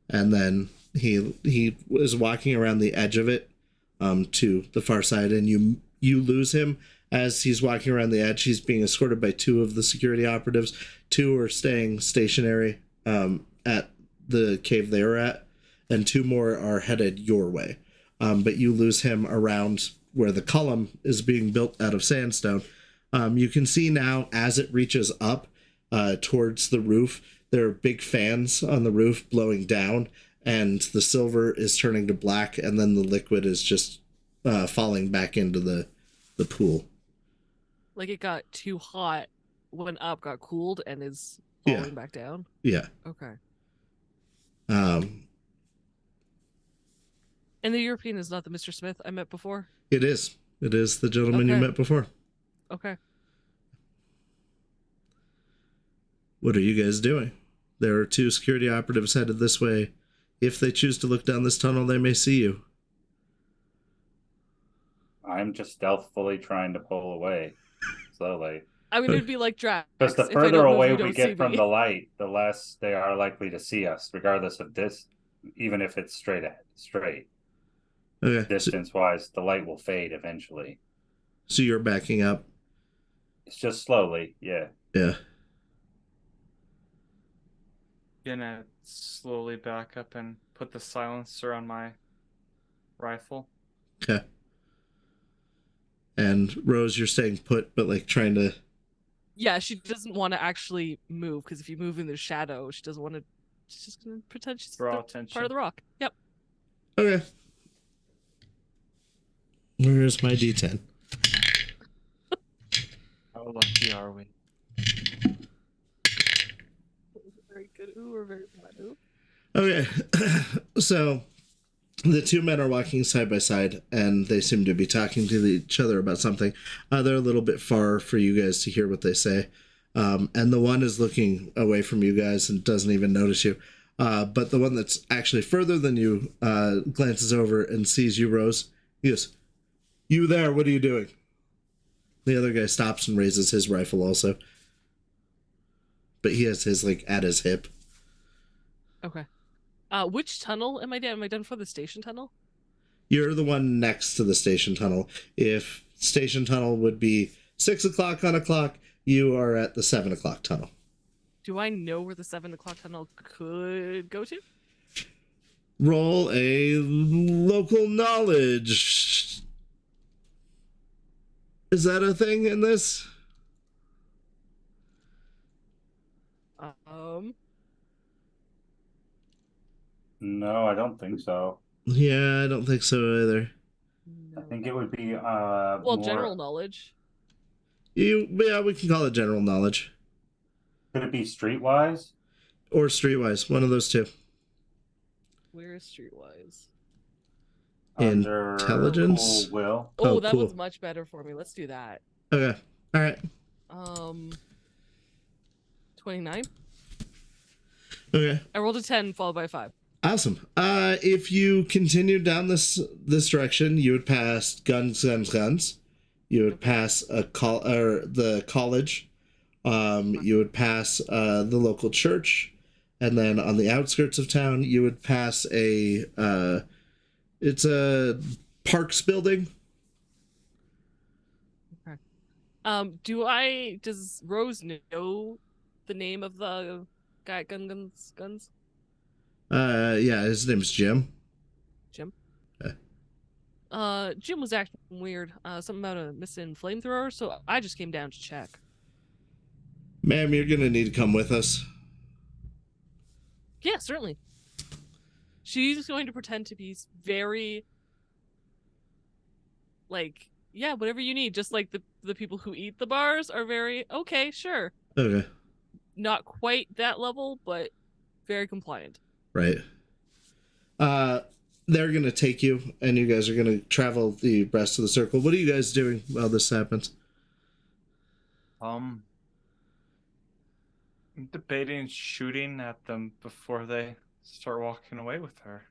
And then he was walking around the edge of it, to the far side, and you lose him as he's walking around the edge. He's being escorted by 2 of the security operatives. 2 are staying stationary at the cave they were at, and 2 more are headed your way. But you lose him around where the column is being built out of sandstone. You can see now, as it reaches up towards the roof, there are big fans on the roof blowing down, and the silver is turning to black, and then the liquid is just falling back into the pool. Like it got too hot, went up, got cooled, and is falling back down? Yeah. Okay. Um, And the European is not the Mr. Smith I met before? it is. It is the gentleman you Okay. met before. Okay. What are you guys doing? There are 2 security operatives headed this way. If they choose to look down this tunnel, they may see you. I'm just stealthfully trying to pull away slowly. I mean, it'd be like Drax. Because the If I further don't move, away you we don't get see from me. the light, the less they are likely to see us, regardless of this, even if it's straight ahead, straight. Okay. Distance wise, the light will fade eventually. So you're backing up. It's just slowly, yeah. Yeah. Gonna slowly back up and put the silencer on my rifle. Okay. And Rose, you're staying put, but like trying to. Yeah, she doesn't want to actually move because if you move in the shadow, she doesn't want to. She's just gonna pretend she's Draw the attention. part of the rock. Yep. Okay. Where's my D10? How lucky are we? Very good. Ooh, or very bad. Ooh. Okay. So the two men are walking side by side, and they seem to be talking to each other about something. They're a little bit far for you guys to hear what they say. And the one is looking away from you guys and doesn't even notice you. But the one that's actually further than you glances over and sees you, Rose. He goes, "You there, what are you doing?" The other guy stops and raises his rifle also. But he has his, like, at his hip. Okay. Which tunnel am I done? Am I done for the station tunnel? You're the one next to the station tunnel. If station tunnel would be 6 o'clock on a clock, you are at the 7 o'clock tunnel. Do I know where the 7 o'clock tunnel could go to? Roll a local knowledge. Is that a thing in this? No, I don't think so. Yeah, I don't think so either. I think it would be Well, more... general knowledge. Yeah, we can call it general knowledge. Could it be streetwise? Or streetwise, one of those two. Where is streetwise? Under Intelligence? cool will. Oh, that cool. one's much better for me. Let's do that. Okay, alright. 29. Okay. I rolled a 10 followed by a 5. Awesome. If you continue down this direction, you would pass guns. You would pass the college. You would pass the local church, and then on the outskirts of town, you would pass it's a parks building. Okay. Does Rose know the name of the guy at guns? Yeah, his name's Jim. Jim? Yeah. Jim was acting weird. Something about a missing flamethrower, so I just came down to check. Ma'am, you're gonna need to come with us. Yeah, certainly. She's going to pretend to be very, like, yeah, whatever you need. Just like the people who eat the bars are very, okay, sure. Okay. Not quite that level, but very compliant. Right. They're gonna take you, and you guys are gonna travel the rest of the circle. What are you guys doing while this happens? I'm debating shooting at them before they start walking away with her.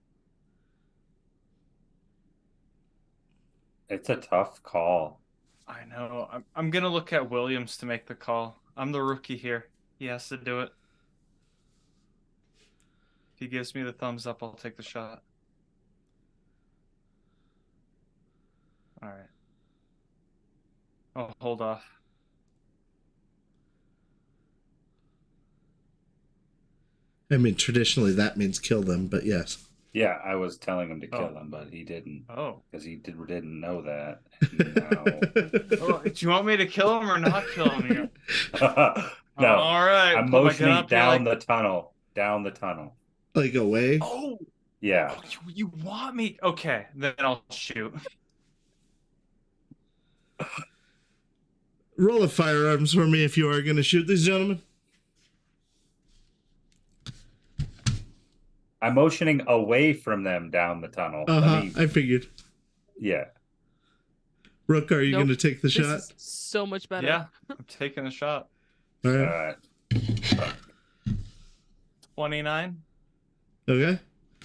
It's a tough call. I know. I'm gonna look at Williams to make the call. I'm the rookie here. He has to do it. If he gives me the thumbs up, I'll take the shot. All right. I'll hold off. I mean, traditionally that means kill them, but yes. Yeah, I was telling him to kill Oh. him, but he didn't. Oh. Because he didn't know that. Oh, do you want me to kill him or not kill him? No. All right. I'm Put my gun motioning up, you're down like, the tunnel. Down the tunnel. Like away? Oh, Yeah. you want me? Okay, then I'll shoot. Roll of firearms for me if you are going to shoot these gentlemen. I'm motioning away from them down the tunnel. I figured. Yeah. Rook, are you Nope. going to take the This shot? is so much better. Yeah, I'm taking the shot. All right. 29. Okay.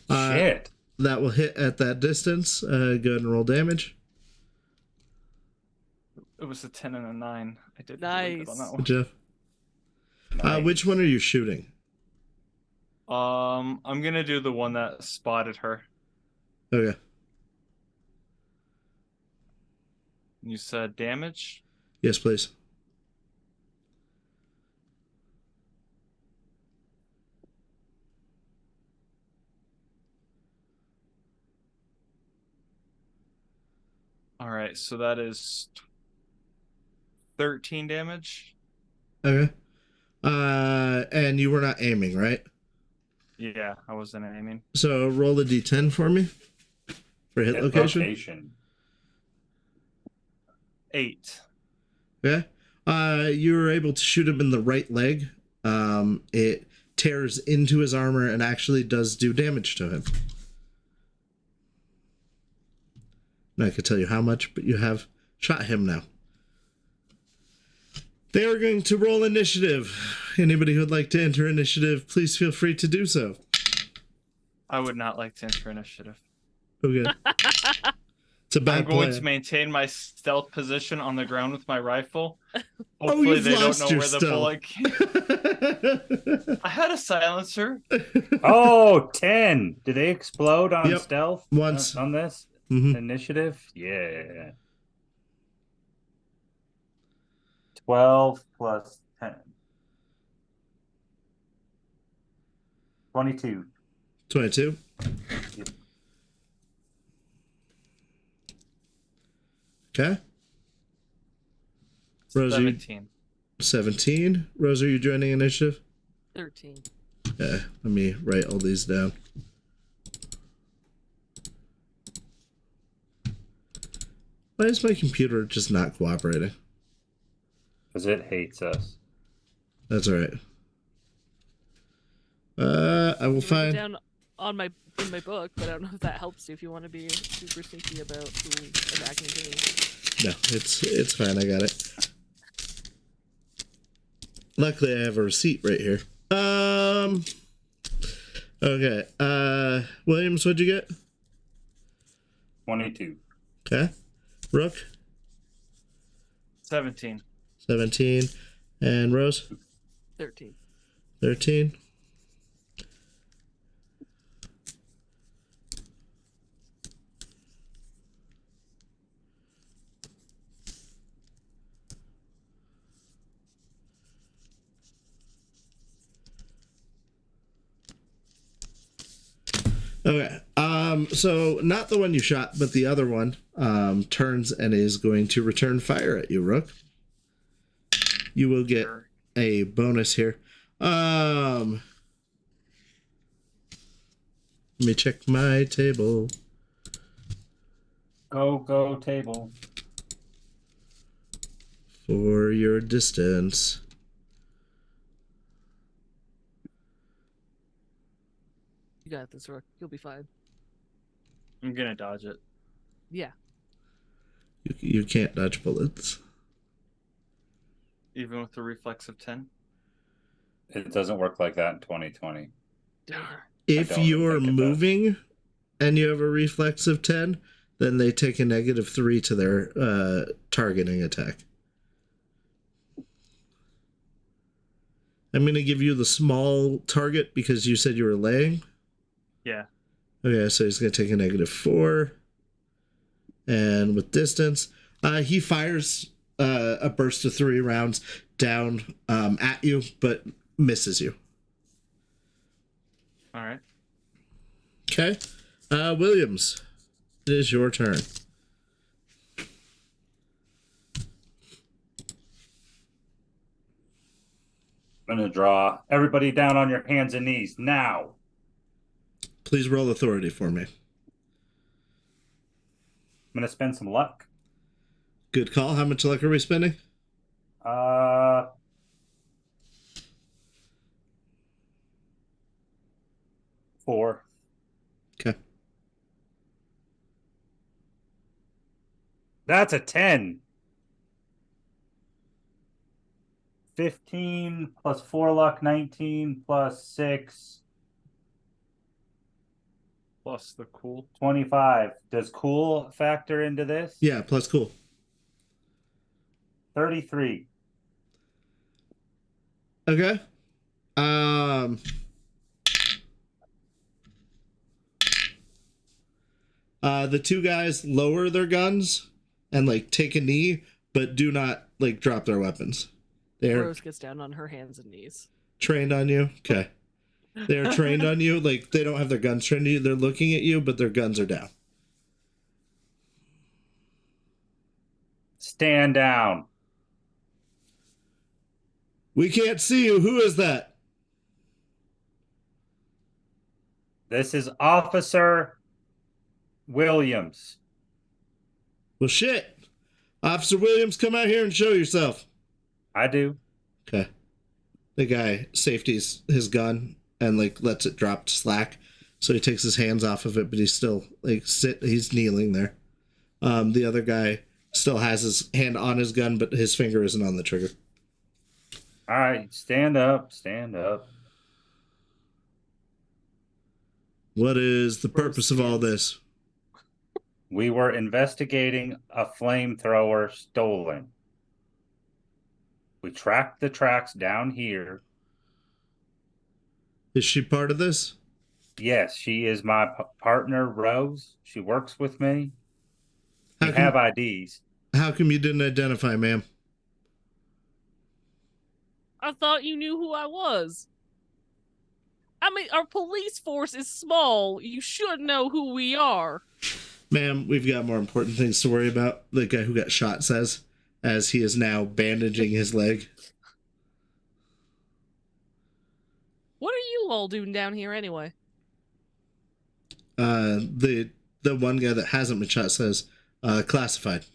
Shit. That will hit at that distance. Go ahead and roll damage. It was a 10 and a 9. I did really good on that Nice. one. Jeff. Nice. Which one are you shooting? I'm gonna do the one that spotted her. Okay. You said damage? Yes, please. All right, so that is 13 damage. Okay. And you were not aiming, right? Yeah, I wasn't aiming. So roll a d10 for me for hit location. 8. Okay. You were able to shoot him in the right leg. It tears into his armor and actually does do damage to him. And I could tell you how much, but you have shot him now. They are going to roll initiative. Anybody who would like to enter initiative, please feel free to do so. I would not like to enter initiative. Okay. It's a bad I'm going plan. to maintain my stealth position on the ground with my rifle. Oh, Hopefully you've they don't lost know your where the bullet came. I had a silencer. Oh, 10. Did they explode on Yep. stealth? Once. On this Mhm. initiative? Yeah. 12 plus 10. 22. 22. Yep. Okay. Rosie, 17. 17. Rose, are you joining initiative? 13. Yeah, let me write all these down. Why is my computer just not cooperating? Because it hates us. That's all right. I will I wrote it find. down in my book, but I don't know if that helps you if you want to be super sneaky about who attacking who. No, it's fine. I got it. Luckily, I have a receipt right here. Okay. Williams, what'd you get? 22. Okay. Rook, 17. 17, and Rose, 13. 13. Okay. So not the one you shot, but the other one turns and is going to return fire at you, Rook. You will get Sure. a bonus here. Let me check my table. Go, table. For your distance. You got this, Rook. You'll be fine. I'm gonna dodge it. Yeah. You can't dodge bullets. Even with the reflex of 10. It doesn't work like that in 2020. Darn. If don't you're think it does. moving and you have a reflex of 10, then they take a -3 to their targeting attack. I'm going to give you the small target because you said you were laying. Yeah. Okay, so he's going to take a -4. And with distance, he fires a burst of 3 rounds down at you, but misses you. All right. Okay. Williams, it is your turn. I'm going to draw everybody down on your hands and knees now. Please roll authority for me. I'm going to spend some luck. Good call. How much luck are we spending? 4. Okay. That's a 10. 15 plus 4 luck, 19 plus 6, Plus the cool. 25. Does cool factor into this? Yeah, plus cool. 33. Okay. The two guys lower their guns and like take a knee, but do not like drop their weapons. They're Rose gets down on her hands and knees. trained on you. Okay. They're trained on you. Like they don't have their guns trained on you. They're looking at you, but their guns are down. Stand down. We can't see you. Who is that? This is Officer Williams. Well, shit. Officer Williams, come out here and show yourself. I do. Okay. The guy safeties his gun and like lets it drop to slack. So he takes his hands off of it, but he's still like he's kneeling there. The other guy still has his hand on his gun, but his finger isn't on the trigger. All right, stand up, stand up. What is the purpose of all this? We were investigating a flamethrower stolen. We tracked the tracks down here. Is she part of this? Yes, she is my partner, Rose. She works with me. We How come- have IDs. How come you didn't identify, ma'am? I thought you knew who I was. I mean, our police force is small. You should know who we are. Ma'am, we've got more important things to worry about, the guy who got shot says, as he is now bandaging his leg. What are you all doing down here anyway? The one guy that hasn't been shot says, classified.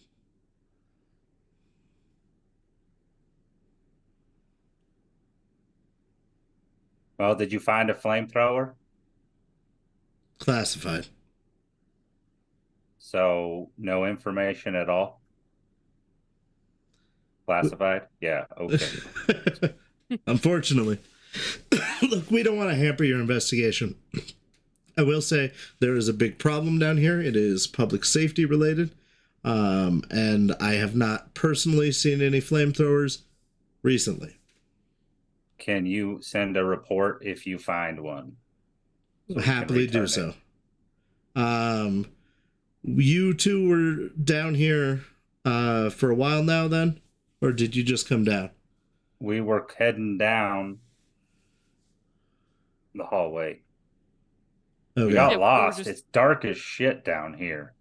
Well, did you find a flamethrower? Classified. So, no information at all? Classified? Yeah, okay. Unfortunately. Look, we don't want to hamper your investigation. I will say there is a big problem down here. It is public safety related. And I have not personally seen any flamethrowers recently. Can you send a report if you find one? So happily do so. You two were down here for a while now then? Or did you just come down? We were heading down the hallway. Okay. We got Yeah, we were lost. just- It's dark as shit down here.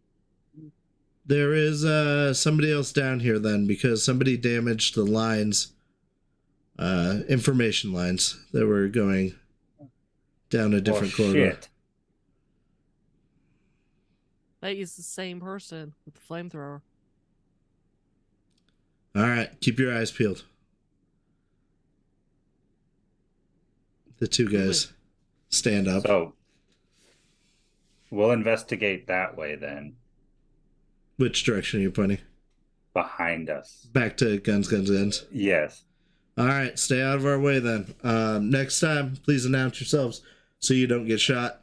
There is somebody else down here then, because somebody damaged the lines, information lines that were going down a different corridor. Shit. That is the same person with the flamethrower. All right, keep your eyes peeled. The two guys stand up. So, we'll investigate that way then. Which direction are you pointing? Behind us. Back to guns, guns, guns. Yes. All right, stay out of our way then. Next time, please announce yourselves so you don't get shot.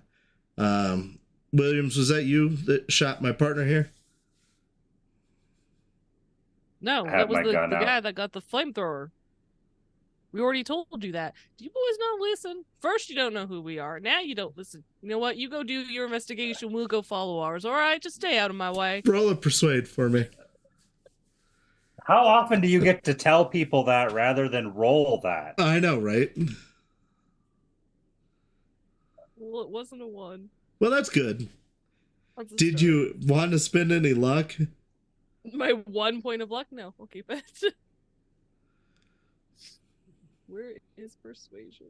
Williams, was that you that shot my partner here? No, I that have was my the gun out. guy that got the flamethrower. We already told you that. Do you boys not listen? First, you don't know who we are. Now you don't listen. You know what? You go do your investigation. We'll go follow ours. All right? Just stay out of my way. Roll a persuade for me. How often do you get to tell people that rather than roll that? I know, right? Well, it wasn't a one. Well, that's good. That's a Did start. you want to spend any luck? My 1 point of luck? No, I'll keep it. Where is persuasion?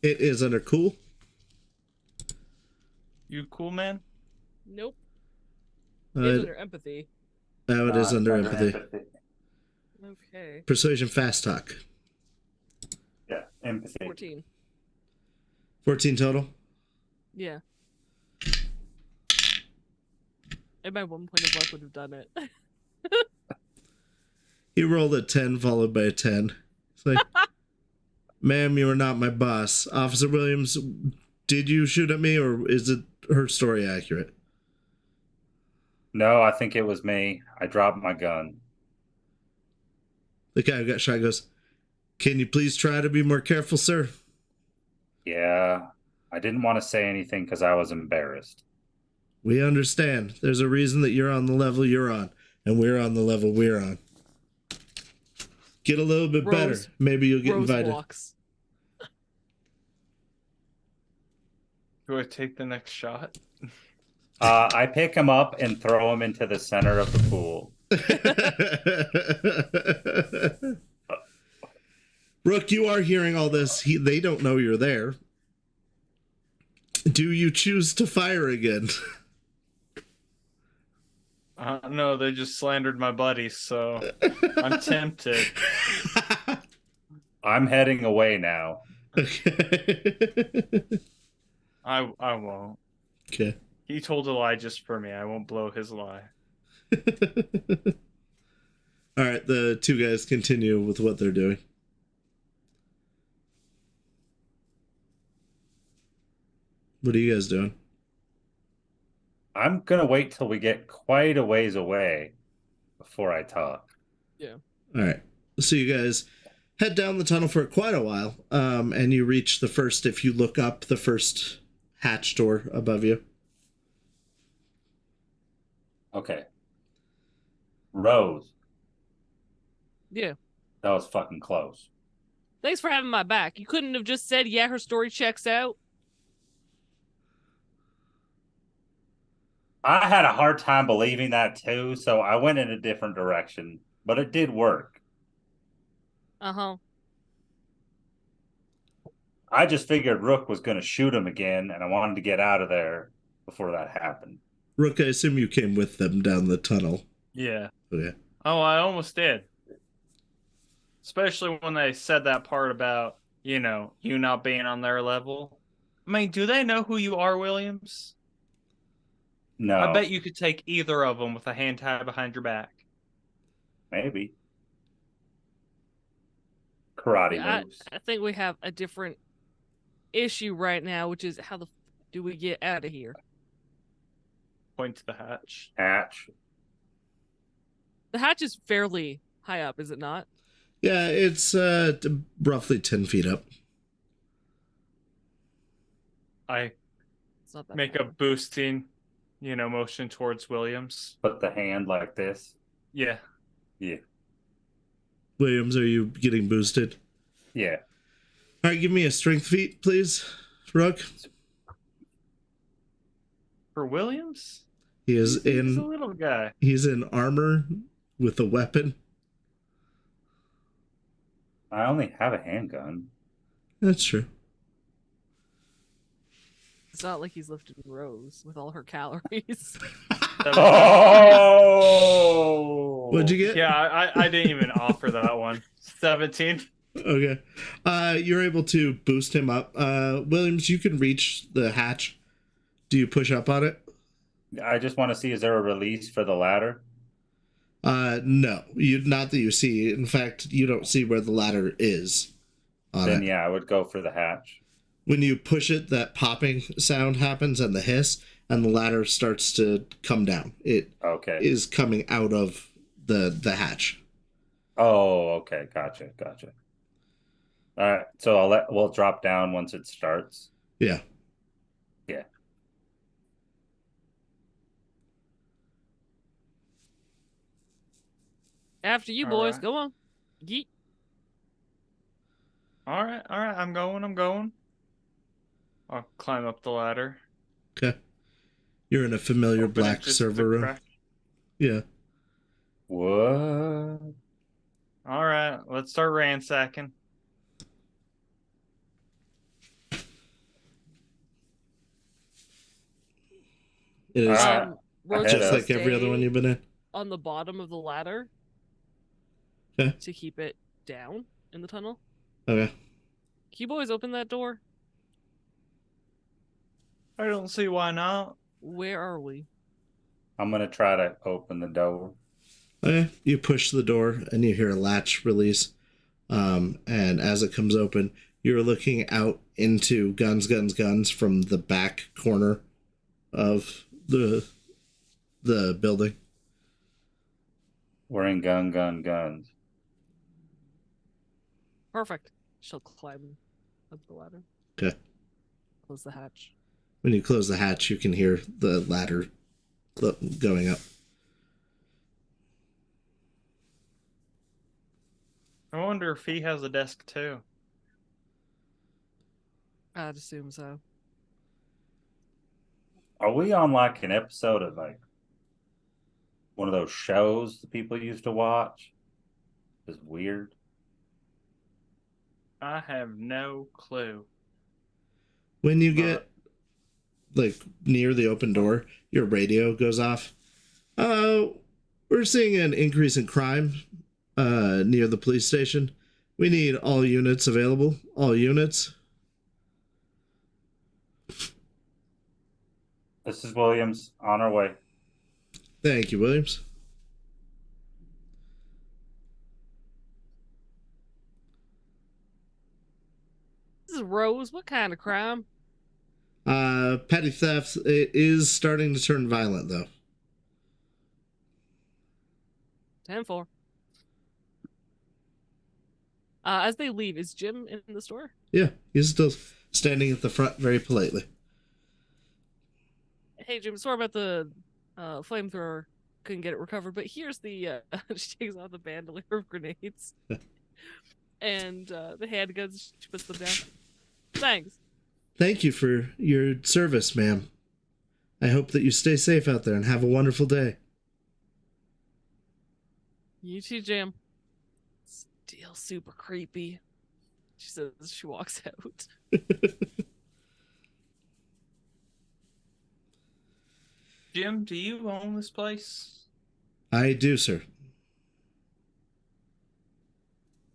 It is under cool. You cool, man? Nope. It's Uh, under empathy. now it is under It's empathy. Okay. Persuasion fast talk. Yeah, empathy. 14. 14 total. Yeah. And my 1 point of luck would have done it. He rolled a 10 followed by a 10. It's like, ma'am, you are not my boss. Officer Williams, did you shoot at me or is it her story accurate? No, I think it was me. I dropped my gun. The guy who got shot goes, "Can you please try to be more careful, sir?" Yeah, I didn't want to say anything because I was embarrassed. We understand. There's a reason that you're on the level you're on, and we're on the level we're on. Get a little bit better. Maybe you'll get Rose invited. walks. Do I take the next shot? I pick him up and throw him into the center of the pool. Rook, you are hearing all this. They don't know you're there. Do you choose to fire again? No, they just slandered my buddies, so I'm tempted. I'm heading away now. Okay. I won't. Okay. He told a lie just for me. I won't blow his lie. All right, the two guys continue with what they're doing. What are you guys doing? I'm going to wait till we get quite a ways away before I talk. Yeah. All right. So you guys head down the tunnel for quite a while, and you reach the first, if you look up, the first hatch door above you. Okay. Rose. Yeah. That was fucking close. Thanks for having my back. You couldn't have just said, yeah, her story checks out. I had a hard time believing that too, so I went in a different direction, but it did work. Uh-huh. I just figured Rook was going to shoot him again, and I wanted to get out of there before that happened. Rook, I assume you came with them down the tunnel. Yeah. Okay. Oh, I almost did. Especially when they said that part about, you not being on their level. I mean, do they know who you are, Williams? No. I bet you could take either of them with a hand tied behind your back. Maybe. Karate Yeah, moves. I think we have a different issue right now, which is how the do we get out of here? Point to the hatch. Hatch. The hatch is fairly high up, is it not? Yeah, it's roughly 10 feet up. I It's not that make high. a boosting, motion towards Williams. Put the hand like this. Yeah. Yeah. Williams, are you getting boosted? Yeah. All right, give me a strength feat, please, Rook. For Williams? He's He's a little guy. He's in armor with a weapon. I only have a handgun. That's true. It's not like he's lifting Rose with all her calories. Oh! What'd you get? Yeah, I didn't even offer that one. 17. Okay. You're able to boost him up. Williams, you can reach the hatch. Do you push up on it? I just want to see, is there a release for the ladder? No. Not that you see. In fact, you don't see where the ladder is on Then it. yeah, I would go for the hatch. When you push it, that popping sound happens and the hiss, and the ladder starts to come down. It Okay. is coming out of the hatch. Oh, okay. Gotcha. All right. So we'll drop down once it starts. Yeah. Yeah. After you, All boys. right. Go on. Yeet. All right. I'm going. I'll climb up the ladder. Okay. You're in a familiar Open it black just server a room. crack. Yeah. What? All right. Let's start ransacking. It is Alright. Rose Ahead just will like every other stay one you've been in. on the bottom of the ladder Okay. to keep it down in the tunnel. Okay. Can you boys open that door? I don't see why not. Where are we? I'm gonna try to open the door. Okay. You push the door and you hear a latch release. And as it comes open, you're looking out into guns from the back corner of the building. We're in guns. Perfect. She'll climb up the ladder. Okay. Close the hatch. When you close the hatch, you can hear the ladder going up. I wonder if he has a desk too. I'd assume so. Are we on like an episode of like one of those shows that people used to watch? It's weird. I have no clue. When you get like near the open door, your radio goes off. We're seeing an increase in crime near the police station. We need all units available. All units. This is Williams, on our way. Thank you, Williams. This is Rose. What kind of crime? Petty theft. It is starting to turn violent, though. 10-4. As they leave, is Jim in the store? Yeah, he's still standing at the front very politely. Hey, Jim, sorry about the flamethrower. Couldn't get it recovered, but here's the... she takes out the bandolier of grenades. And the handguns, she puts them down. Thanks. Thank you for your service, ma'am. I hope that you stay safe out there and have a wonderful day. You too, Jim. Still super creepy. She says as she walks out. Jim, do you own this place? I do, sir.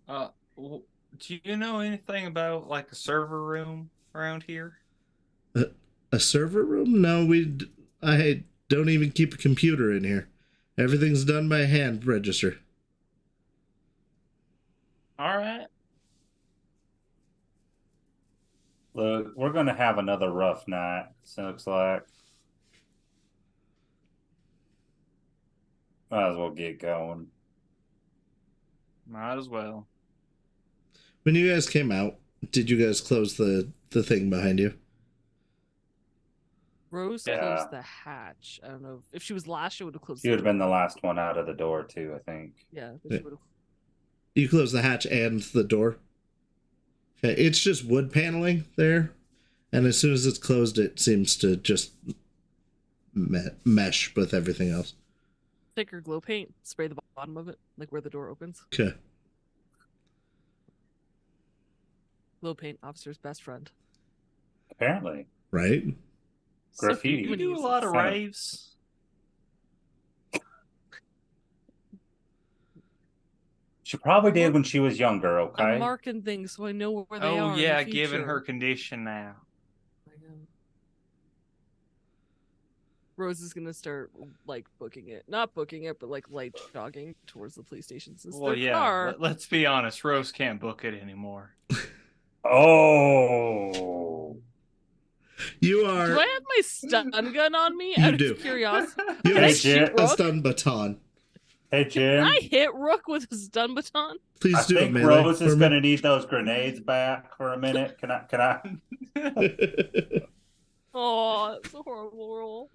Do you know anything about like a server room around here? A server room? No, I don't even keep a computer in here. Everything's done by hand register. All right. Look, we're going to have another rough night, so it looks like. Might as well get going. Might as well. When you guys came out, did you guys close the thing behind you? Rose Yeah. closed the hatch. I don't know. If she was last, she would have closed She would have been the last one out of the door, too, I think. Yeah, Yeah. she would have. You closed the hatch and the door? Okay, it's just wood paneling there. And as soon as it's closed, it seems to just mesh with everything else. Thicker glow paint, spray the bottom of it, like where the door opens. Okay. Glow paint, officer's best friend. Apparently. Right? Graffiti. You do a lot of Fun. raves. She probably did when she was younger, okay? I'm marking things so I know where they are. Oh in yeah, the given future. her condition now. I know. Rose is gonna start like booking it, not booking it, but like light jogging towards the police station. Since Well, their yeah. car. Let's be honest. Rose can't book it anymore. Oh. You Do are... I have my stun gun on me? You Out do. of curiosity, You Can have I a shoot a Rook? stun baton. Hey, Jim. Can I hit Rook with a stun baton? Please I do think it, melee. Rose is going to need those grenades back for a minute. Can I? Oh, it's a horrible roll.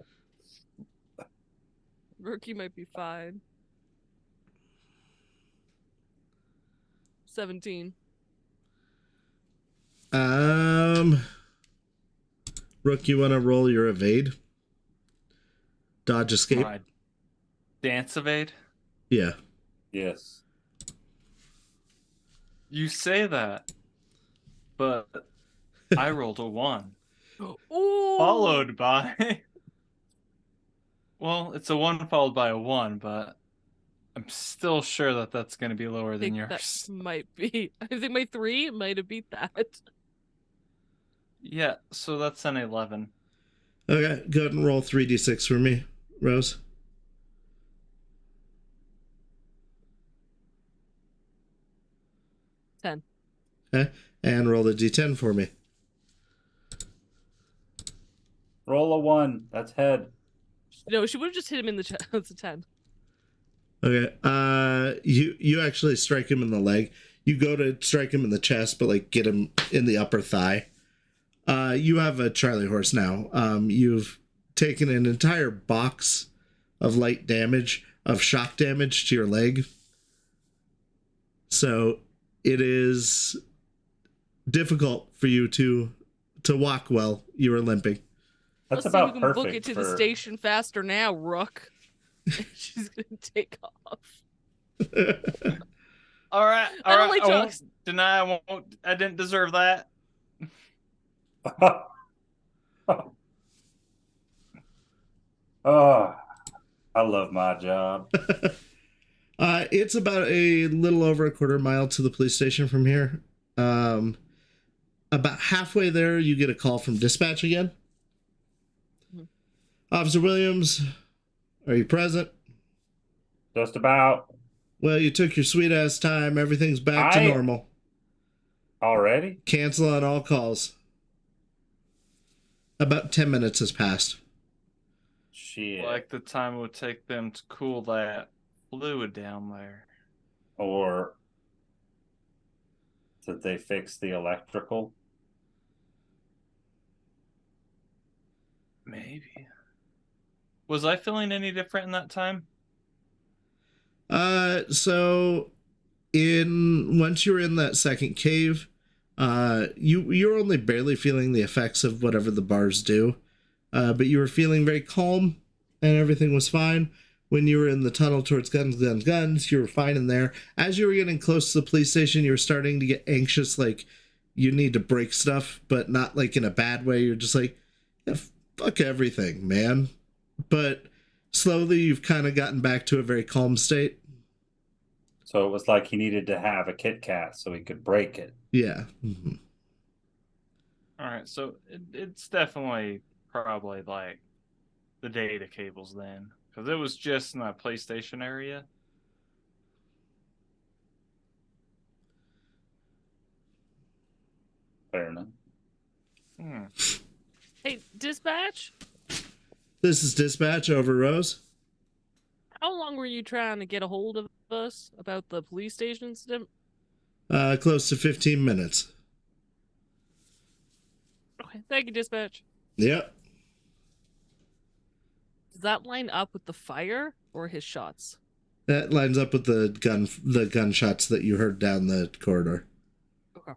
Rookie might be fine. 17. Rook, you want to roll your evade? Dodge escape? My dance evade? Yeah. Yes. You say that, but I rolled a 1. Ooh. Followed by... Well, it's a 1 followed by a 1, but I'm still sure that that's going to be lower I than think yours. that might be. I think my 3 might have beat that. Yeah, so that's an 11. Okay, go ahead and roll 3d6 for me, Rose. Okay, and roll the d10 for me. Roll a 1. That's head. No, she would have just hit him in the chest. That's a 10. Okay, you actually strike him in the leg. You go to strike him in the chest, but like get him in the upper thigh. You have a Charlie horse now. You've taken an entire box of light damage, of shock damage to your leg. So it is difficult for you to walk well. You are limping. That's Let's see about who can perfect book it to for... the station faster now, Rook. She's gonna take off. All right. I don't I like won't jokes. deny. I didn't deserve that. Oh, I love my job. It's about a little over a quarter mile to the police station from here. About halfway there, you get a call from dispatch again. Officer Williams, are you present? Just about. Well, you took your sweet ass time. Everything's back to normal. Already? Cancel on all calls. About 10 minutes has passed. Shit. Like the time it would take them to cool that fluid down there. Or did they fix the electrical? Maybe. Was I feeling any different in that time? So once you're in that second cave, you're only barely feeling the effects of whatever the bars do. But you were feeling very calm and everything was fine. When you were in the tunnel towards guns, you were fine in there. As you were getting close to the police station, you were starting to get anxious, like you need to break stuff, but not like in a bad way. You're just like, yeah, fuck everything, man. But slowly you've kind of gotten back to a very calm state. So it was like he needed to have a Kit Kat so he could break it. Yeah. Mm-hmm. All right, so it's definitely probably like the data cables then, because it was just in that PlayStation area. Fair enough. Hey, dispatch? This is dispatch over Rose. How long were you trying to get a hold of us about the police station incident? Close to 15 minutes. Okay, thank you, dispatch. Yep. Does that line up with the fire or his shots? That lines up with the gunshots that you heard down the corridor. Okay.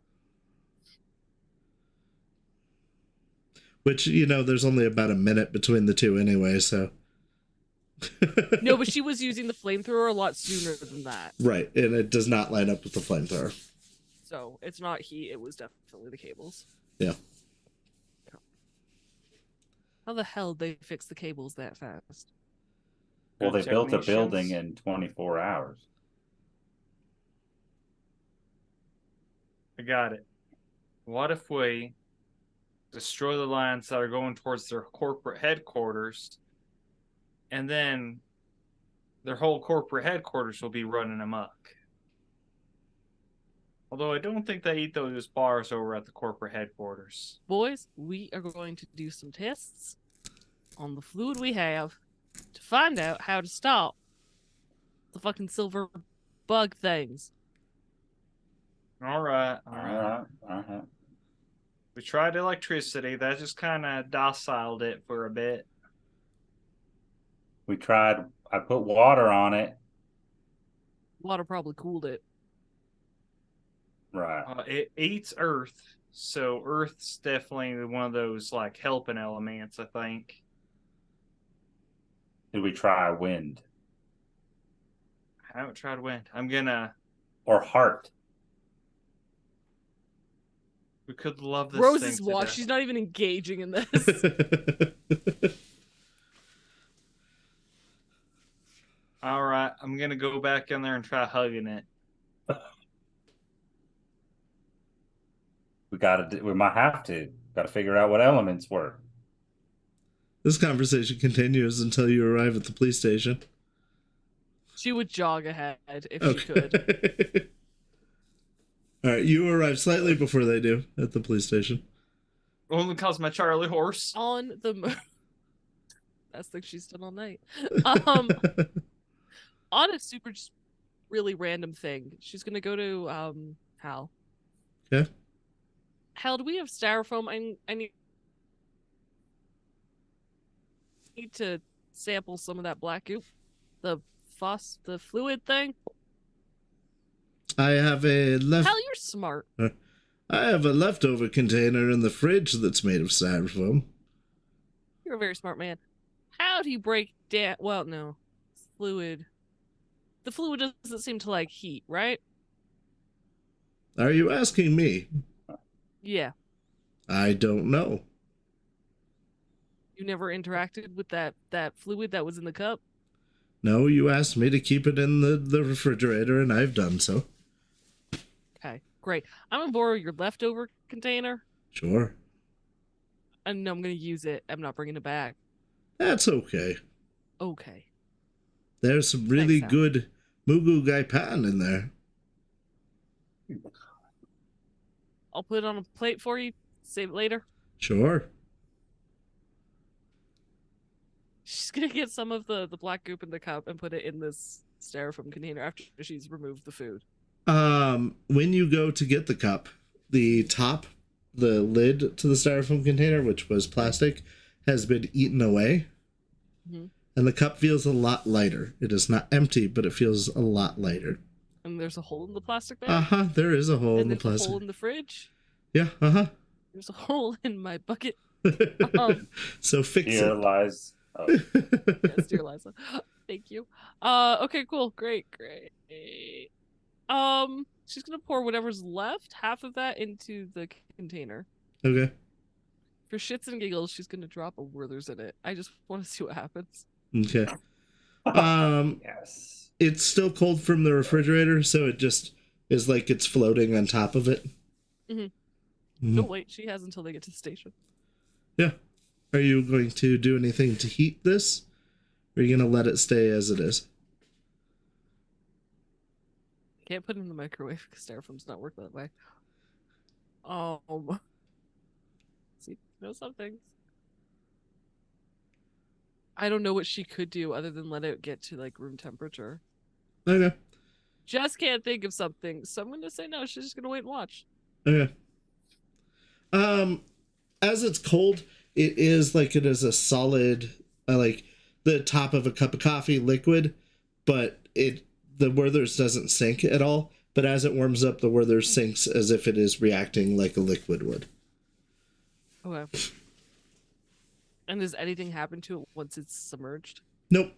Which, there's only about a minute between the two anyway, so. No, but she was using the flamethrower a lot sooner than that. Right, and it does not line up with the flamethrower. So it's not heat, it was definitely the cables. Yeah. How the hell did they fix the cables that fast? Well, they built a Technicians. building in 24 hours. I got it. What if we destroy the lines that are going towards their corporate headquarters, and then their whole corporate headquarters will be running amok? Although I don't think they eat those bars over at the corporate headquarters. Boys, we are going to do some tests on the fluid we have to find out how to stop the fucking silver bug things. All right. All right. We tried electricity. That just kind of dociled it for a bit. We tried. I put water on it. Water probably cooled it. Right. It eats Earth, so Earth's definitely one of those like helping elements, I think. Did we try wind? I haven't tried wind. I'm gonna. Or heart? We could love this. Rose thing is to watching. death. She's not even engaging in this. All right, I'm gonna go back in there and try hugging it. We might have to. Got to figure out what elements were. This conversation continues until you arrive at the police station. She would jog ahead if she could. All right, you arrive slightly before they do at the police station. Only because my Charlie horse. On the best thing she's done all night. On a super really random thing. She's gonna go to Hal. Okay. Hal, do we have styrofoam? I need to sample some of that black goop. The fluid thing. I have a Hal, you're smart. I have a leftover container in the fridge that's made of styrofoam. You're a very smart man. How do you break down? Well, no, fluid. The fluid doesn't seem to like heat, right? Are you asking me? Yeah. I don't know. You never interacted with that fluid that was in the cup? No, you asked me to keep it in the refrigerator, and I've done so. Okay, great. I'm gonna borrow your leftover container, Sure. and I'm gonna use it. I'm not bringing it back. That's okay. Okay. There's some really Thanks, Al. good Mugu Gai Pan in there. I'll put it on a plate for you. Save it later. Sure. She's gonna get some of the black goop in the cup and put it in this styrofoam container after she's removed the food. When you go to get the cup, the lid to the styrofoam container, which was plastic, has been eaten away. Mm-hmm. And the cup feels a lot lighter. It is not empty, but it feels a lot lighter. And there's a hole in the plastic bag. Uh-huh, there is a hole in And the there's a plastic. hole in the fridge. Yeah, uh-huh. There's a hole in my bucket. So fix Here it. lies. Oh, Yes, dear Liza. Thank you. Okay, cool. Great. She's gonna pour whatever's left, half of that, into the container. Okay. For shits and giggles, she's gonna drop a Werther's in it. I just want to see what happens. Okay. yes. It's still cold from the refrigerator, so it just is like it's floating on top of it. Mm-hmm. No, wait, she has until they get to the station. Yeah. Are you going to do anything to heat this? Or are you going to let it stay as it is? Can't put it in the microwave because styrofoam's not work that way. See, no some things. I don't know what she could do other than let it get to like room temperature. Okay. Just can't think of something, so I'm gonna say no. She's just gonna wait and watch. Okay. As it's cold, it is a solid, like the top of a cup of coffee liquid, but the Werther's doesn't sink at all. But as it warms up, the Werther's sinks as if it is reacting like a liquid would. Okay. And does anything happen to it once it's submerged? Nope.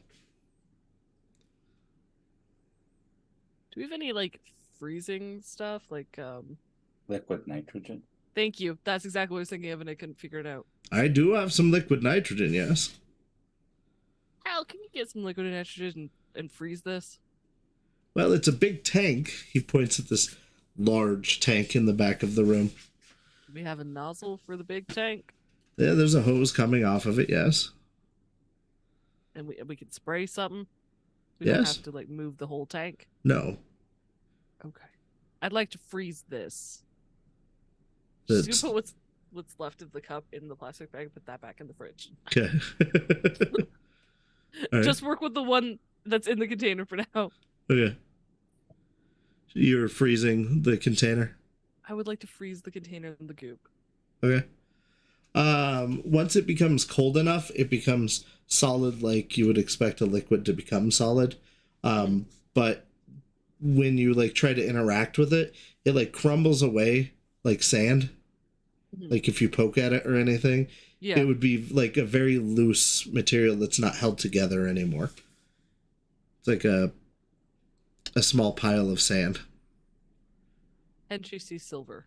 Do we have any like freezing stuff? Like Liquid nitrogen. Thank you. That's exactly what I was thinking of, and I couldn't figure it out. I do have some liquid nitrogen, yes. Hal, can you get some liquid nitrogen and freeze this? Well, it's a big tank. He points at this large tank in the back of the room. Do we have a nozzle for the big tank? Yeah, there's a hose coming off of it, yes. And we can spray something? We Yes. don't have to like move the whole tank? No. Okay. I'd like to freeze this. That's- Just gonna put what's left of the cup in the plastic bag, put that back in the fridge. Okay. All right. Just work with the one that's in the container for now. Okay. You're freezing the container. I would like to freeze the container in the goop. Okay. Once it becomes cold enough, it becomes solid like you would expect a liquid to become solid. But when you like try to interact with it, it like crumbles away like sand. Mhm. Like if you poke at it or anything, Yeah. it would be like a very loose material that's not held together anymore. It's like a small pile of sand. And she sees silver.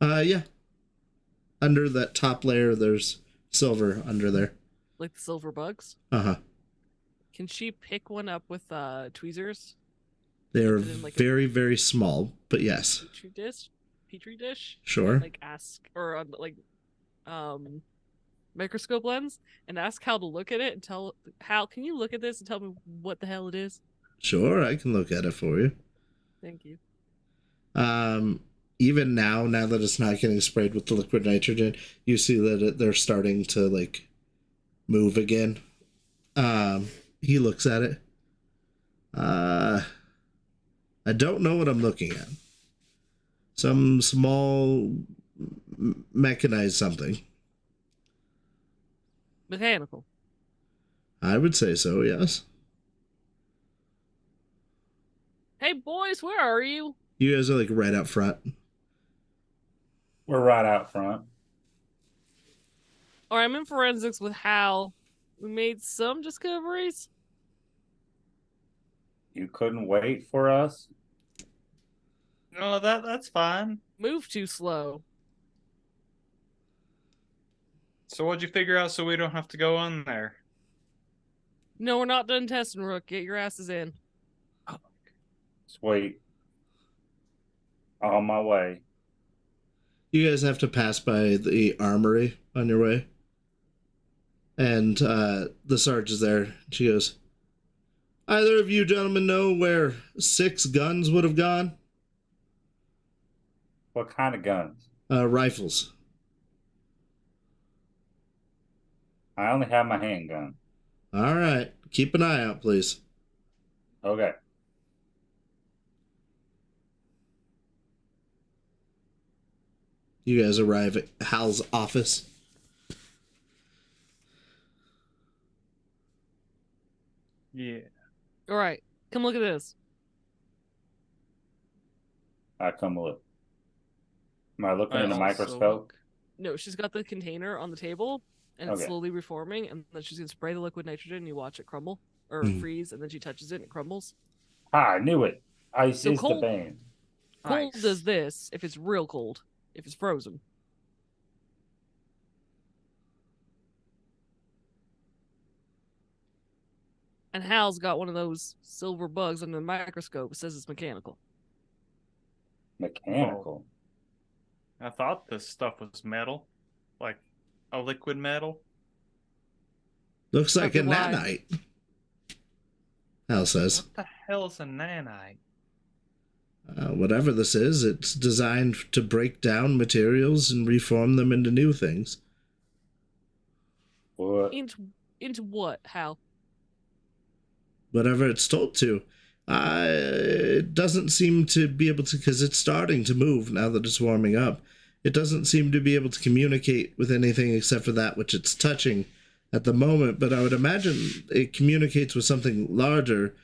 Yeah. Under that top layer, there's silver under there. Like the silver bugs. Uh-huh. Can she pick one up with tweezers? They're Put it in, like, a- very, very small, but yes. Petri dish? Sure. Like ask or microscope lens and ask Hal to look at it and tell Hal, can you look at this and tell me what the hell it is? Sure, I can look at it for you. Thank you. Even now that it's not getting sprayed with the liquid nitrogen, you see that they're starting to like move again. He looks at it. I don't know what I'm looking at. Some small mechanized something. Mechanical. I would say so, yes. Hey, boys, where are you? You guys are like right out front. We're right out front. All right, I'm in forensics with Hal. We made some discoveries. You couldn't wait for us? No, that's fine. Move too slow. So what'd you figure out so we don't have to go on there? No, we're not done testing, Rook. Get your asses in. Sweet. On my way. You guys have to pass by the armory on your way. And the Sarge is there. She goes, either of you gentlemen know where 6 guns would have gone? What kind of guns? Rifles. I only have my handgun. All right. Keep an eye out, please. Okay. You guys arrive at Hal's office. Yeah. All right, come look at this. I come look. Am I looking in the also microscope? No, she's got the container on the table, and it's Okay. slowly reforming, and then she's gonna spray the liquid nitrogen, and you watch it crumble or freeze, and then she touches it and it crumbles. Ah, I knew it. Ice So is cold- the bane. Cold Nice. does this if it's real cold. If it's frozen. And Hal's got one of those silver bugs under the microscope. It says it's mechanical. Mechanical. I thought this stuff was metal. Like a liquid metal. Looks like a Dr. Y. nanite. Hal says. What the hell is a nanite? Whatever this is, it's designed to break down materials and reform them into new things. What? Into what, Hal? Whatever it's told to. It doesn't seem to be able to, because it's starting to move now that it's warming up. It doesn't seem to be able to communicate with anything except for that which it's touching at the moment, but I would imagine it communicates with something larger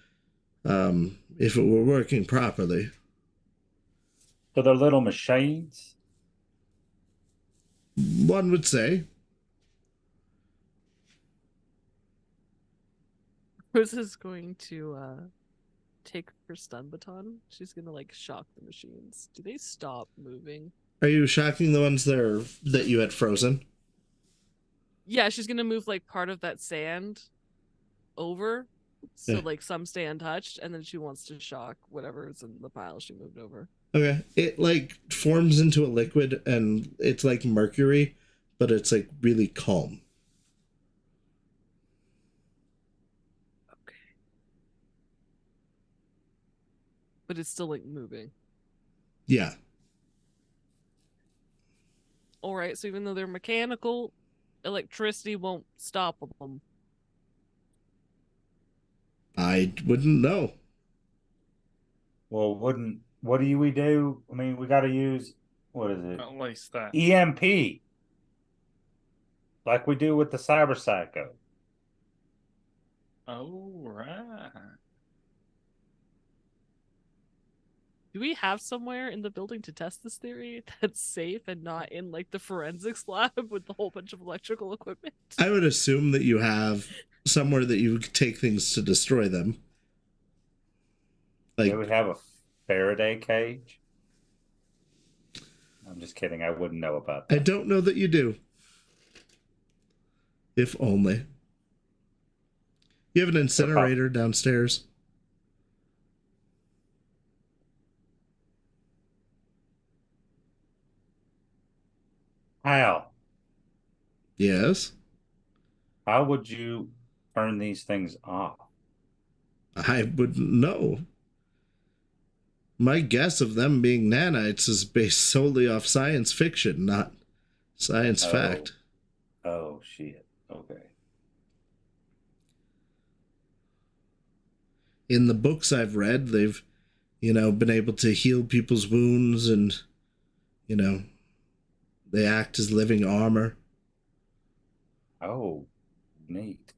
if it were working properly. So they're little machines? One would say. Rose is going to take her stun baton. She's gonna like shock the machines. Do they stop moving? Are you shocking the ones that you had frozen? Yeah, she's gonna move like part of that sand over. So Yeah. like some stay untouched, and then she wants to shock whatever's in the pile she moved over. Okay. It like forms into a liquid and it's like mercury, but it's like really calm. Okay. But it's still like moving. Yeah. Alright, so even though they're mechanical, electricity won't stop them. I wouldn't know. Well, what do we do? I mean, we got to use, what is it? At least that. EMP. Like we do with the Cyber Psycho. Oh, right. Do we have somewhere in the building to test this theory that's safe and not in like the forensics lab with a whole bunch of electrical equipment? I would assume that you have somewhere that you take things to destroy them. Like, Do we have a Faraday cage? I'm just kidding. I wouldn't know about I that. don't know that you do. If only. You have an incinerator downstairs. How? Yes. How would you turn these things off? I wouldn't know. My guess of them being nanites is based solely off science fiction, not science fact. Oh, shit. Okay. In the books I've read, they've been able to heal people's wounds, and, they act as living armor. Oh, neat.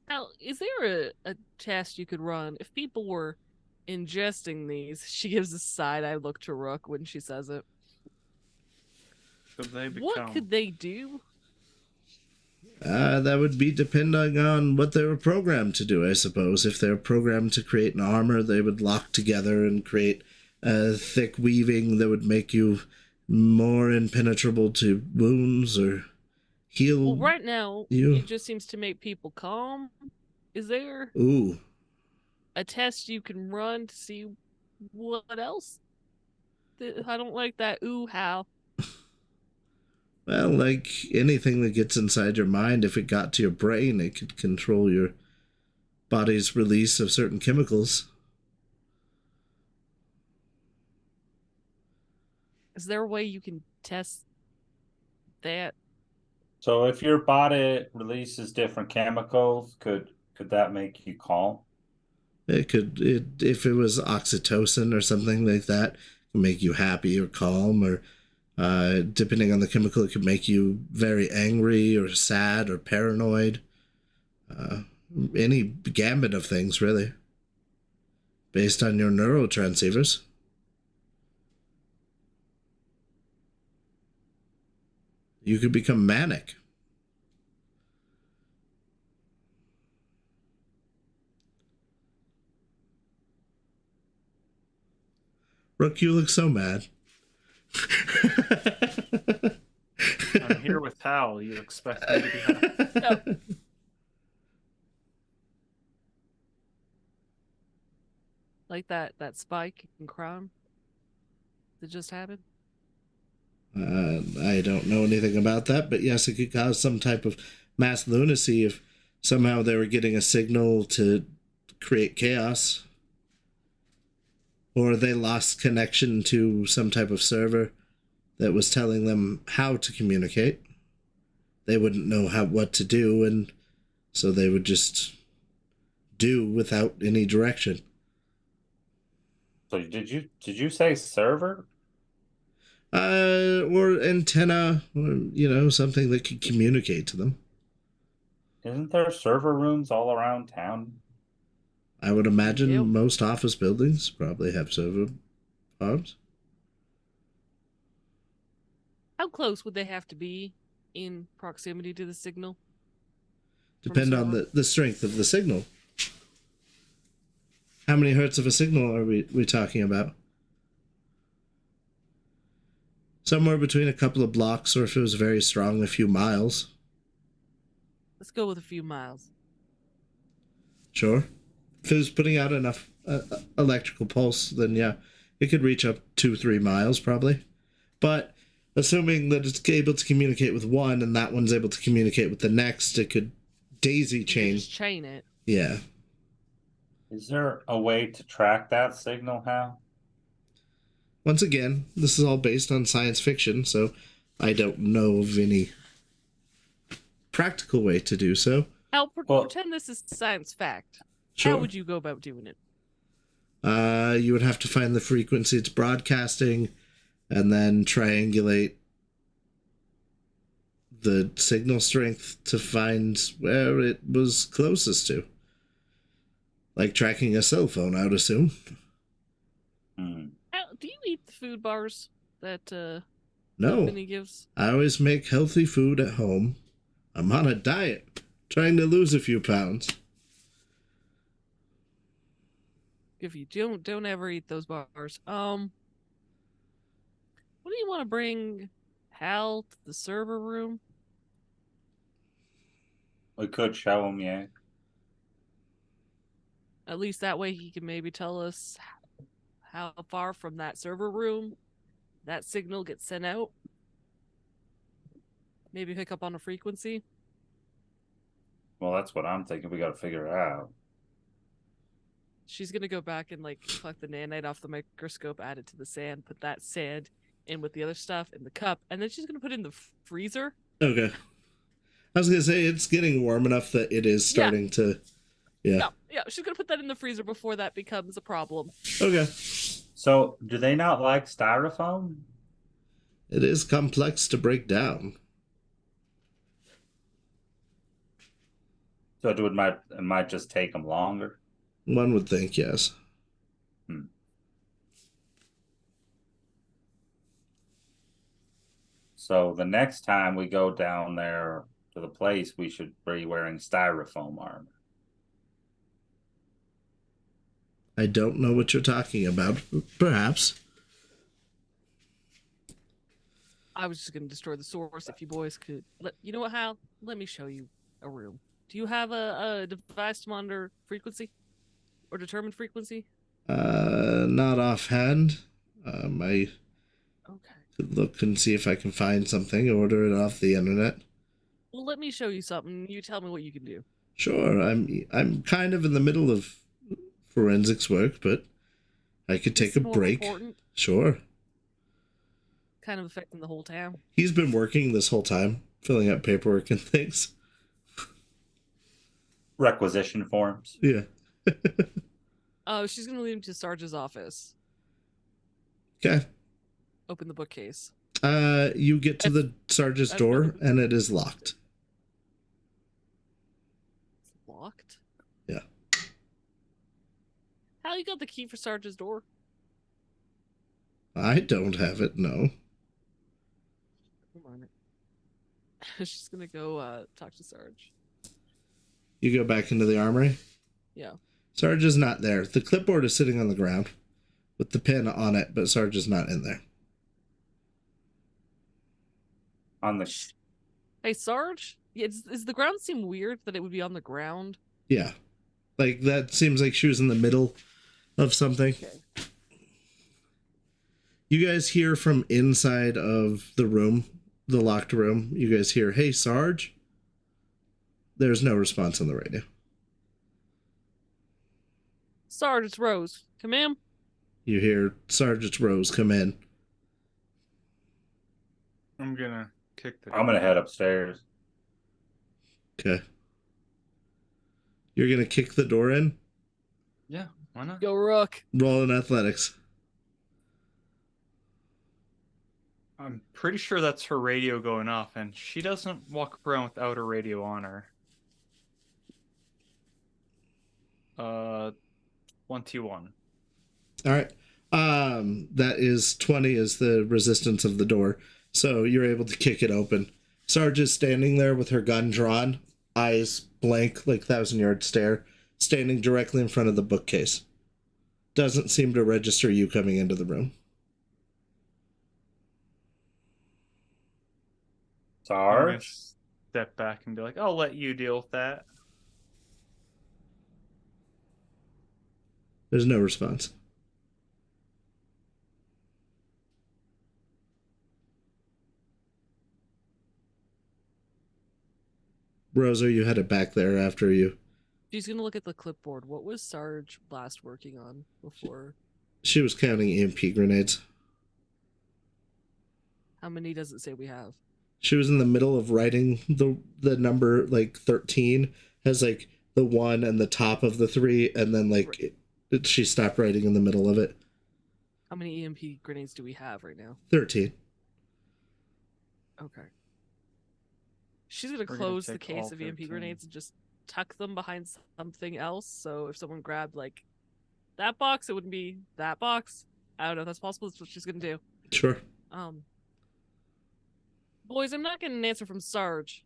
Now, is there a test you could run if people were ingesting these? She gives a side-eye look to Rook when she says it. Could they become? What could they do? That would be depending on what they were programmed to do, I suppose. If they're programmed to create an armor, they would lock together and create a thick weaving that would make you more impenetrable to wounds or heal. Well, right now, it just seems to make people calm. Is there a test you can run to see what else? I don't like that how. Well, like anything that gets inside your mind, if it got to your brain, it could control your body's release of certain chemicals. Is there a way you can test that? So if your body releases different chemicals, could that make you calm? It could, if it was oxytocin or something like that, it could make you happy or calm, or depending on the chemical, it could make you very angry or sad or paranoid. Any gambit of things, really, based on your neurotransmitters. You could become manic. Rook, you look so mad. I'm here with Hal. You expect me to be happy? No. Like that spike in crime that just happened? I don't know anything about that, but yes, it could cause some type of mass lunacy if somehow they were getting a signal to create chaos. Or they lost connection to some type of server that was telling them how to communicate. They wouldn't know what to do, and so they would just do without any direction. So did you say server? Or antenna, or, something that could communicate to them. Isn't there server rooms all around town? I would imagine most office buildings probably have server farms. How close would they have to be in proximity to the signal? Depend on the strength of the signal. How many hertz of a signal are we talking about? Somewhere between a couple of blocks, or if it was very strong, a few miles. Let's go with a few miles. Sure. If it was putting out enough electrical pulse, then yeah, it could reach up 2-3 miles probably. But assuming that it's able to communicate with one and that one's able to communicate with the next, it could daisy chain. Just chain it. Yeah. Is there a way to track that signal, Hal? Once again, this is all based on science fiction, so I don't know of any practical way to do so. I'll pretend this is science fact. Sure. How would you go about doing it? You would have to find the frequency it's broadcasting and then triangulate the signal strength to find where it was closest to. Like tracking a cell phone, I would assume. Do you eat the food bars that No. company gives? I always make healthy food at home. I'm on a diet, trying to lose a few pounds. If you don't ever eat those bars. What do you want to bring Hal to the server room? We could show him, yeah. At least that way he can maybe tell us how far from that server room that signal gets sent out. Maybe pick up on a frequency. Well, that's what I'm thinking. We got to figure it out. She's gonna go back and collect the nanite off the microscope, add it to the sand, put that sand in with the other stuff in the cup, and then she's gonna put it in the freezer. Okay. I was gonna say it's getting warm enough that it is starting to Yeah. Yeah, she's gonna put that in the freezer before that becomes a problem. Okay. So, do they not like styrofoam? It is complex to break down. So it might just take them longer. One would think, yes. So the next time we go down there to the place, we should be wearing styrofoam armor. I don't know what you're talking about. Perhaps. I was just gonna destroy the source if you boys could. You know what, Hal? Let me show you a room. Do you have a device to monitor frequency or determine frequency? Not offhand. I Okay. could look and see if I can find something, order it off the internet. Well, let me show you something. You tell me what you can do. Sure, I'm kind of in the middle of forensics work, but I could take a It's more break. important, Sure. kind of affecting the whole town. He's been working this whole time, filling out paperwork and things. Requisition forms. Yeah. Oh, she's gonna lead him to Sarge's office. Okay. Open the bookcase. You get to the sergeant's door, and it is locked. It's locked? Yeah. Hal, you got the key for Sarge's door? I don't have it, no. Come on. She's gonna go talk to Sarge. You go back into the armory? Yeah. Sarge is not there. The clipboard is sitting on the ground with the pen on it, but Sarge is not in there. On the Hey, Sarge? Yeah, is the ground seem weird that it would be on the ground? Yeah. Like, that seems like she was in the middle of something. Okay. You guys hear from inside of the room, the locked room. You guys hear, "Hey, Sarge?" There's no response on the radio. Sarge, it's Rose. Come in. You hear Sergeant Rose come in. I'm gonna kick the. I'm gonna head upstairs. Okay. You're going to kick the door in? Yeah, why not? Go, Rook. Roll in athletics. I'm pretty sure that's her radio going off, and she doesn't walk around without a radio on her. 21. All right. That is 20 is the resistance of the door. So you're able to kick it open. Sarge is standing there with her gun drawn, eyes blank like 1,000-yard stare, standing directly in front of the bookcase. Doesn't seem to register you coming into the room. I'm gonna Sarge? step back and be like, I'll let you deal with that. There's no response. Rosa, you had it back there after you. She's gonna look at the clipboard. What was Sarge last working on before? She was counting EMP grenades. How many does it say we have? She was in the middle of writing the number, like 13 has like the 1 and the top of the 3, and then like she stopped writing in the middle of it. How many EMP grenades do we have right now? 13. Okay. She's gonna gonna close the take case all of EMP 13. grenades and just tuck them behind something else. So if someone grabbed like that box, it wouldn't be that box. I don't know if that's possible. That's what she's gonna do. Sure. Boys, I'm not getting an answer from Sarge.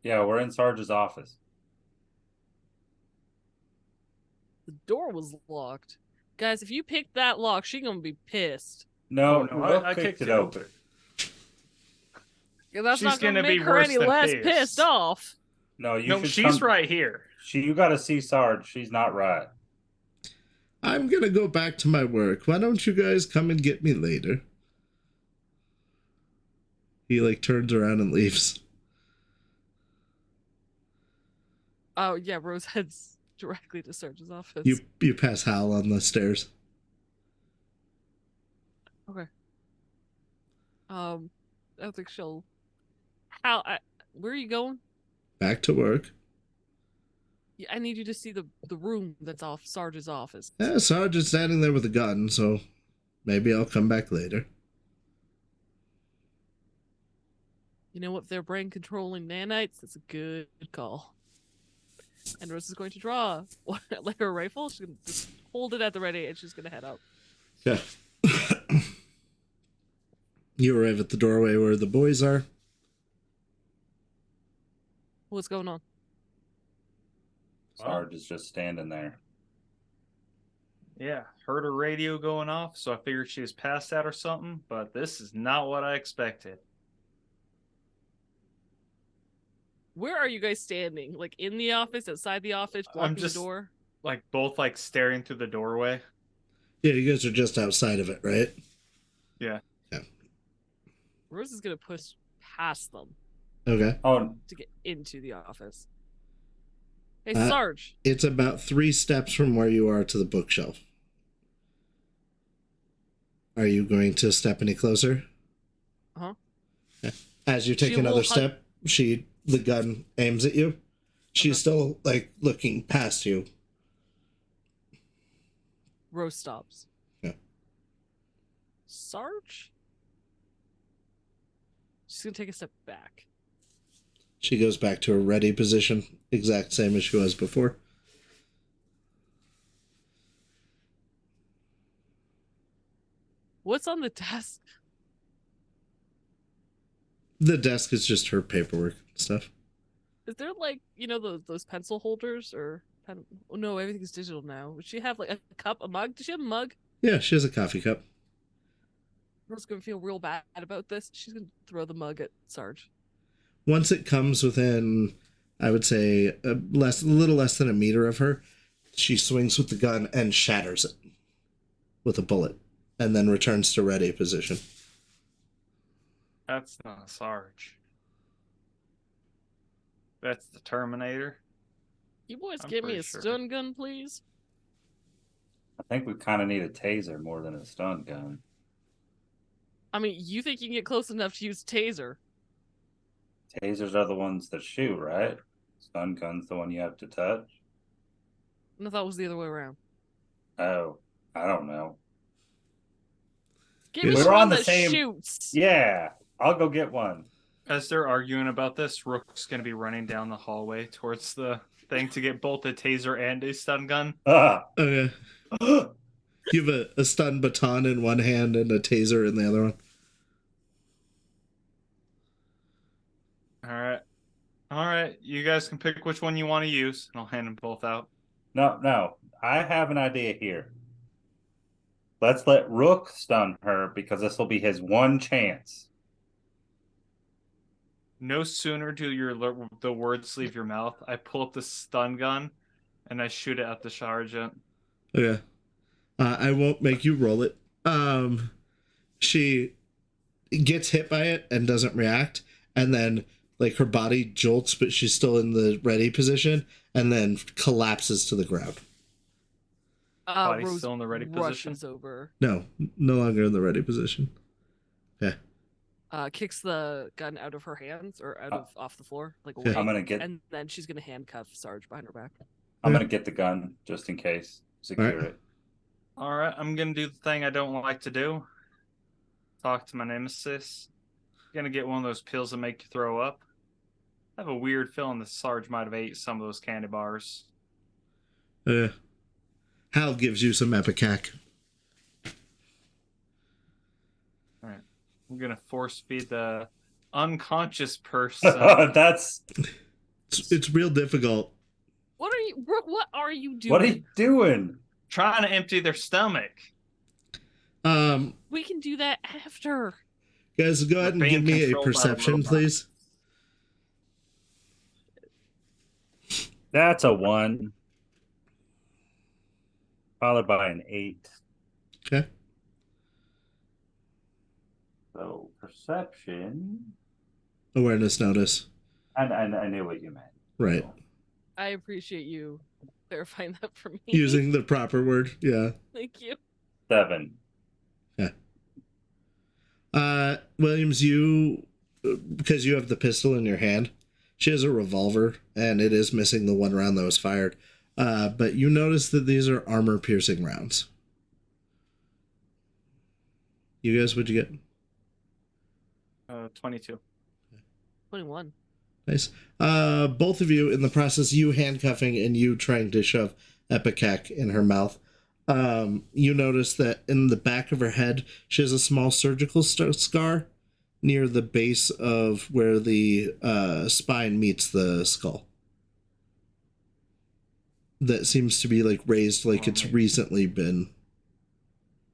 Yeah, we're in Sarge's office. The door was locked. Guys, if you picked that lock, she gonna be pissed. No, Oh, no, Rook I kicked kicked it it open. Yeah, that's She's not gonna gonna be make her worse any than less pissed. pissed off. No, you No, should she's come... right here. You gotta see Sarge. She's not right. I'm gonna go back to my work. Why don't you guys come and get me later? He like turns around and leaves. Oh yeah, Rose heads directly to Sarge's office. You pass Hal on the stairs. Okay. I don't think she'll. How? Where are you going? Back to work. Yeah, I need you to see the room that's off Sarge's office. Yeah, Sarge is standing there with a gun, so maybe I'll come back later. You know what? They're brain controlling nanites. That's a good call. And Rose is going to draw like her rifle. She's gonna just hold it at the ready, and she's gonna head out. Yeah. You arrive at the doorway where the boys are. What's going on? Sarge is just standing there. Yeah, heard her radio going off, so I figured she was passed out or something, but this is not what I expected. Where are you guys standing? Like in the office, outside the office, blocking just- the door? Like, both, like, staring through the doorway. Yeah, you guys are just outside of it, right? Yeah. Yeah. Rose is gonna push past them Okay. Oh, to get into the office. Hey, Uh, Sarge. It's about 3 steps from where you are to the bookshelf. Are you going to step any closer? Uh-huh. Yeah. As you take She another will step, the gun aims at you. She's still, like, looking past you. Rose stops. Yeah. Sarge? She's gonna take a step back. She goes back to a ready position, exact same as she was before. What's on the desk? The desk is just her paperwork and stuff. Is there like, those pencil holders or pen? Oh no, everything's digital now. Would she have like a cup, a mug? Does she have a mug? Yeah, she has a coffee cup. Rose's gonna feel real bad about this. She's gonna throw the mug at Sarge. Once it comes within, I would say, a little less than a meter of her, she swings with the gun and shatters it with a bullet, and then returns to ready position. That's not a Sarge. That's the Terminator. You boys I'm give me pretty a sure. stun gun, please. I think we kind of need a taser more than a stun gun. I mean, you think you can get close enough to use taser? Tasers are the ones that shoot, right? Stun gun's the one you have to touch. I thought it was the other way around. Oh, I don't know. Give me We're the on one the that same- shoots. Yeah, I'll go get one. As they're arguing about this, Rook's going to be running down the hallway towards the thing to get both a taser and a stun gun. Okay. You have a stun baton in one hand and a taser in the other one. All right. You guys can pick which one you want to use, and I'll hand them both out. No. I have an idea here. Let's let Rook stun her because this will be his one chance. No sooner do the words leave your mouth, I pull up the stun gun, and I shoot it at the sergeant. Okay. I won't make you roll it. She gets hit by it and doesn't react, and then like her body jolts, but she's still in the ready position, and then collapses to the ground. Body's Rose still in the ready position? rushes over, No longer in the ready position. Yeah. kicks the gun out of her hands or off the floor, like Yeah. away, I'm and then she's gonna handcuff Sarge behind her back. gonna get the gun just in case. Secure Alright. it. All right, I'm going to do the thing I don't like to do. Talk to my nemesis. Going to get one of those pills that make you throw up. I have a weird feeling the Sarge might have ate some of those candy bars. Hal gives you some epicac. All right. I'm going to force feed the unconscious person. That's It's real difficult. What are you, Brooke? What are you doing? what are you doing? Trying to empty their stomach. We can do that after. Guys, go ahead and Being give me a controlled by a perception, robot. please. That's a 1. Followed by an 8. Okay. So perception. Awareness notice. I knew what you meant. Right. I appreciate you clarifying that for me. Using the proper word. Yeah. Thank you. 7. Williams, you, because you have the pistol in your hand, She has a revolver, and it is missing the one round that was fired. But you notice that these are armor-piercing rounds. You guys, what'd you get? 22. 21. Nice. Both of you, in the process, you handcuffing and you trying to shove Epicac in her mouth, you notice that in the back of her head, she has a small surgical scar near the base of where the spine meets the skull. That seems to be like raised like it's recently been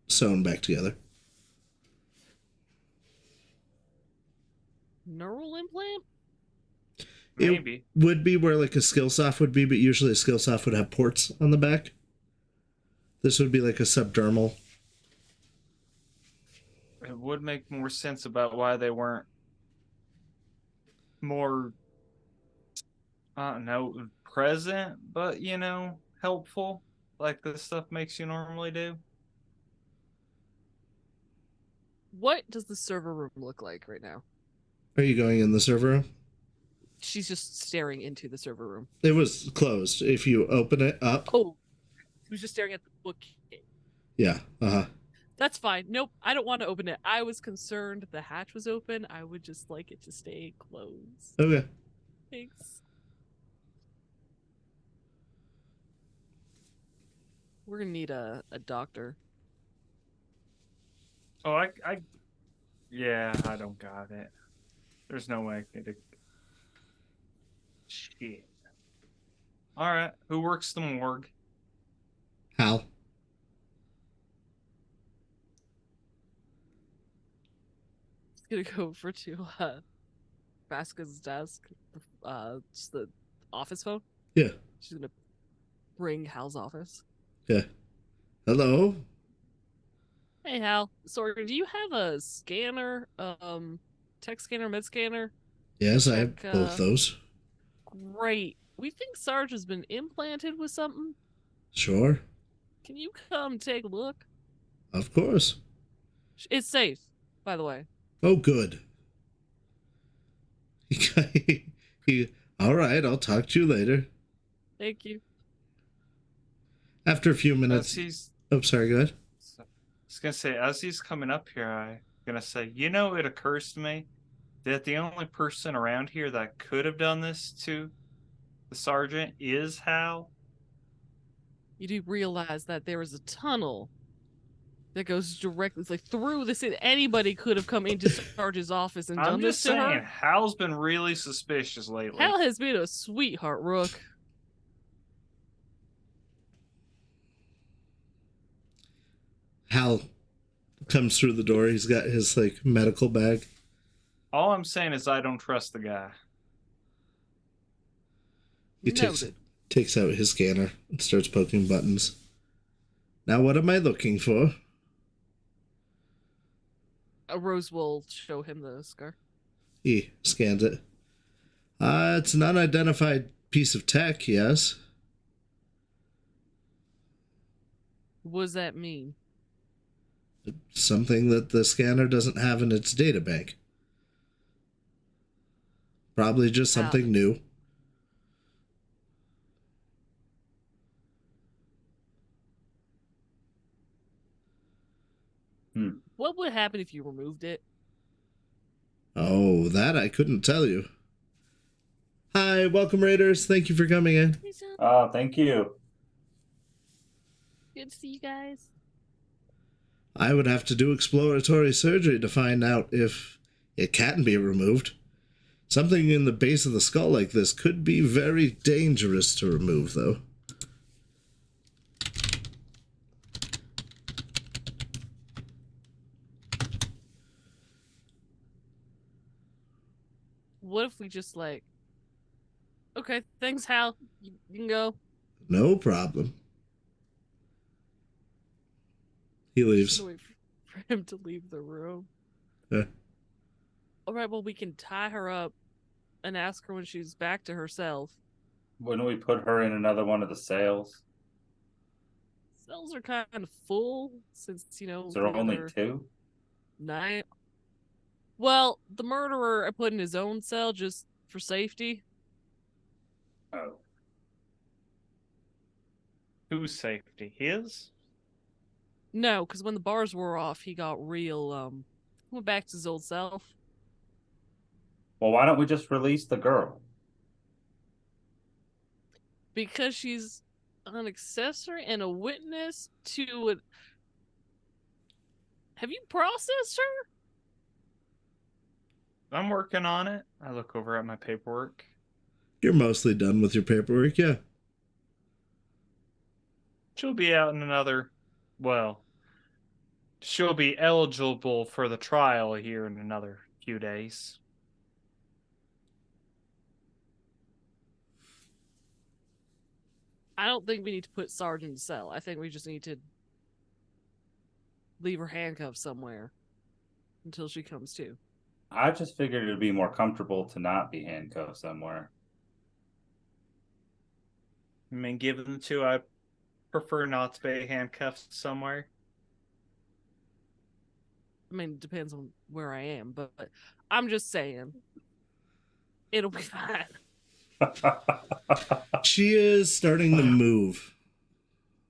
sewn back together. Neural implant? Maybe. It would be where like a skill soft would be, but usually a skill soft would have ports on the back. This would be like a subdermal. It would make more sense about why they weren't more, I don't know, present, but, you know, helpful, like this stuff makes you normally do. What does the server room look like right now? Are you going in the server room? She's just staring into the server room. It was closed. If you open it up. Oh, she was just staring at the book. Yeah. That's fine. Nope, I don't want to open it. I was concerned the hatch was open. I would just like it to stay closed. Okay. Thanks. We're gonna need a doctor. Oh, yeah, I don't got it. There's no way I could. Shit. All right, who works the morgue? Hal. Gonna go over to Vasquez's desk, just the office phone. Yeah. She's gonna ring Hal's office. Yeah. Hello. Hey Hal, sorry, do you have a scanner, tech scanner, med scanner? Yes, I have both those. Great. We think Sarge has been implanted with something. Sure. Can you come take a look? Of course. It's safe, by the way. Oh, good. All right, I'll talk to you later. Thank you. After a few minutes. Oh, sorry, go ahead. I was going to say, as he's coming up here, I'm going to say, you know, it occurs to me that the only person around here that could have done this to the sergeant is Hal. You do realize that there is a tunnel that goes directly like through this. Anybody could have come into Sarge's office and done this to her. I'm just saying, Hal's been really suspicious lately. Hal has been a sweetheart, Rook. Hal comes through the door. He's got his like medical bag. All I'm saying is I don't trust the guy. He takes out his scanner and starts poking buttons. Now, what am I looking for? Rose will show him the scar. He scans it. It's an unidentified piece of tech, yes. What does that mean? Something that the scanner doesn't have in its data bank. Probably just something new. What would happen if you removed it? Oh, that I couldn't tell you. Hi, welcome Raiders. Thank you for coming in. Oh, thank you. Good to see you guys. I would have to do exploratory surgery to find out if it can be removed. Something in the base of the skull like this could be very dangerous to remove, though. What if we just like... Okay, thanks, Hal. You can go. No problem. He leaves. Wait for him to leave the room. Yeah. All right, well, we can tie her up and ask her when she's back to herself. Wouldn't we put her in another one of the cells? Cells are kind of full since, you know... Is there only 2? 9. Well, the murderer I put in his own cell just for safety. Oh. Whose safety? His? No, because when the bars were off, he got real, went back to his old self. Well, why don't we just release the girl? Because she's an accessory and a witness to it. Have you processed her? I'm working on it. I look over at my paperwork. You're mostly done with your paperwork, yeah. She'll be out in another, well, she'll be eligible for the trial here in another few days. I don't think we need to put Sarge in the cell. I think we just need to leave her handcuffed somewhere until she comes to. I just figured it'd be more comfortable to not be handcuffed somewhere. I mean, given the two, I prefer not to be handcuffed somewhere. I mean, it depends on where I am, but I'm just saying it'll be fine. She is starting to move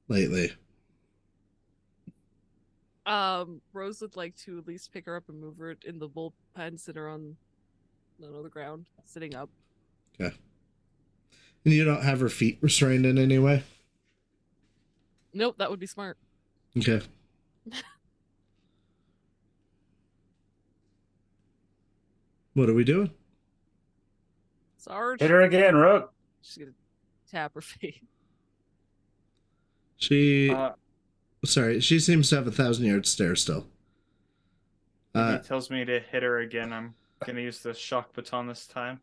lately. Rose would like to at least pick her up and move her in the bullpen, sit her on the ground, sitting up. Okay. And you don't have her feet restrained in any way? Nope, that would be smart. Okay. What are we doing? Sarge, Hit her again, Rook. she's gonna tap her feet. She... Sorry, she seems to have 1,000-yard stare still. He tells me to hit her again. I'm going to use the shock baton this time.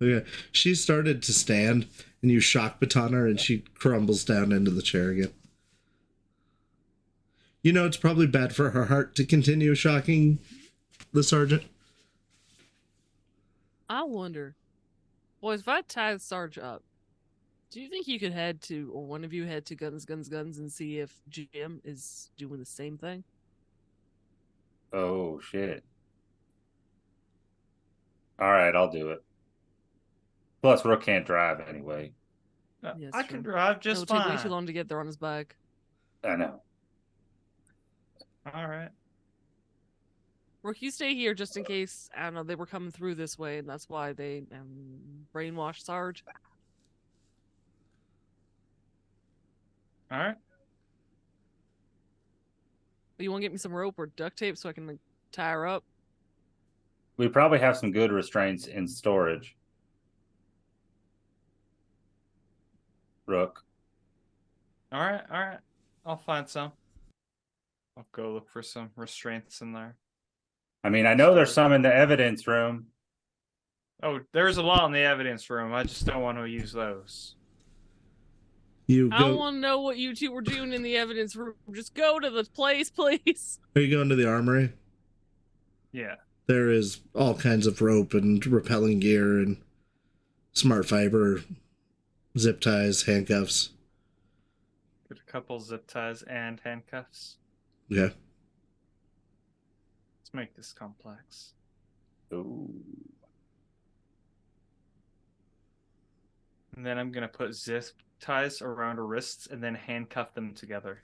Okay. She started to stand, and you shock baton her, and she crumbles down into the chair again. You know, it's probably bad for her heart to continue shocking the sergeant. I wonder, boys, if I tie Sarge up, do you think you could head to, or one of you head to Guns, and see if Jim is doing the same thing? Oh, shit. All right, I'll do it. Plus, Rook can't drive anyway. Yes, I true. can drive just It'll fine. take way too long to get there on his bike. I know. All right. Rook, you stay here just in case, I don't know, they were coming through this way, and that's why they brainwashed Sarge. All right. You want to get me some rope or duct tape so I can tie her up? We probably have some good restraints in storage. Rook. All right. All right. I'll find some. I'll go look for some restraints in there. I mean, I know there's some in the evidence room. Oh, there's a lot in the evidence room. I just don't want to use those. You I go... want to know what you two were doing in the evidence room. Just go to the place, please. Are you going to the armory? Yeah. There is all kinds of rope and rappelling gear and smart fiber, zip ties, handcuffs. Get a couple zip ties and handcuffs. Yeah. Let's make this complex. Ooh. And then I'm going to put zip ties around her wrists and then handcuff them together.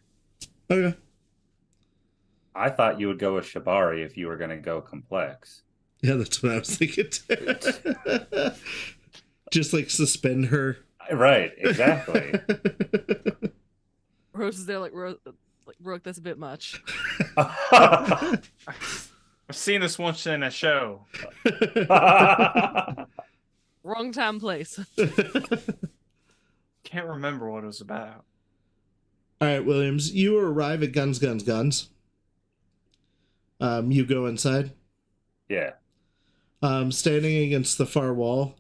Okay. I thought you would go with Shibari if you were going to go complex. Yeah, that's what I was thinking. Just like suspend her. Right, exactly. Rose is there like Rook, that's a bit much. I've seen this once in a show. Wrong time, place. Can't remember what it was about. All right, Williams, you arrive at Guns. You go inside. Yeah. Standing against the far wall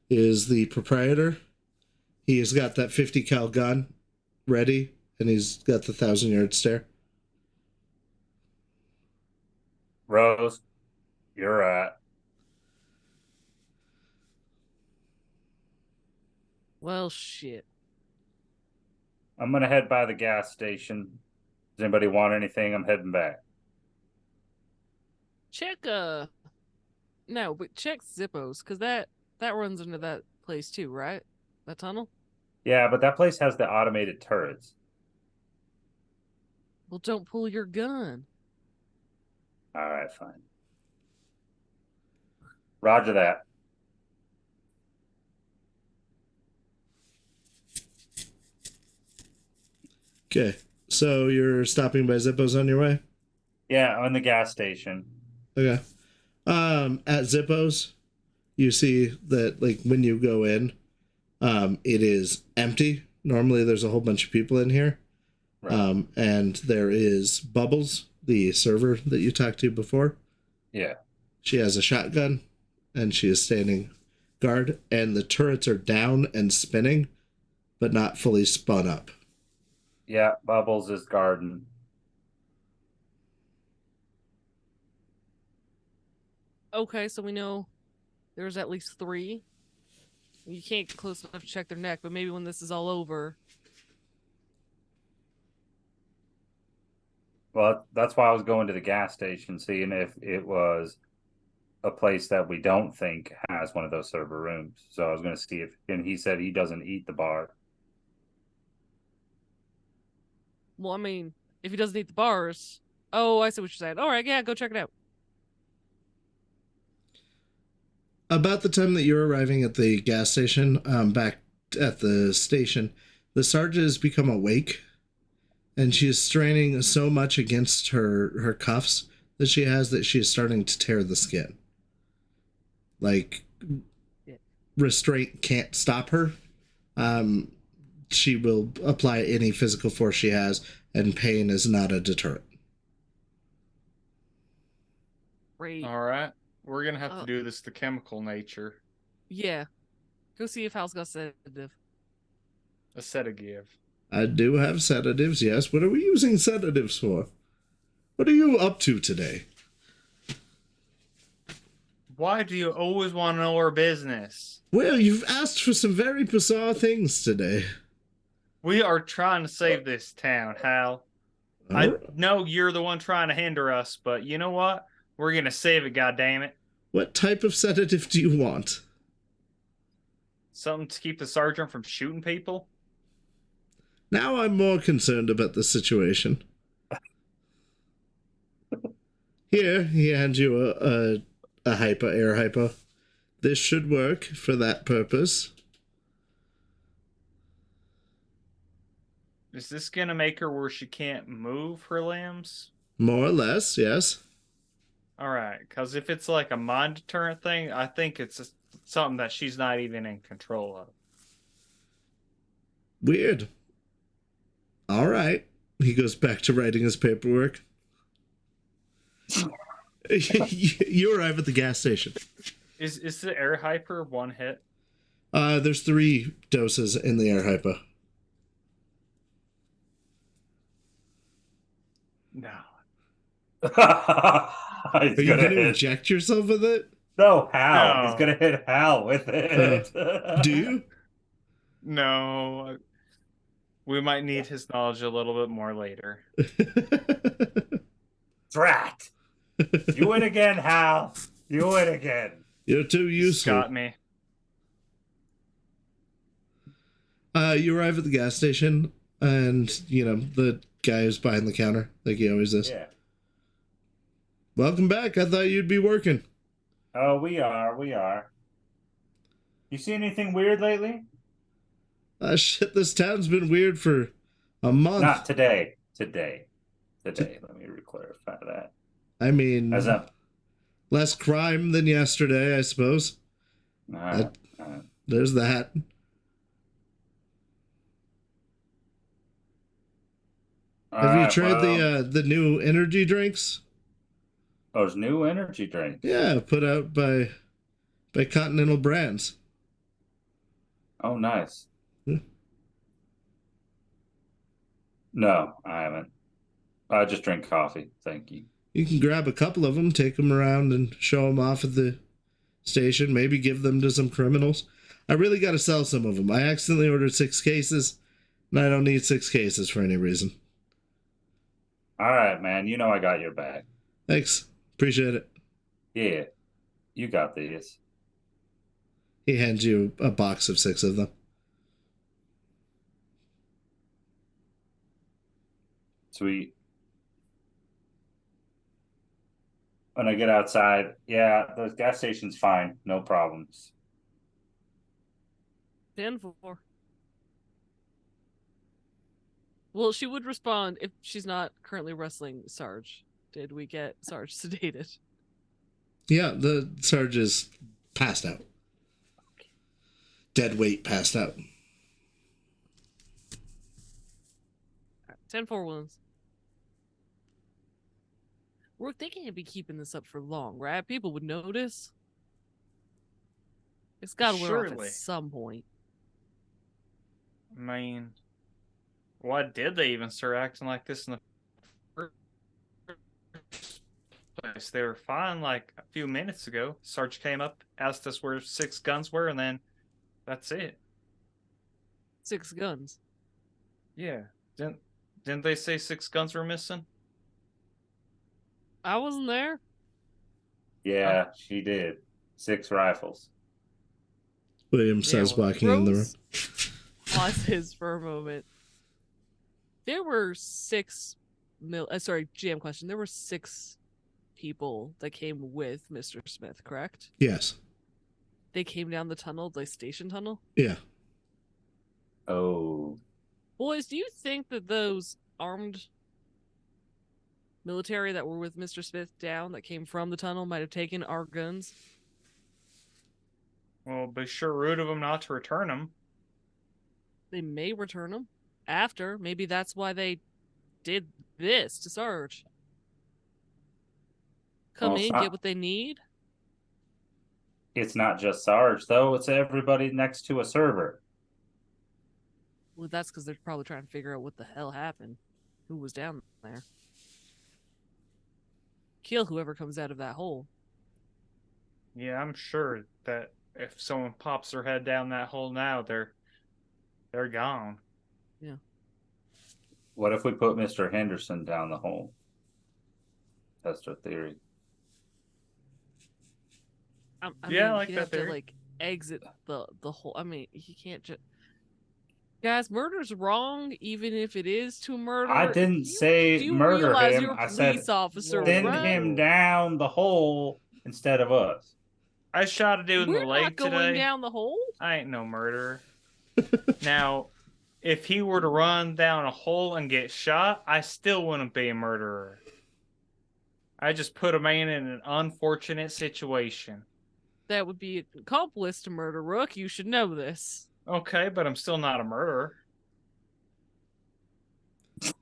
is the proprietor. He has got that 50 cal gun ready, and he's got the 1,000-yard stare. Rose, you're right. Well, shit. I'm going to head by the gas station. Does anybody want anything? I'm heading back. Check, no, but check Zippos, because that runs into that place too, right? That tunnel? Yeah, but that place has the automated turrets. Well, don't pull your gun. All right, fine. Roger that. Okay. So you're stopping by Zippo's on your way? Yeah, on the gas station. Okay. At Zippo's, you see that like when you go in, it is empty. Normally there's a whole bunch of people in here. Right. And there is Bubbles, the server that you talked to before. Yeah. She has a shotgun and she is standing guard, and the turrets are down and spinning, but not fully spun up. Yeah, Bubbles is guarding. Okay, so we know there's at least 3. You can't get close enough to check their neck, but maybe when this is all over. Well, that's why I was going to the gas station, seeing if it was a place that we don't think has one of those server rooms. So I was going to see if, and he said he doesn't eat the bar. Well, I mean, if he doesn't eat the bars. Oh, I see what you're saying. All right, yeah, go check it out. About the time that you're arriving at the gas station, back at the station, the sergeant has become awake, and she is straining so much against her cuffs that she has that she is starting to tear the skin. Like, restraint can't stop her. She will apply any physical force she has, and pain is not a deterrent. Great. All right. We're going to have to do this the chemical nature. Yeah. Go see if Hal's got a sedative. A sedative. I do have sedatives, yes. What are we using sedatives for? What are you up to today? Why do you always want to know our business? Well, you've asked for some very bizarre things today. We are trying to save this town, Hal. I know you're the one trying to hinder us, but you know what? We're going to save it, goddammit. What type of sedative do you want? Something to keep the sergeant from shooting people? Now I'm more concerned about the situation. Here, he hands you a air hypo. This should work for that purpose. Is this going to make her where she can't move her limbs? More or less, yes. All right, because if it's like a mind deterrent thing, I think it's something that she's not even in control of. Weird. All right. He goes back to writing his paperwork. You arrive at the gas station. Is the air hyper one hit? There's 3 doses in the air hypo. No. Are you going to inject yourself with it? No, Hal. No. He's going to hit Hal with it. Do you? No. We might need his knowledge a little bit more later. Drat. You win again, Hal. You win again. You're too useful. Got me. You arrive at the gas station, and, the guy is behind the counter, like he always is. Yeah. Welcome back. I thought you'd be working. Oh, we are. You see anything weird lately? Shit, this town's been weird for a month. Not today. Today. Let me clarify that. I mean, As a... less crime than yesterday, I suppose. There's that. Have you tried the new energy drinks? Those new energy drinks? Yeah, put out by Continental Brands. Oh, nice. Hmm. No, I haven't. I just drink coffee. Thank you. You can grab a couple of them, take them around, and show them off at the station. Maybe give them to some criminals. I really got to sell some of them. I accidentally ordered 6 cases, and I don't need 6 cases for any reason. All right, man. You know I got your back. Thanks. Appreciate it. Yeah, you got these. He hands you a box of 6 of them. Sweet. When I get outside, yeah, the gas station's fine. No problems. 10-4. Well, she would respond if she's not currently wrestling Sarge. Did we get Sarge sedated? Yeah, the Sarge is passed out. Dead weight passed out. 10-4 wounds. Rook, they can't be keeping this up for long, right? People would notice. It's got to wear off Surely. at some point. I mean, why did they even start acting like this in the first place? They were fine like a few minutes ago. Sarge came up, asked us where 6 guns were, and then that's it. 6 guns. Yeah. Didn't they say 6 guns were missing? I wasn't there. Yeah, she did. 6 rifles. William says, walking in the room. Rose pauses for a moment. There were 6 GM question. There were 6 people that came with Mr. Smith, correct? Yes. They came down the tunnel, the station tunnel? Yeah. Oh. Boys, do you think that those armed military that were with Mr. Smith down that came from the tunnel might have taken our guns? Well, be sure rude of them not to return them. They may return them after. Maybe that's why they did this to Sarge. Come Well, in, not- get what they need. It's not just Sarge, though. It's everybody next to a server. Well, that's because they're probably trying to figure out what the hell happened. Who was down there? Kill whoever comes out of that hole. Yeah, I'm sure that if someone pops their head down that hole now, they're gone. What if we put Mr. Henderson down the hole? That's their theory. I Yeah, I mean, like he'd that have to theory. exit the hole. I mean, he can't just. Guys, murder's wrong, even if it is to murder. I didn't say do murder realize him. You're a I said police officer, send right? him down the hole instead of us. I shot a dude in We're the not leg going today. down the hole. I ain't no murderer. Now, if he were to run down a hole and get shot, I still wouldn't be a murderer. I just put a man in an unfortunate situation. That would be an accomplice to murder, Rook. You should know this. Okay, but I'm still not a murderer.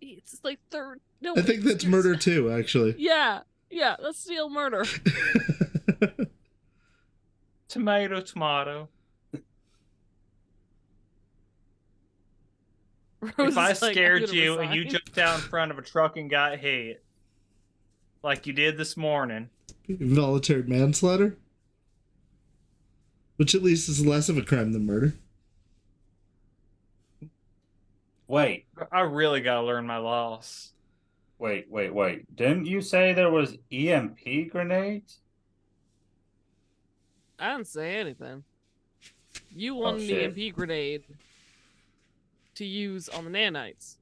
It's like third. No, I think that's murder too, actually. Yeah, that's still murder. Tomato, tomato. Rose If I is like, I'm scared gonna you and you resign. jumped out in front of a truck and got hit, like you did this morning, Involuntary manslaughter? Which at least is less of a crime than murder. Wait, I really gotta learn my loss. wait. Didn't you say there was EMP grenades? I didn't say anything. You want an shit. EMP grenade to use on the nanites.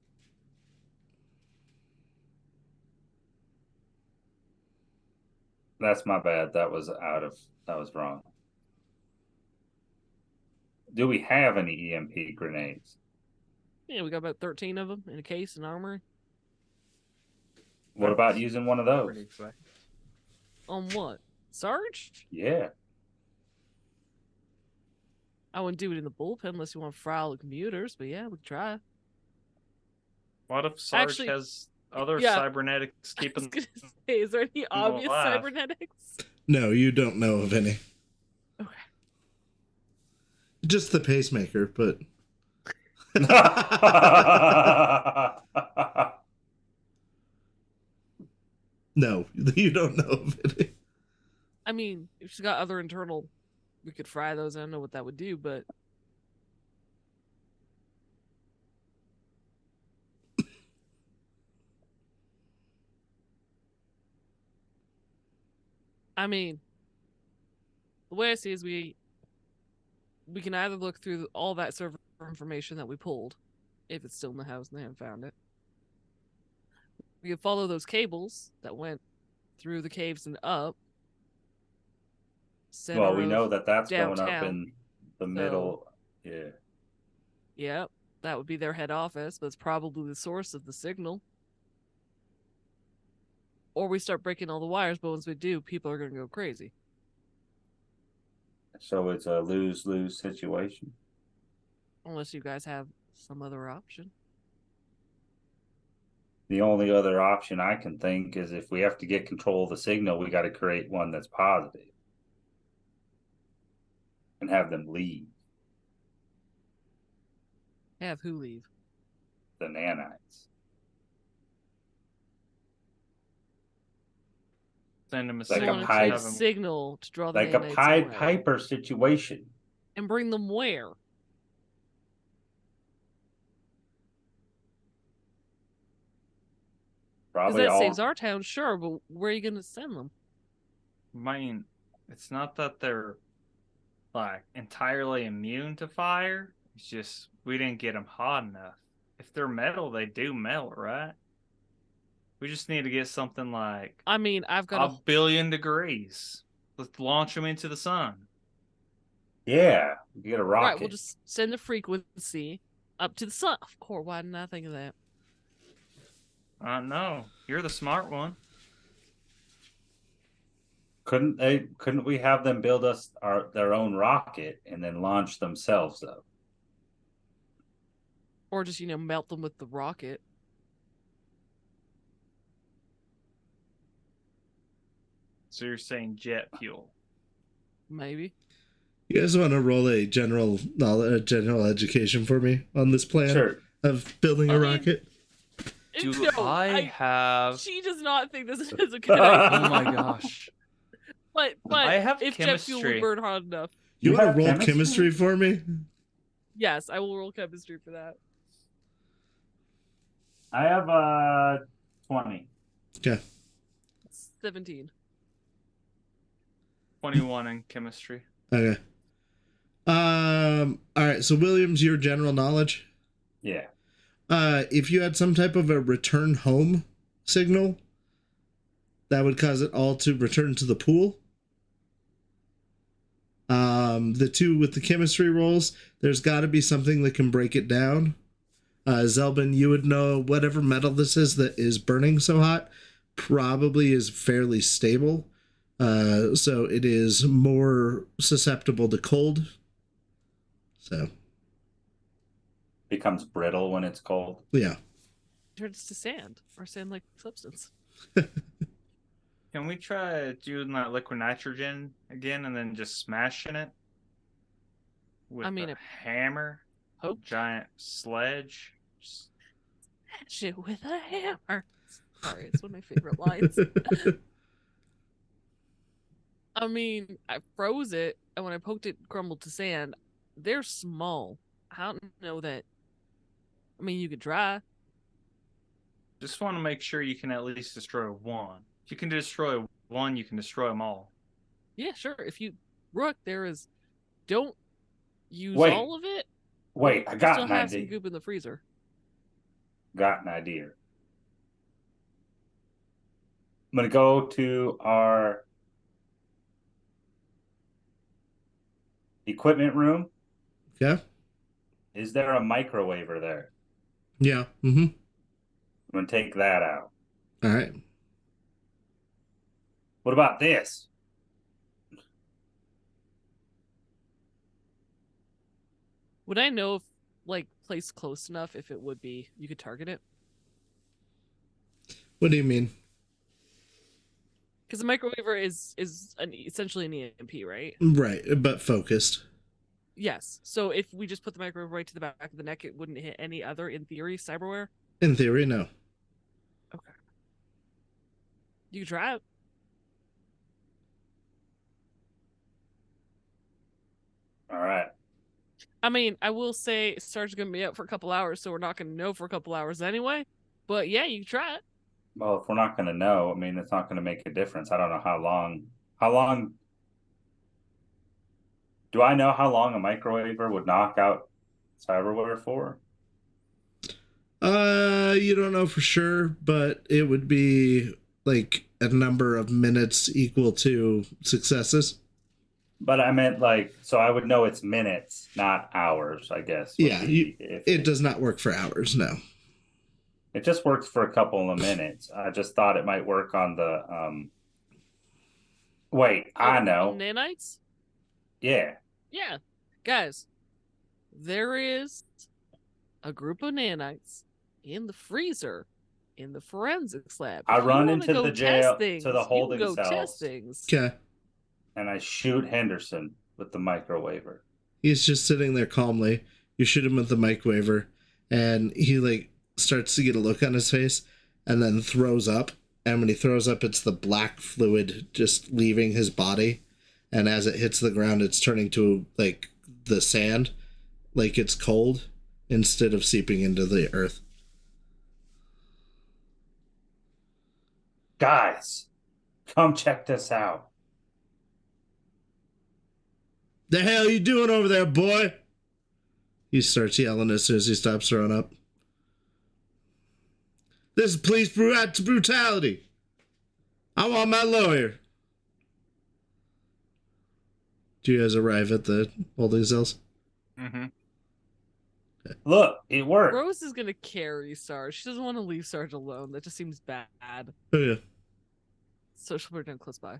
That's my bad. That was wrong. Do we have any EMP grenades? Yeah, we got about 13 of them in a case in armory. What about using one of those? Pretty exciting. On what? Sarge? Yeah. I wouldn't do it in the bullpen unless you want to fry all the computers, but yeah, we could try. What if Sarge Actually, has other yeah. cybernetics I was keeping gonna say, is there any obvious alive. cybernetics? No, you don't know of any. Okay. Just the pacemaker, but no, you don't know of any. I mean, if she's got other internal, we could fry those. I don't know what that would do, but I mean, the way I see it is we can either look through all that server information that we pulled, if it's still in the house and they haven't found it, We could follow those cables that went through the caves and up. Well, we know that that's going up downtown. in the middle. Yeah. Yep, that would be their head office, but it's probably the source of the signal. Or we start breaking all the wires, but once we do, people are going to go crazy. So it's a lose-lose situation. Unless you guys have some other option. The only other option I can think is if we have to get control of the signal, we got to create one that's positive and have them leave. Have who leave? The nanites. Send them a Like signal. a to pipe- create a signal to draw the Like a nanites Pied away. Piper situation. And bring them where? Because Probably that all. saves our town, sure, but where are you going to send them? I mean, it's not that they're like entirely immune to fire. It's just we didn't get them hot enough. If they're metal, they do melt, right? We just need to get something like I mean, I've got a billion degrees. Let's launch them into the sun. Yeah, we get a rocket. Right, we'll just send the frequency up to the sun. Of course, why didn't I think of that? No, you're the smart one. Couldn't we have them build us their own rocket and then launch themselves though? Or just, melt them with the rocket. So you're saying jet fuel? Maybe. You guys want to roll a general knowledge, general education for me on this plan Sure. of building a rocket? Do No, I have? She does not think this is a good idea. Oh my gosh! But I have if jet fuel would chemistry. burn hot enough, You want have to roll chemistry? chemistry for me? yes, I will roll chemistry for that. I have 20. Okay. 17. 21 in chemistry. Okay. All right. So Williams, your general knowledge. Yeah. If you had some type of a return home signal, that would cause it all to return to the pool. The two with the chemistry rolls, there's got to be something that can break it down. Zelbin, you would know whatever metal this is that is burning so hot probably is fairly stable. So it is more susceptible to cold. So. Becomes brittle when it's cold. Yeah. Turns to sand or sand-like substance. Can we try doing that liquid nitrogen again and then just smashing it with a hammer? Giant sledge. Smash it with a hammer. Sorry, it's one of my favorite lines. I mean, I froze it, and when I poked it, crumbled to sand. They're small. I don't know that. I mean, you could try. Just want to make sure you can at least destroy one. If you can destroy one, you can destroy them all. Yeah, sure. If you Rook, don't use Wait. all of it. Wait, I got Still an have some idea. goop in the freezer. Got an idea. I'm gonna go to our equipment room. Yeah. Is there a microwaver there? Yeah. Mm-hmm. I'm gonna take that out. All right. What about this? Would I know if, placed close enough, if it would be, you could target it? What do you mean? Because the microwaver is essentially an EMP, right? Right, but focused. Yes. So if we just put the microwave right to the back of the neck, it wouldn't hit any other, in theory, cyberware? In theory, no. Okay. You could try it. All right. I mean, I will say Star's going to be out for a couple hours, so we're not going to know for a couple hours anyway. But yeah, you can try it. Well, if we're not gonna know, I mean, it's not gonna make a difference. I don't know how long. How long? Do I know how long a microwaver would knock out cyberware for? You don't know for sure, but it would be like a number of minutes equal to successes. But I meant like, so I would know it's minutes, not hours, I guess. Yeah, it does not work for hours, no. It just works for a couple of minutes. I just thought it might work on the wait, I know. Nanites? Yeah. Yeah. Guys, there is a group of nanites in the freezer in the forensics lab. I If you run wanna into go the jail test things, to the you can holding go cells. test things. Okay. And I shoot Henderson with the microwaver. He's just sitting there calmly. You shoot him with the microwaver, and he like starts to get a look on his face, and then throws up. And when he throws up, it's the black fluid just leaving his body. And as it hits the ground, it's turning to like the sand, like it's cold, instead of seeping into the earth. Guys, come check this out. The hell you doing over there, boy? He starts yelling as soon as he stops throwing up. This is police brutality. I want my lawyer. Do you guys arrive at the holding cells? Mm-hmm. Look, it worked. Rose is gonna carry Sarge. She doesn't want to leave Sarge alone. That just seems bad. Oh, yeah. So she'll pretend close by.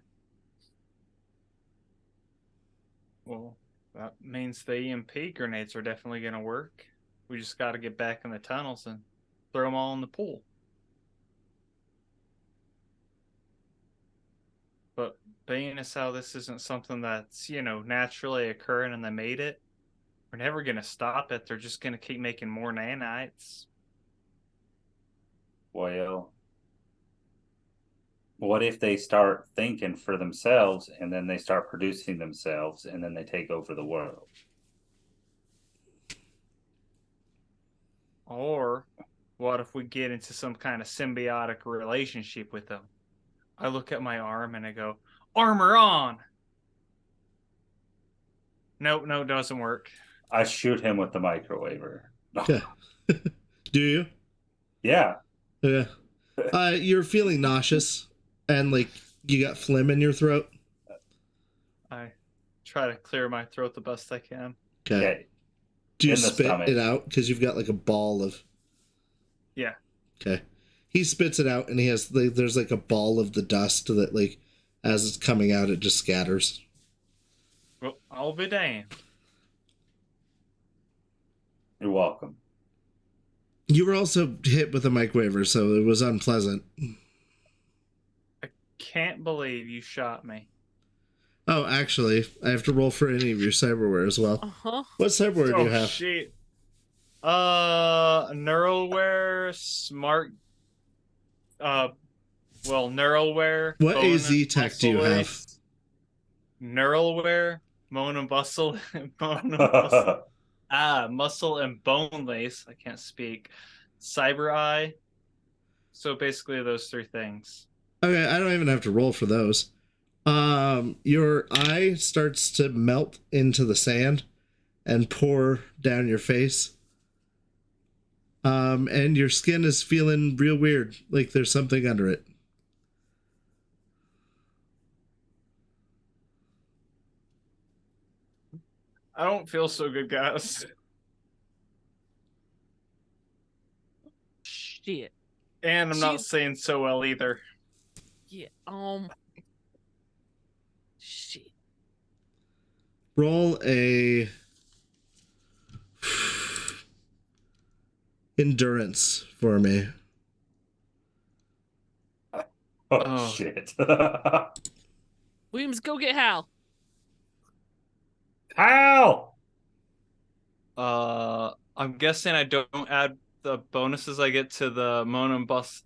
Well, that means the EMP grenades are definitely going to work. We just got to get back in the tunnels and throw them all in the pool. But being as how this isn't something that's, naturally occurring and they made it, we're never going to stop it. They're just going to keep making more nanites. Well, what if they start thinking for themselves and then they start producing themselves and then they take over the world? Or what if we get into some kind of symbiotic relationship with them? I look at my arm and I go, armor on! No, it doesn't work. I shoot him with the microwaver. Yeah. Do you? Yeah. Yeah. You're feeling nauseous and like you got phlegm in your throat. I try to clear my throat the best I can. Okay. Okay. Do you In the spit stomach. it out? Because you've got like a ball of. Yeah. Okay. He spits it out and he has there's like a ball of the dust that like as it's coming out it just scatters. Well, I'll be damned. You're welcome. You were also hit with a microwaver, so it was unpleasant. I can't believe you shot me. Oh, actually, I have to roll for any of your cyberware as well. Uh-huh. What cyberware do you have? Shit. Neuralware, smart. Neuralware. What bone AZ and tech do you muscle have? lace, Neuralware, bone and muscle, muscle and bone lace. I can't speak. Cyber eye. So basically, those three things. Okay, I don't even have to roll for those. Your eye starts to melt into the sand and pour down your face. And your skin is feeling real weird, like there's something under it. I don't feel so good, guys. Shit. And I'm not saying so well either. Yeah. Shit. Roll a endurance for me. Oh, shit. Williams, go get Hal. How? I'm guessing I don't add the bonuses I get to the Mona and Bus.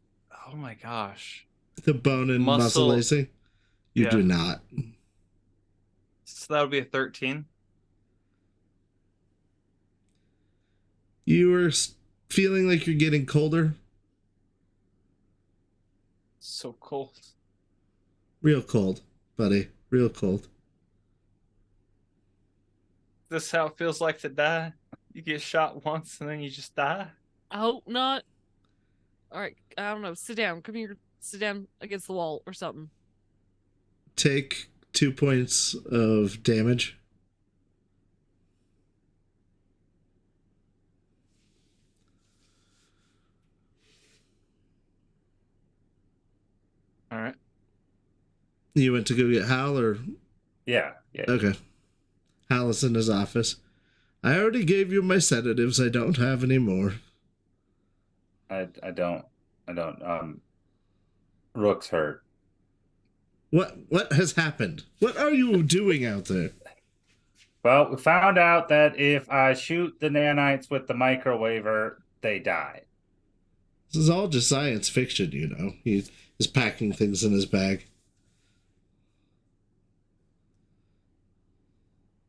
Oh my gosh. The bone and muscle lacing? You do not. So that would be a 13. You are feeling like you're getting colder. So cold. Real cold, buddy. Real cold. This is how it feels like to die. You get shot once and then you just die. I hope not. All right, I don't know. Sit down. Come here. Sit down against the wall or something. Take 2 points of damage. All right. You went to go get Hal, or? Yeah. Okay. Hal is in his office. I already gave you my sedatives. I don't have any more. I don't. Rook's hurt. What has happened? What are you doing out there? Well, we found out that if I shoot the nanites with the microwaver, they die. This is all just science fiction, you know. He is packing things in his bag.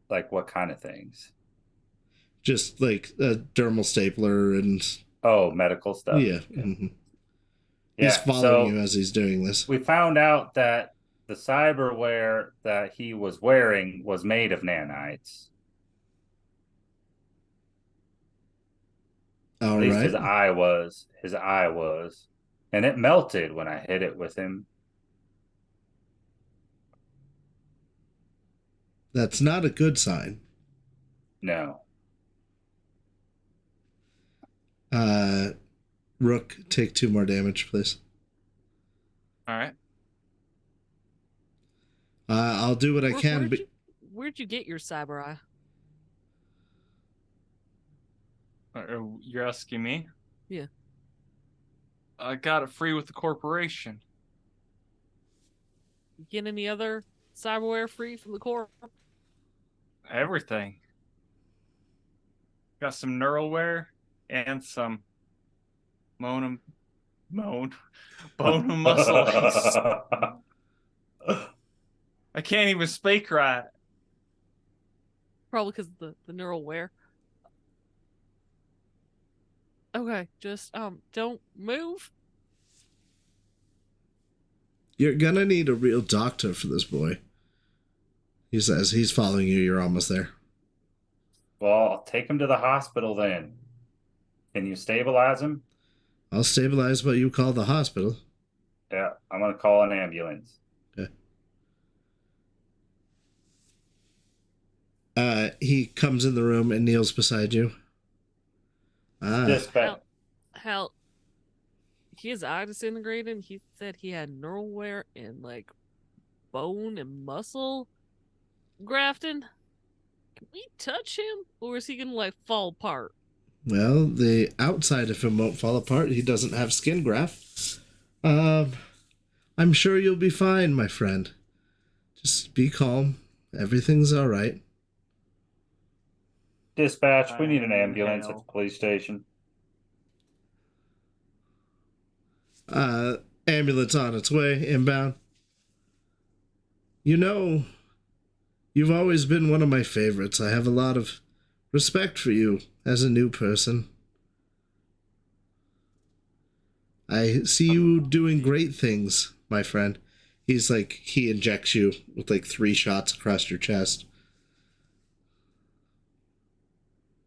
Like what kind of things? Just like a dermal stapler and... Oh, medical stuff. Yeah. Mm-hmm. He's following you as he's doing this. We found out that the cyberware that he was wearing was made of nanites. All At least right. his eye was. His eye was. And it melted when I hit it with him. That's not a good sign. No. Rook, take 2 more damage, please. All right. I'll do what I can. Where'd you get your cyber eye? You're asking me? Yeah. I got it free with the corporation. You get any other cyberware free from the corp? Everything. Got some neuralware and some bone and muscle ice. I can't even speak right. Probably because of the neural wear. Okay, just don't move. You're gonna need a real doctor for this boy. He says he's following you. You're almost there. Well, I'll take him to the hospital then. Can you stabilize him? I'll stabilize what you call the hospital. Yeah, I'm going to call an ambulance. Okay. He comes in the room and kneels beside you. Dispatch. Hal, his eye disintegrated. He said he had neural wear and like bone and muscle grafting. Can we touch him, or is he gonna like fall apart? Well, the outside of him won't fall apart. He doesn't have skin graft. I'm sure you'll be fine, my friend. Just be calm. Everything's all right. Dispatch, we need an ambulance at the police station. Ambulance on its way, inbound. You know, you've always been one of my favorites. I have a lot of respect for you as a new person. I see you doing great things, my friend. He injects you with like 3 shots across your chest.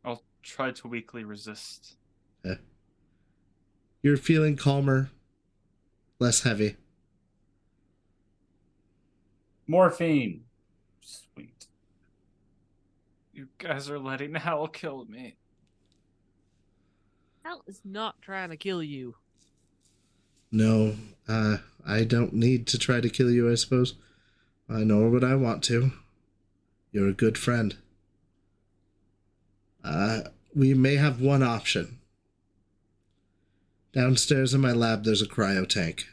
I'll try to weakly resist. Yeah. You're feeling calmer, less heavy. Morphine. Sweet. You guys are letting Hal kill me. Hal is not trying to kill you. No, I don't need to try to kill you, I suppose. Nor would I want to. You're a good friend. We may have one option. Downstairs in my lab, there's a cryo tank.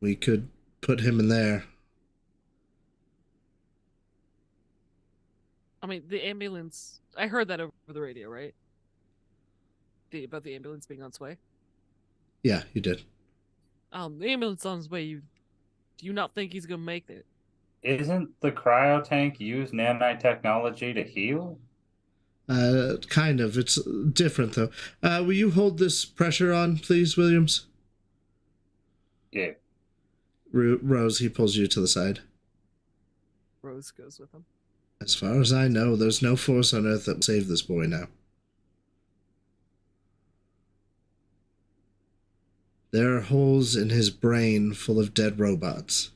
We could put him in there. I mean, the ambulance. I heard that over the radio, right? About the ambulance being on its way. Yeah, you did. The ambulance on its way. Do you not think he's gonna make it? Isn't the cryo tank use nanite technology to heal? Kind of. It's different, though. Will you hold this pressure on, please, Williams? Yeah. Rose, he pulls you to the side. Rose goes with him. As far as I know, there's no force on Earth that will save this boy now. There are holes in his brain full of dead robots.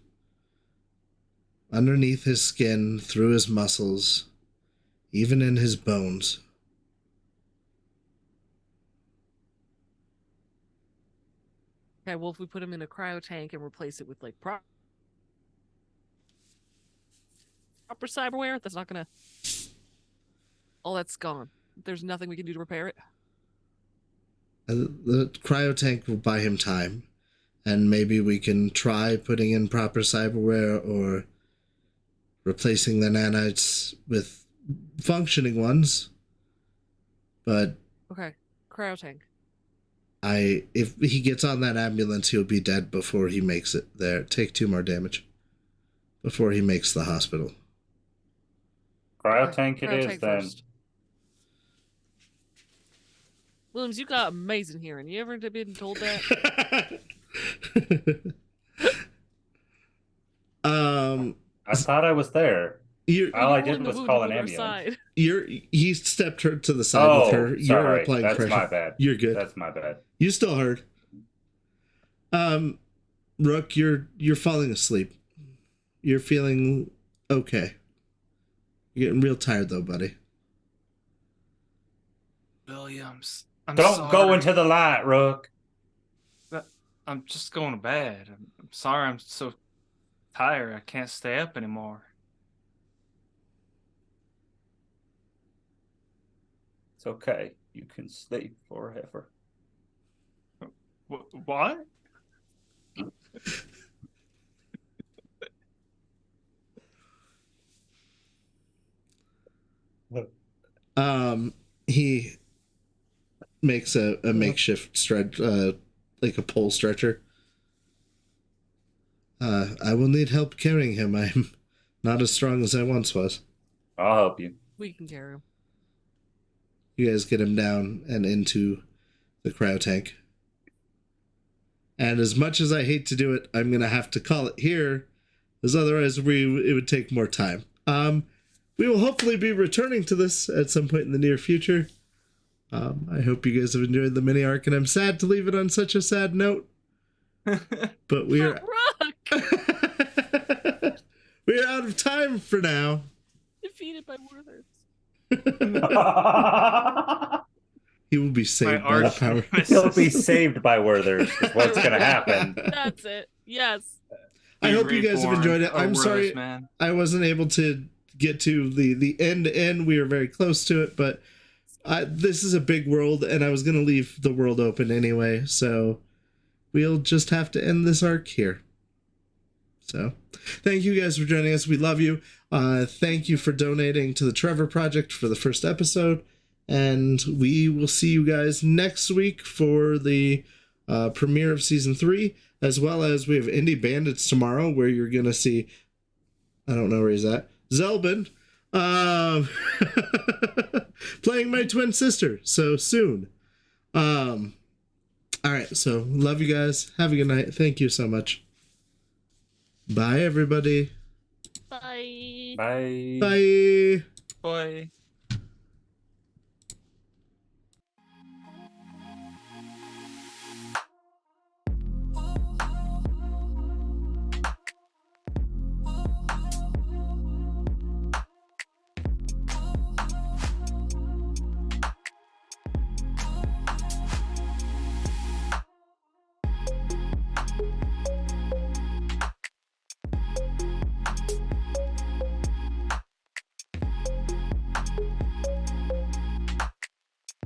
Underneath his skin, through his muscles, even in his bones. Okay, well, if we put him in a cryo tank and replace it with like proper cyberware, that's not gonna. All that's gone. There's nothing we can do to repair it. The cryo tank will buy him time, and maybe we can try putting in proper cyberware or replacing the nanites with functioning ones. But Okay, cryo tank. if he gets on that ambulance, he'll be dead before he makes it there. Take 2 more damage before he makes the hospital. Cryo tank it Cryo is tank then. first. Williams, you got amazing hearing. You ever been told that? I thought I was there. All I did was call an ambulance. He stepped her to the side with her. You're Sorry. applying That's pressure. my bad. You're good. That's my bad. You still heard. Rook, you're falling asleep. You're feeling okay. You're getting real tired though, buddy. Williams, Don't go into the light, Rook. I'm just going to bed. I'm sorry. I'm so tired. I can't stay up anymore. It's okay. You can sleep forever. What? He makes a makeshift stretch, like a pole stretcher. I will need help carrying him. I'm not as strong as I once was. I'll help you. We can carry him. You guys get him down and into the cryo tank. And as much as I hate to do it, I'm going to have to call it here, because otherwise it would take more time. We will hopefully be returning to this at some point in the near future. I hope you guys have enjoyed the mini arc, and I'm sad to leave it on such a sad note. But we are we are out of time for now. Defeated by Werther's. He will be saved by the power. He'll be saved by Werther's is what's going to happen. That's it. Yes. I hope you guys have enjoyed it. I'm sorry man. I wasn't able to get to the end. We were very close to it, but this is a big world, and I was going to leave the world open anyway, so we'll just have to end this arc here. So, thank you guys for joining us. We love you. Thank you for donating to the Trevor Project for the first episode, and we will see you guys next week for the premiere of Season 3, as well as we have Indie Bandits tomorrow, where you're going to see, I don't know where he's at, Zelbin, playing my twin sister, so soon. All right, so love you guys. Have a good night. Thank you so much. Bye, everybody. Bye. Bye. Bye. Boy.